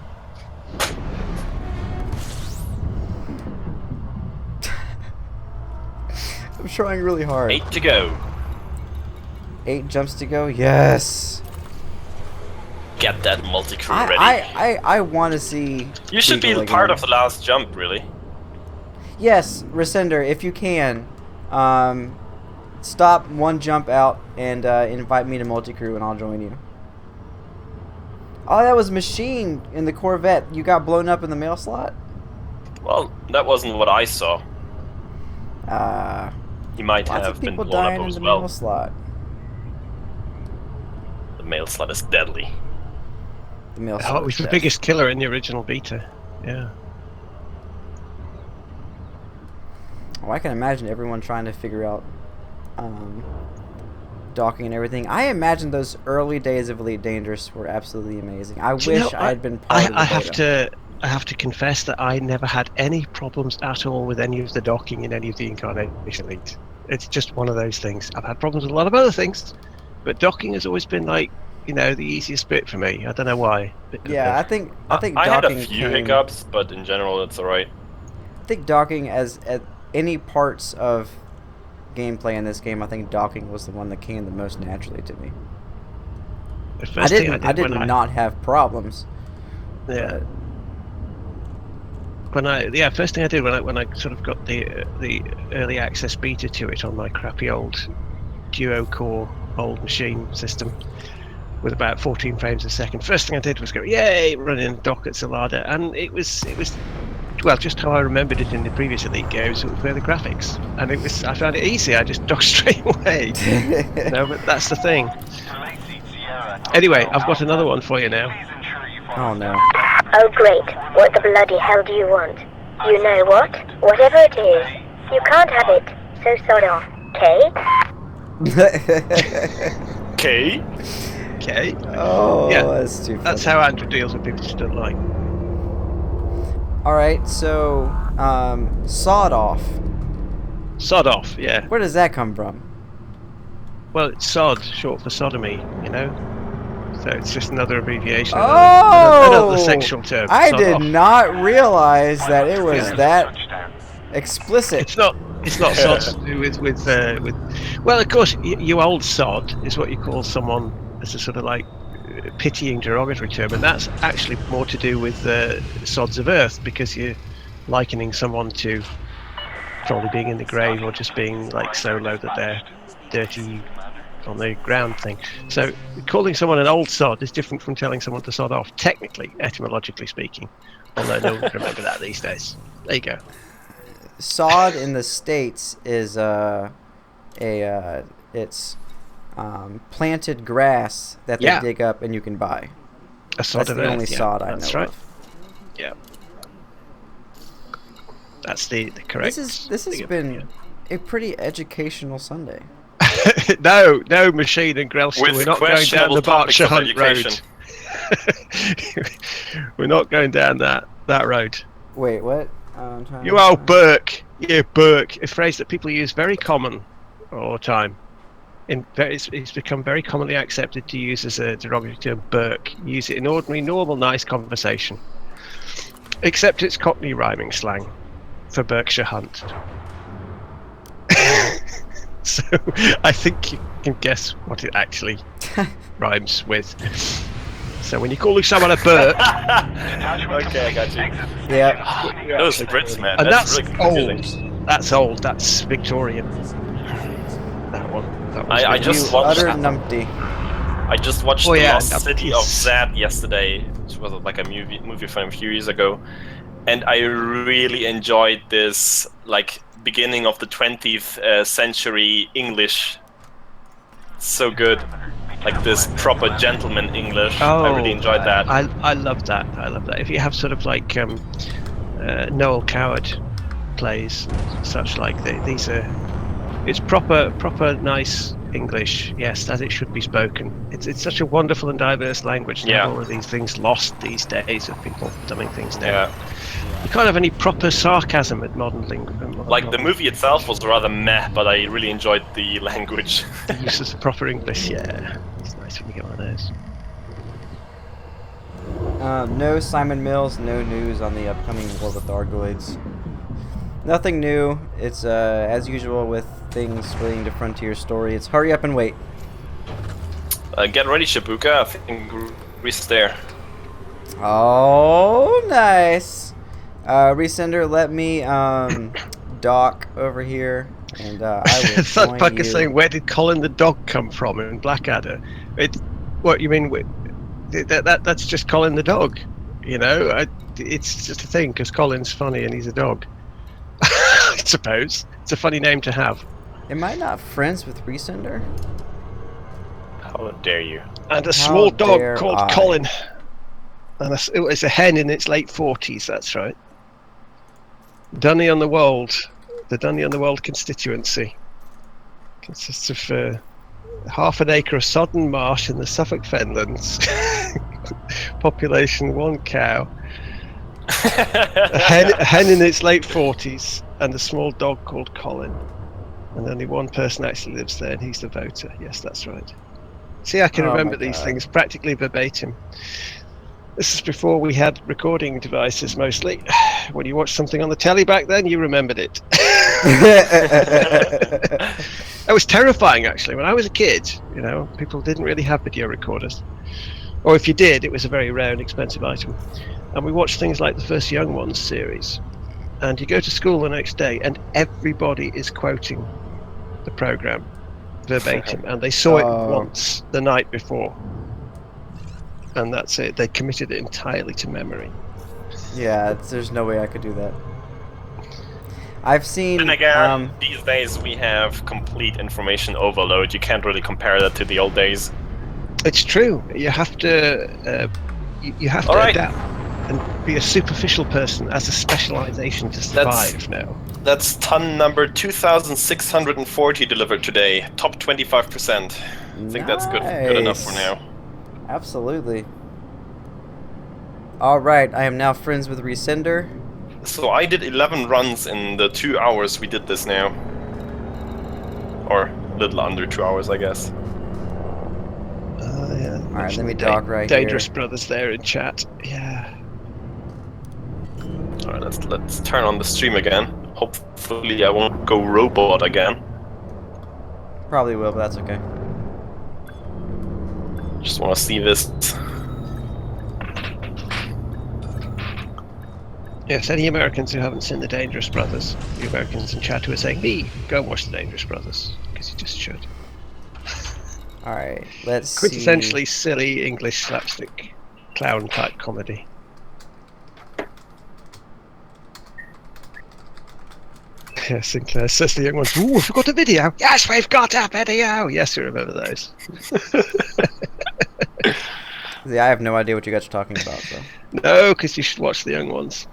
Speaker 2: I'm trying really hard.
Speaker 4: 8 to go.
Speaker 2: 8 jumps to go? Yes!
Speaker 4: Get that multi-crew ready.
Speaker 2: I want to see...
Speaker 4: You should be
Speaker 2: Beagle
Speaker 4: part
Speaker 2: again.
Speaker 4: of the last jump, really.
Speaker 2: Yes, Resender, if you can, stop one jump out and invite me to multi-crew and I'll join you. Oh, that was Machine in the Corvette. You got blown up in the mail slot?
Speaker 4: Well, that wasn't what I saw. He might
Speaker 2: Lots
Speaker 4: have
Speaker 2: of
Speaker 4: been
Speaker 2: people
Speaker 4: blown
Speaker 2: dying
Speaker 4: up
Speaker 2: in
Speaker 4: as
Speaker 2: the
Speaker 4: well.
Speaker 2: mail slot.
Speaker 4: The mail slot is deadly.
Speaker 2: The mail
Speaker 3: Oh,
Speaker 2: slot
Speaker 3: it was
Speaker 2: is
Speaker 3: the
Speaker 2: dead.
Speaker 3: biggest killer in the original beta. Yeah.
Speaker 2: Oh, I can imagine everyone trying to figure out docking and everything. I imagine those early days of Elite Dangerous were absolutely amazing. I
Speaker 3: Do you
Speaker 2: wish
Speaker 3: know,
Speaker 2: I had been part of the beta.
Speaker 3: I have to confess that I never had any problems at all with any of the docking in any of the Incarnation Elite. It's just one of those things. I've had problems with a lot of other things, but docking has always been like, you know, the easiest bit for me. I don't know why.
Speaker 2: Yeah, I think
Speaker 4: I had a
Speaker 2: docking
Speaker 4: few
Speaker 2: came-
Speaker 4: hiccups, but in general it's alright.
Speaker 2: I think docking as at any parts of gameplay in this game, I think docking was the one that came the most naturally to me.
Speaker 3: The
Speaker 2: I
Speaker 3: first thing
Speaker 2: did
Speaker 3: when
Speaker 2: not have problems.
Speaker 3: Yeah.
Speaker 2: but-
Speaker 3: First thing I did when I sort of got the early access beta to it on my crappy old duo core old machine system with about 14 frames a second. First thing I did was go, yay, running dock at Solada, and it was well, just how I remembered it in the previous Elite games with the graphics, and I found it easy. I just docked straight away. No, but that's the thing. Anyway, I've got another one for you now.
Speaker 2: Oh no.
Speaker 6: Oh great, what the bloody hell do you want? You know what? Whatever it is, you can't have it, so sod off, okay?
Speaker 4: Okay.
Speaker 3: Okay.
Speaker 2: Oh,
Speaker 3: Yeah,
Speaker 2: that's too funny.
Speaker 3: That's how Andrew deals with people just don't like.
Speaker 2: Alright, so, sawed off.
Speaker 3: Sod off, yeah.
Speaker 2: Where does that come from?
Speaker 3: Well, it's sod, short for sodomy, you know? So it's just another abbreviation.
Speaker 2: Oh!
Speaker 3: Another sexual term.
Speaker 2: I
Speaker 3: sod
Speaker 2: did
Speaker 3: off.
Speaker 2: not realize that it was
Speaker 3: Yeah.
Speaker 2: that explicit.
Speaker 3: It's not sod to do with well, of course, you old sod is what you call someone as a sort of like pitying derogatory term, and that's actually more to do with sods of earth, because you're likening someone to probably being in the grave or just being like so low that they're dirty on the ground thing. So calling someone an old sod is different from telling someone to sod off, technically, etymologically speaking, although no one can remember that these days. There you go.
Speaker 2: Sod in the States is it's planted grass that they
Speaker 3: Yeah.
Speaker 2: dig up and you can buy.
Speaker 3: A sod
Speaker 2: That's
Speaker 3: of
Speaker 2: the
Speaker 3: earth,
Speaker 2: only
Speaker 3: yeah,
Speaker 2: sod I
Speaker 3: that's
Speaker 2: know
Speaker 3: right.
Speaker 2: of.
Speaker 3: Yeah. That's the correct.
Speaker 2: This has
Speaker 3: thing.
Speaker 2: been a pretty educational Sunday.
Speaker 3: no machine and Grelster.
Speaker 4: With
Speaker 3: We're not going down
Speaker 4: questionable
Speaker 3: the
Speaker 4: topics
Speaker 3: Berkshire
Speaker 4: of
Speaker 3: Hunt
Speaker 4: education.
Speaker 3: road. We're not going down that road.
Speaker 2: Wait, what?
Speaker 3: You old Burke. You Burke. A phrase that people use very common all the time. It's become very commonly accepted to use as a derogatory term, Burke. Use it in ordinary, normal, nice conversation. Except it's Cockney rhyming slang for Berkshire Hunt. So I think you can guess what it actually rhymes with. So when you're calling someone a Burke,
Speaker 4: Okay, I got you.
Speaker 2: Yeah.
Speaker 4: Those Brits, man.
Speaker 3: and that's
Speaker 4: really confusing.
Speaker 3: old. That's old. That's Victorian. That one.
Speaker 4: I just
Speaker 2: You
Speaker 4: watched.
Speaker 2: utter numpty.
Speaker 4: I just watched
Speaker 3: Oh,
Speaker 4: The
Speaker 3: yeah,
Speaker 4: Lost
Speaker 3: that
Speaker 4: City
Speaker 3: piece.
Speaker 4: of Zed yesterday, which was like a movie from a few years ago, and I really enjoyed this like beginning of the 20th century English. So good, like this proper gentleman English. I really enjoyed that.
Speaker 3: I love that. I love that. If you have sort of like Noel Coward plays, such like these are It's proper nice English. Yes, as it should be spoken. It's such a wonderful and diverse language to have all of these things lost these days of people dumbing things down.
Speaker 4: Yeah.
Speaker 3: You can't have any proper sarcasm at modern language.
Speaker 4: Like the movie itself was rather meh, but I really enjoyed the language.
Speaker 3: The use of proper English, yeah. It's nice when you get one of those.
Speaker 2: No Simon Mills, no news on the upcoming War with Thargoids. Nothing new. It's as usual with things relating to Frontier story. It's hurry up and wait.
Speaker 4: Get ready, Shibuka. I think Reese is there.
Speaker 2: Oh, nice. Resender, let me dock over here, and I will join
Speaker 3: Fucker
Speaker 2: you.
Speaker 3: saying, where did Colin the dog come from in Blackadder? What you mean? That's just Colin the dog. You know, it's just a thing because Colin's funny and he's a dog. I suppose it's a funny name to have.
Speaker 2: Am I not friends with Resender?
Speaker 4: How dare you?
Speaker 3: And a small dog called Colin. And it's a hen in its late 40s. That's right. Dunny on the Wold, the Dunny on the Wold constituency, consists of half an acre of sodden marsh in the Suffolk Fenlands. Population 1 cow. A hen in its late 40s, and a small dog called Colin. And only one person actually lives there, and he's the voter. Yes, that's right. See, I can remember these things practically verbatim. This is before we had recording devices, mostly. When you watched something on the telly back then, you remembered it. That was terrifying, actually. When I was a kid, you know, people didn't really have video recorders. Or if you did, it was a very rare and expensive item. And we watched things like the first Young Ones series. And you go to school the next day, and everybody is quoting the program verbatim. And they saw it once the night before. And that's it. They committed it entirely to memory.
Speaker 2: Yeah, there's no way I could do that. I've seen.
Speaker 4: And again, these days we have complete information overload. You can't really compare that to the old days.
Speaker 3: It's true. You have to. You have to adapt and be a superficial person as a specialization to survive now.
Speaker 4: That's ton number 2,640 delivered today. Top 25%. I think that's good enough for now.
Speaker 2: Absolutely. Alright, I am now friends with Resender.
Speaker 4: So I did 11 runs in the 2 hours we did this now. Or a little under 2 hours, I guess.
Speaker 3: Yeah.
Speaker 2: Alright, let me dock right
Speaker 3: Dangerous
Speaker 2: here.
Speaker 3: Brothers there in chat. Yeah.
Speaker 4: Alright, let's turn on the stream again. Hopefully I won't go robot again.
Speaker 2: Probably will, but that's okay.
Speaker 4: Just want to see this.
Speaker 3: Yes, any Americans who haven't seen the Dangerous Brothers, the Americans in chat who are saying, me, go and watch the Dangerous Brothers, because you just should.
Speaker 2: Alright, let's see.
Speaker 3: Quintessentially silly English slapstick clown type comedy. Yeah, Sinclair says the young ones, ooh, we've got a video. Yes, we've got a video. Yes, we remember those.
Speaker 2: Yeah, I have no idea what you guys are talking about, so.
Speaker 3: No, because you should watch the young ones.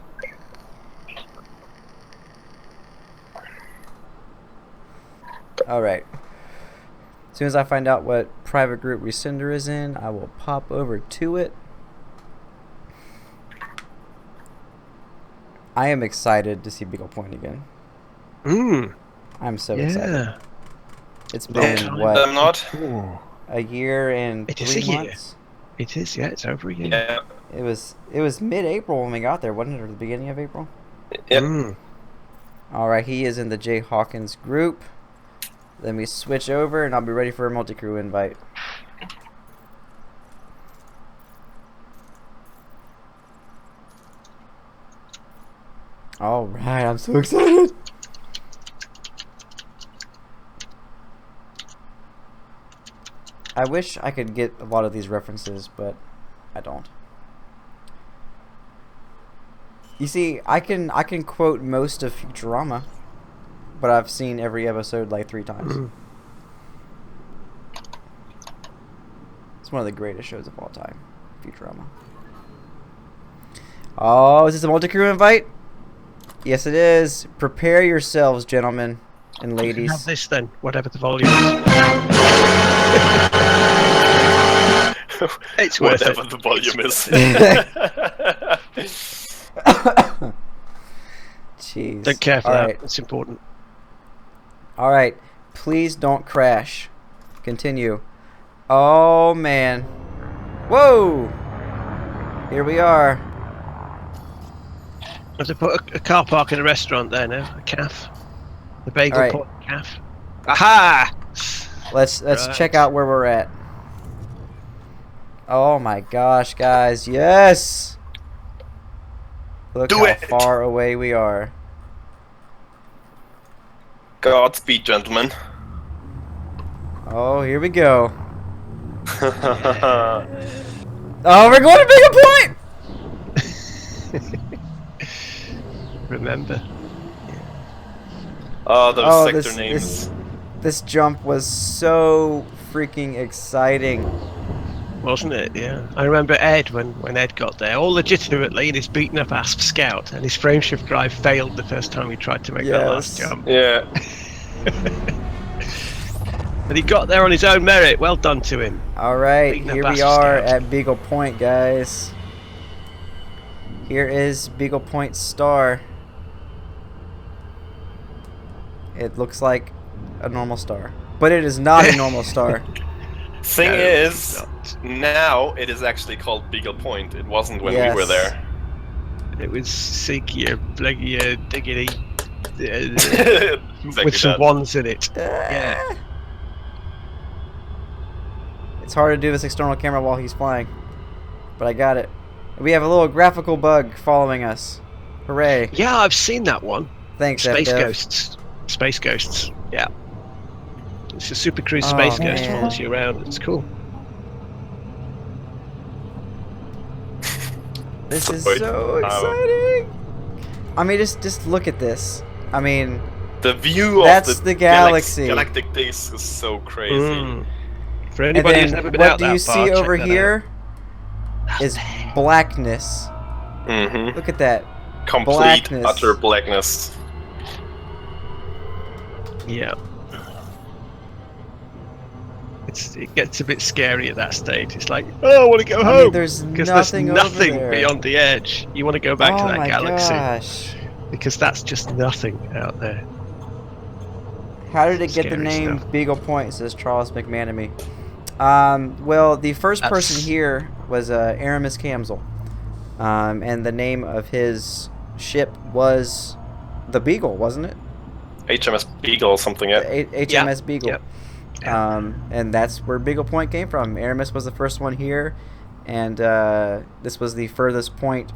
Speaker 2: Alright. As soon as I find out what private group Resender is in, I will pop over to it. I am excited to see Beagle Point again. I'm so excited. It's been, what?
Speaker 4: I'm not.
Speaker 2: A year and 3 months?
Speaker 3: It is, yeah, it's over a year.
Speaker 4: Yeah.
Speaker 2: It was mid-April when we got there, wasn't it? Or the beginning of April?
Speaker 4: Yep.
Speaker 2: Alright, he is in the Jay Hawkins group. Let me switch over and I'll be ready for a multi-crew invite. Alright, I'm so excited! I wish I could get a lot of these references, but I don't. You see, I can quote most of Futurama, but I've seen every episode like 3 times. It's one of the greatest shows of all time, Futurama. Oh, is this a multi-crew invite? Yes, it is. Prepare yourselves, gentlemen. and
Speaker 3: You
Speaker 2: ladies.
Speaker 3: can have this then, whatever the volume is. It's worth
Speaker 4: Whatever
Speaker 3: it.
Speaker 4: the volume is.
Speaker 2: Jeez.
Speaker 3: Don't care for
Speaker 2: All
Speaker 3: that.
Speaker 2: right.
Speaker 3: It's important.
Speaker 2: All right. Please don't crash. Continue. Oh man. Whoa. Here we are.
Speaker 3: I have to put a car park in a restaurant there now. A calf. The Beagle
Speaker 2: Alright.
Speaker 3: Point calf. Aha!
Speaker 2: Let's
Speaker 3: Right.
Speaker 2: check out where we're at. Oh my gosh, guys. Yes. Look
Speaker 4: Do
Speaker 2: how
Speaker 4: it.
Speaker 2: far away we are.
Speaker 4: Godspeed, gentlemen.
Speaker 2: Oh, here we go. Oh, we're going to Beagle Point.
Speaker 3: Remember.
Speaker 4: Oh, those
Speaker 2: Oh,
Speaker 4: sector
Speaker 2: this-
Speaker 4: names.
Speaker 2: This jump was so freaking exciting.
Speaker 3: Wasn't it? Yeah. I remember Ed when Ed got there, all legitimately in his beaten up Asp Scout, and his frameshift drive failed the first time he tried to make that last
Speaker 2: Yes.
Speaker 3: jump.
Speaker 4: Yeah.
Speaker 3: But he got there on his own merit. Well done to him.
Speaker 2: All right,
Speaker 3: Beating up
Speaker 2: here we
Speaker 3: Asp
Speaker 2: are
Speaker 3: Scout.
Speaker 2: at Beagle Point, guys. Here is Beagle Point star. It looks like a normal star, but it is not a normal star.
Speaker 4: Thing
Speaker 3: No,
Speaker 4: is,
Speaker 3: it's
Speaker 4: now it is actually called Beagle Point. It wasn't when we were
Speaker 2: Yes.
Speaker 4: there.
Speaker 3: It was Seekier, Blaggier, Diggity,
Speaker 4: Exactly
Speaker 3: with some
Speaker 4: that.
Speaker 3: ones in it. Yeah.
Speaker 2: It's hard to do this external camera while he's flying, but I got it. We have a little graphical bug following us. Hooray!
Speaker 3: Yeah, I've seen that one.
Speaker 2: Thanks,
Speaker 3: Space
Speaker 2: FDev.
Speaker 3: Ghosts. Space Ghosts. Yeah. It's a Super Cruise
Speaker 2: Oh,
Speaker 3: Space Ghost
Speaker 2: man.
Speaker 3: follows you around. It's cool.
Speaker 2: This is
Speaker 4: Wait,
Speaker 2: so exciting. I mean, just look at this. I mean,
Speaker 4: The view
Speaker 2: That's
Speaker 4: of
Speaker 2: the galaxy.
Speaker 4: galactic days is so crazy.
Speaker 3: Mm. For
Speaker 2: and
Speaker 3: anybody who's
Speaker 2: then
Speaker 3: never been
Speaker 2: what
Speaker 3: out
Speaker 2: do
Speaker 3: that
Speaker 2: you
Speaker 3: far,
Speaker 2: see
Speaker 3: check
Speaker 2: over
Speaker 3: that
Speaker 2: here? Is blackness.
Speaker 4: Mm-hmm.
Speaker 2: Look at that.
Speaker 4: Complete,
Speaker 2: Blackness.
Speaker 4: utter blackness.
Speaker 3: out. Yeah. It gets a bit scary at that stage. It's like, oh, I want to go
Speaker 2: I
Speaker 3: home.
Speaker 2: mean, there's
Speaker 3: Because
Speaker 2: nothing,
Speaker 3: there's nothing
Speaker 2: over there.
Speaker 3: beyond the edge. You want to go back
Speaker 2: oh
Speaker 3: to that
Speaker 2: my
Speaker 3: galaxy.
Speaker 2: gosh.
Speaker 3: Because that's just nothing out there.
Speaker 2: How did it get the
Speaker 3: Scary
Speaker 2: name
Speaker 3: stuff.
Speaker 2: Beagle Point? Says Charles McManamy. Well, the first person
Speaker 3: That's-
Speaker 2: here was Aramis Camsel. And the name of his ship was the Beagle, wasn't it?
Speaker 4: HMS Beagle or something, yeah.
Speaker 2: HMS Beagle.
Speaker 3: Yep.
Speaker 2: And that's where Beagle Point came from. Aramis was the first one here, and this was the furthest point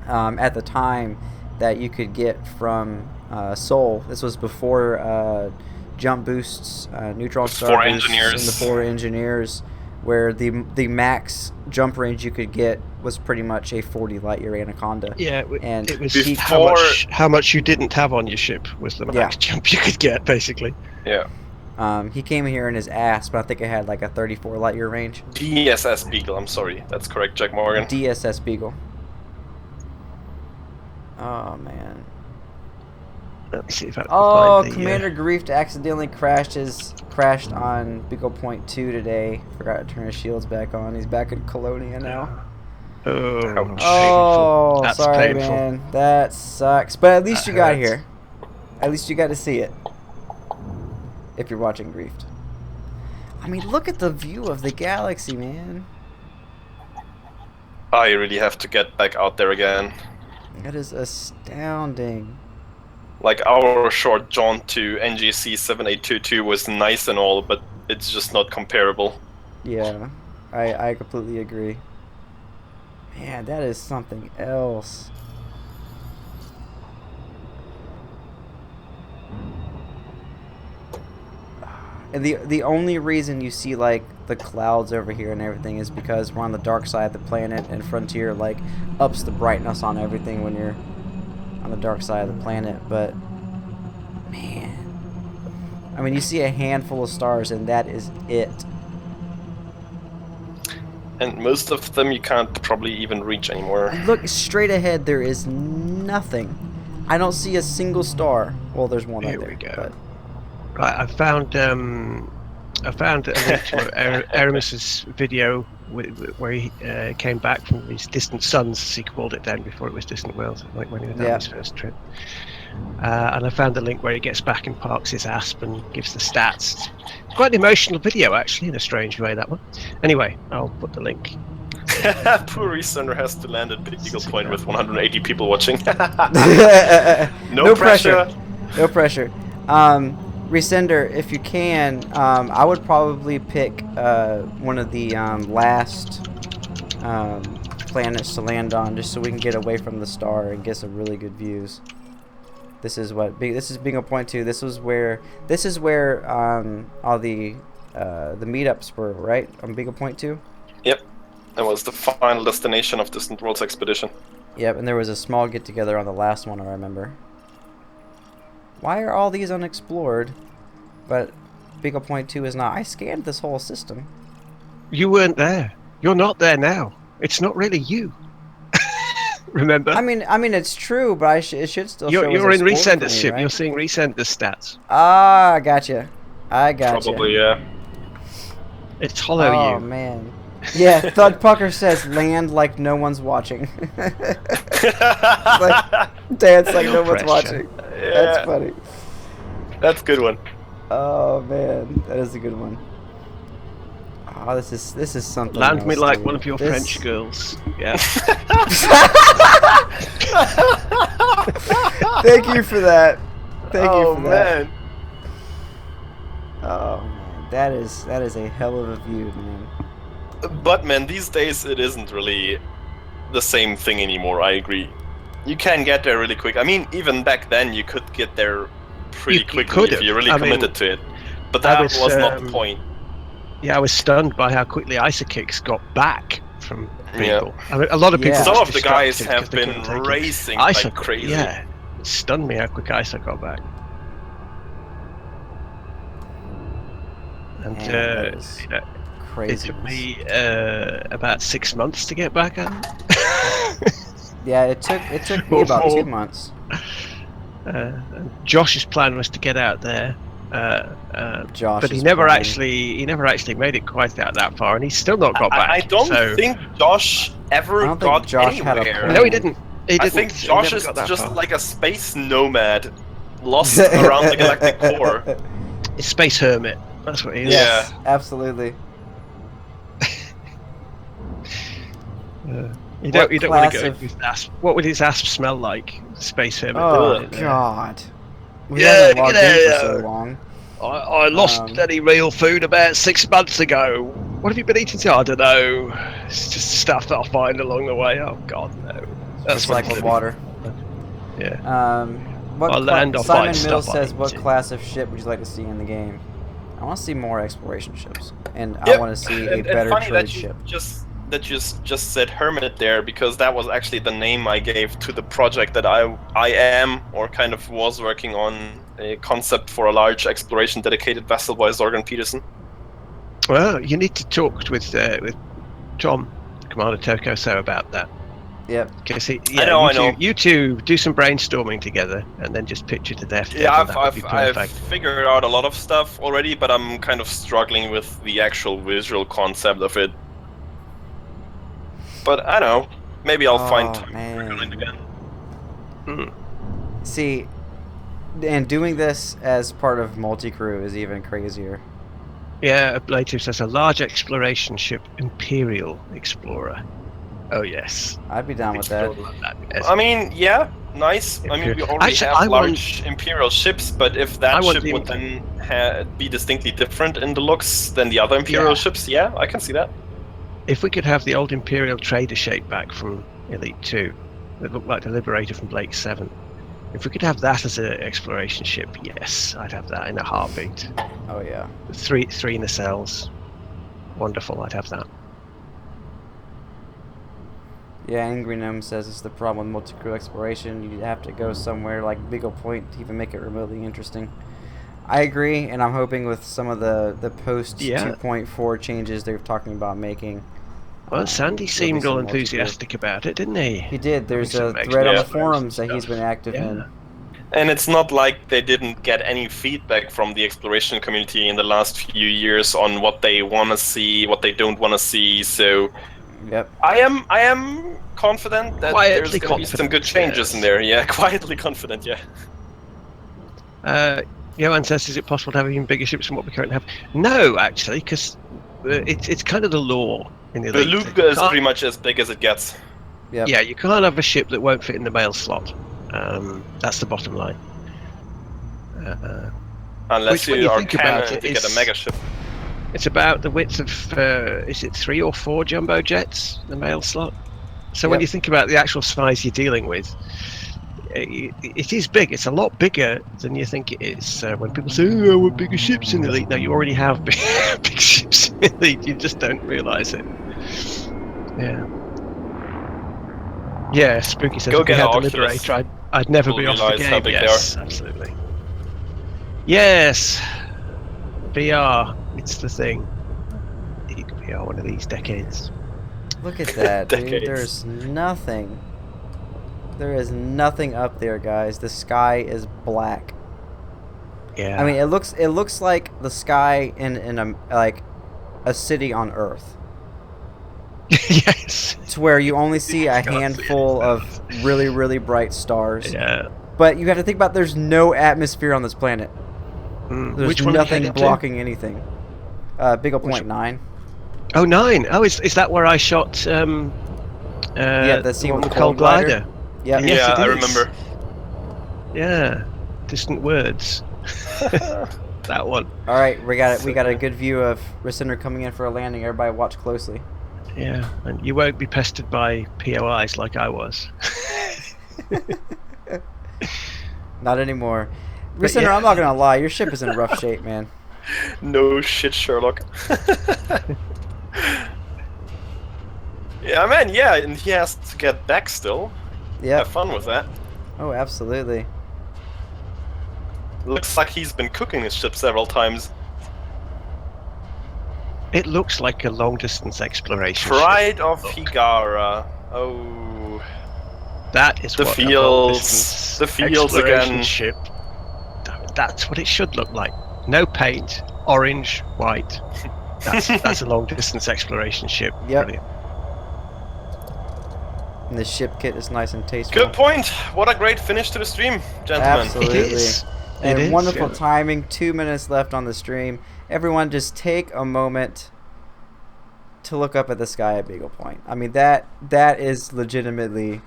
Speaker 2: at the time that you could get from Sol. This was before jump boosts, neutron star
Speaker 4: Four
Speaker 2: boosts,
Speaker 4: engineers.
Speaker 2: and the 4 engineers, where the max jump range you could get was pretty much a 40 light year Anaconda.
Speaker 3: Yeah,
Speaker 2: And
Speaker 3: it was
Speaker 4: before-
Speaker 3: how much you didn't have on your ship was the max jump you could get, basically.
Speaker 4: Yeah.
Speaker 2: He came here in his ass, but I think it had like a 34 light year range.
Speaker 4: DSS Beagle, I'm sorry. That's correct, Jack Morgan.
Speaker 2: DSS Beagle. Oh man.
Speaker 3: Let me see if I can
Speaker 2: Oh,
Speaker 3: find the,
Speaker 2: Commander Griefed accidentally crashed on Beagle Point 2 today. Forgot to turn his shields back on. He's back in Colonia now.
Speaker 3: Oh,
Speaker 4: Ouch.
Speaker 2: Oh,
Speaker 3: That's
Speaker 2: sorry,
Speaker 3: painful.
Speaker 2: man. That sucks. But at least
Speaker 3: That
Speaker 2: you got
Speaker 3: hurts.
Speaker 2: here. At least you got to see it. If you're watching Griefed. I mean, look at the view of the galaxy, man.
Speaker 4: I really have to get back out there again.
Speaker 2: That is astounding.
Speaker 4: Like, our short jaunt to NGC 7822 was nice and all, but it's just not comparable.
Speaker 2: Yeah, I completely agree. Man, that is something else. And the only reason you see like the clouds over here and everything is because we're on the dark side of the planet, and Frontier like ups the brightness on everything when you're on the dark side of the planet. But man, I mean, you see a handful of stars and that is it.
Speaker 4: And most of them you can't probably even reach anymore.
Speaker 2: Look straight ahead, there is nothing. I don't see a single star. Well, there's one
Speaker 3: Here
Speaker 2: right
Speaker 3: we
Speaker 2: there.
Speaker 3: go.
Speaker 2: But
Speaker 3: Right, I found a link to Aramis's video where he came back from his distant suns, as he called it then, before it was distant worlds, like when he was on his first trip. And I found a link where he gets back and parks his asp and gives the stats. It's quite an emotional video, actually, in a strange way, that one. Anyway, I'll put the link.
Speaker 4: Poor Resender has to land at Beagle Point with 180 people watching.
Speaker 2: No pressure. No pressure. Resender, if you can, I would probably pick one of the last planets to land on, just so we can get away from the star and get some really good views. This is Beagle Point 2. This is where all the meetups were, right? On Beagle Point 2.
Speaker 4: Yep, that was the final destination of Distant Worlds expedition.
Speaker 2: Yep, and there was a small get together on the last one, I remember. Why are all these unexplored, but Beagle Point 2 is not? I scanned this whole system.
Speaker 3: You weren't there. You're not there now. It's not really you. Remember?
Speaker 2: I mean, it's true, but it should still show.
Speaker 3: You're in Resender's ship.
Speaker 2: Right?
Speaker 3: You're seeing Resender's stats.
Speaker 2: Ah, I gotcha.
Speaker 4: Probably, yeah.
Speaker 3: It's hollow you.
Speaker 2: Oh man. Yeah, Thud Pucker says land like no one's watching. Dance like no one's watching.
Speaker 4: Yeah.
Speaker 2: That's funny.
Speaker 4: That's a good one.
Speaker 2: Oh man, that is a good one. Oh, this is something.
Speaker 3: Land me
Speaker 2: else,
Speaker 3: like
Speaker 2: dude.
Speaker 3: one of your French girls. Yeah.
Speaker 2: Thank you for that. Thank you for that.
Speaker 4: Man.
Speaker 2: Oh man, that is a hell of a view, man.
Speaker 4: But man, these days it isn't really the same thing anymore. I agree. You can get there really quick. I mean, even back then you could get there pretty quickly if you really committed to it. But that was not the point.
Speaker 3: Yeah, I was stunned by how quickly Isokicks got back from Beagle. I mean, a lot of people.
Speaker 4: Some of the guys have been racing like crazy.
Speaker 3: Yeah, it stunned me how quick Iso got back. And it took me about 6 months to get back at it.
Speaker 2: Yeah, it took me about 2 months.
Speaker 3: Josh's plan was to get out there, but he never actually made it quite out that far, and he's still not got back.
Speaker 4: I don't think Josh ever got anywhere.
Speaker 3: No, he didn't.
Speaker 4: I think Josh is just like a space nomad, lost around the galactic core.
Speaker 3: A space hermit. That's what he is.
Speaker 2: Yes, absolutely.
Speaker 3: You don't want to go with asp. What would his asp smell like? Space hermit.
Speaker 2: Oh God. We haven't logged in for so long.
Speaker 3: I lost any real food about 6 months ago. What have you been eating? I don't know. It's just stuff that I'll find along the way. Oh God, no.
Speaker 2: That's like the water.
Speaker 3: Yeah.
Speaker 2: Simon Mills says, "What class of ship would you like to see in the game?" I want to see more exploration ships, and I want to see a better trade ship.
Speaker 4: That you just said hermit there, because that was actually the name I gave to the project that I am, or kind of was working on, a concept for a large exploration dedicated vessel by Zorgan Peterson.
Speaker 3: Well, you need to talk with Tom, Commander Tokoso, about that.
Speaker 2: Yep.
Speaker 3: Because
Speaker 4: I know.
Speaker 3: You two do some brainstorming together, and then just picture to death.
Speaker 4: Yeah, I've figured out a lot of stuff already, but I'm kind of struggling with the actual visual concept of it. But I don't know. Maybe I'll find time to work on it again.
Speaker 2: See, and doing this as part of multi-crew is even crazier.
Speaker 3: Yeah, Blade says a large exploration ship, Imperial Explorer. Oh yes,
Speaker 2: I'd be down with that.
Speaker 4: I mean, yeah, nice. I mean, we already have large Imperial ships, but if that ship would then be distinctly different in the looks than the other Imperial ships, yeah, I can see that.
Speaker 3: If we could have the old Imperial trader shape back from Elite 2, that looked like the Liberator from Blake 7. If we could have that as an exploration ship, yes, I'd have that in a heartbeat.
Speaker 2: Oh yeah.
Speaker 3: Three nacelles. Wonderful, I'd have that.
Speaker 2: Yeah, Angry Gnome says it's the problem with multi-crew exploration. You have to go somewhere like Beagle Point to even make it remotely interesting. I agree, and I'm hoping with some of the post 2.4 changes they're talking about making.
Speaker 3: Well, Sandy seemed all enthusiastic about it, didn't he?
Speaker 2: He did. There's a thread on the forums that he's been active in.
Speaker 4: And it's not like they didn't get any feedback from the exploration community in the last few years on what they want to see, what they don't want to see. So,
Speaker 2: Yep.
Speaker 4: I am confident that there's going to be some good changes in there. Yeah, quietly confident. Yeah.
Speaker 3: Johan says, "Is it possible to have even bigger ships than what we currently have?" No, actually, because it's kind of the law in the
Speaker 4: The
Speaker 3: Elite.
Speaker 4: Luga is pretty much as big as it gets.
Speaker 2: Yep.
Speaker 3: Yeah, you can't have a ship that won't fit in the mail slot. That's the bottom line.
Speaker 4: Unless
Speaker 3: when
Speaker 4: you are
Speaker 3: think about
Speaker 4: cannon
Speaker 3: it,
Speaker 4: to get a mega ship.
Speaker 3: It's about the width of, is it 3 or 4 jumbo jets, the mail slot? So when
Speaker 2: Yep.
Speaker 3: you think about the actual size you're dealing with, it is big. It's a lot bigger than you think it is. When people say, "Oh, we're bigger ships in Elite," no, you already have big ships in Elite. You just don't realise it. Yeah. Yeah, Spooky says,
Speaker 4: Go
Speaker 3: if we
Speaker 4: get
Speaker 3: had the
Speaker 4: Oculus.
Speaker 3: Liberator, I'd never
Speaker 4: You'll
Speaker 3: be off the
Speaker 4: realise how
Speaker 3: game.
Speaker 4: big they
Speaker 3: Yes,
Speaker 4: are.
Speaker 3: absolutely. Yes, VR, it's the thing. VR one of these decades.
Speaker 2: Look at that, dude.
Speaker 4: Decades.
Speaker 2: There's nothing. There is nothing up there, guys. The sky is black.
Speaker 3: Yeah.
Speaker 2: I mean, it looks like the sky in a city on Earth.
Speaker 3: Yes.
Speaker 2: To where you only see a handful of really, really bright stars.
Speaker 3: Yeah.
Speaker 2: But you have to think about there's no atmosphere on this planet. There's
Speaker 3: Which one are you
Speaker 2: nothing
Speaker 3: headed to?
Speaker 2: blocking anything. Beagle Point 9.
Speaker 3: Oh, 9. Oh, is that where I shot?
Speaker 2: Yeah, the scene
Speaker 3: one
Speaker 2: with
Speaker 3: with Cold Glider.
Speaker 2: Yep.
Speaker 3: Yes,
Speaker 4: yeah,
Speaker 3: it
Speaker 4: I
Speaker 3: is.
Speaker 4: remember.
Speaker 3: Yeah. Distant Words. That one.
Speaker 2: All right, we got a good view of Rescinder coming in for a landing. Everybody watch closely.
Speaker 3: Yeah, and you won't be pestered by POIs like I was.
Speaker 2: Not anymore.
Speaker 3: But
Speaker 2: Rescinder,
Speaker 3: yeah.
Speaker 2: I'm not gonna lie, your ship is in rough shape, man.
Speaker 4: No shit, Sherlock. Yeah, man, yeah, and he has to get back still.
Speaker 2: Yeah.
Speaker 4: Have fun with that.
Speaker 2: Oh, absolutely.
Speaker 4: Looks like he's been cooking his ship several times.
Speaker 3: It looks like a long-distance exploration
Speaker 4: Pride
Speaker 3: ship.
Speaker 4: of Higara. Oh.
Speaker 3: That is
Speaker 4: The
Speaker 3: what
Speaker 4: fields.
Speaker 3: a long-distance
Speaker 4: The fields
Speaker 3: exploration
Speaker 4: again.
Speaker 3: ship. That's what it should look like. No paint, orange, white. That's a long-distance exploration ship.
Speaker 2: Yep.
Speaker 3: Brilliant.
Speaker 2: And the ship kit is nice and tasteful.
Speaker 4: Good point. What a great finish to the stream, gentlemen.
Speaker 2: Absolutely.
Speaker 3: It is.
Speaker 2: And
Speaker 3: It is,
Speaker 2: wonderful
Speaker 3: yeah.
Speaker 2: timing. 2 minutes left on the stream. Everyone, just take a moment to look up at the sky at Beagle Point. I mean, that is legitimately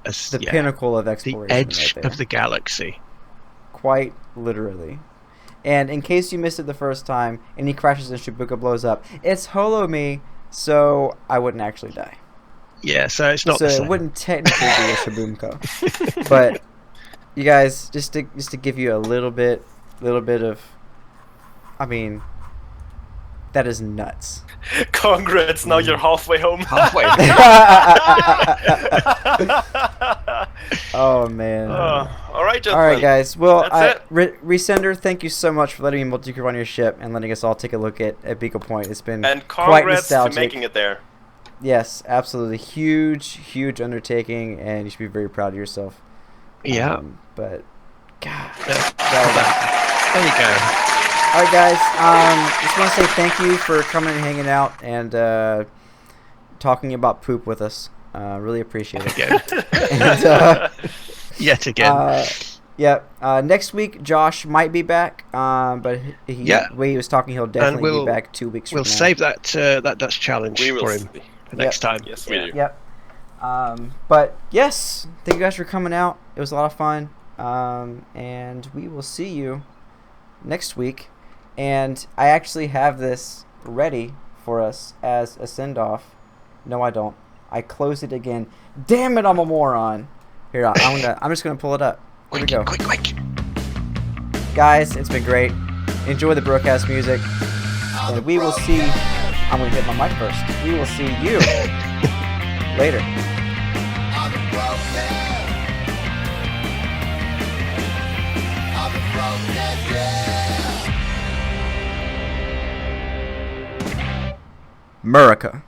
Speaker 2: the pinnacle of
Speaker 3: The
Speaker 2: exploration.
Speaker 3: edge
Speaker 2: right there.
Speaker 3: of the galaxy.
Speaker 2: Quite literally. And in case you missed it the first time, and he crashes and Shibuka blows up, it's Holo Me, so I wouldn't actually die.
Speaker 3: Yeah, so it's not
Speaker 2: So
Speaker 3: the
Speaker 2: it
Speaker 3: same.
Speaker 2: wouldn't technically be a Shabumko. But you guys, just to give you a little bit of, I mean, that is nuts.
Speaker 4: Congrats, now you're halfway home.
Speaker 3: Halfway.
Speaker 2: Oh man.
Speaker 4: Alright, gentlemen.
Speaker 2: All right, guys. Well,
Speaker 4: That's it.
Speaker 2: Resender, thank you so much for letting me multi-crew on your ship and letting us all take a look at Beagle Point. It's been
Speaker 4: And
Speaker 2: quite
Speaker 4: congrats to
Speaker 2: nostalgic.
Speaker 4: making it there.
Speaker 2: Yes, absolutely. Huge undertaking, and you should be very proud of yourself.
Speaker 3: Yeah.
Speaker 2: But, God.
Speaker 3: There you go.
Speaker 2: All right, guys. Just want to say thank you for coming and hanging out and talking about poop with us. Really appreciate it. And,
Speaker 3: Yet again.
Speaker 2: next week Josh might be back, but the way he was talking, he'll definitely be back 2 weeks from now.
Speaker 3: We'll save that Dutch challenge for him for next time.
Speaker 4: Yes, we do.
Speaker 2: Yep. But yes, thank you guys for coming out. It was a lot of fun. And we will see you next week. And I actually have this ready for us as a send-off. No, I don't. I closed it again. Damn it, I'm a moron. Here, I'm just gonna pull it up. Here we go.
Speaker 3: Quick.
Speaker 2: Guys, it's been great. Enjoy the Brocast music. And we will see... I'm gonna hit my mic first. We will see you later. America.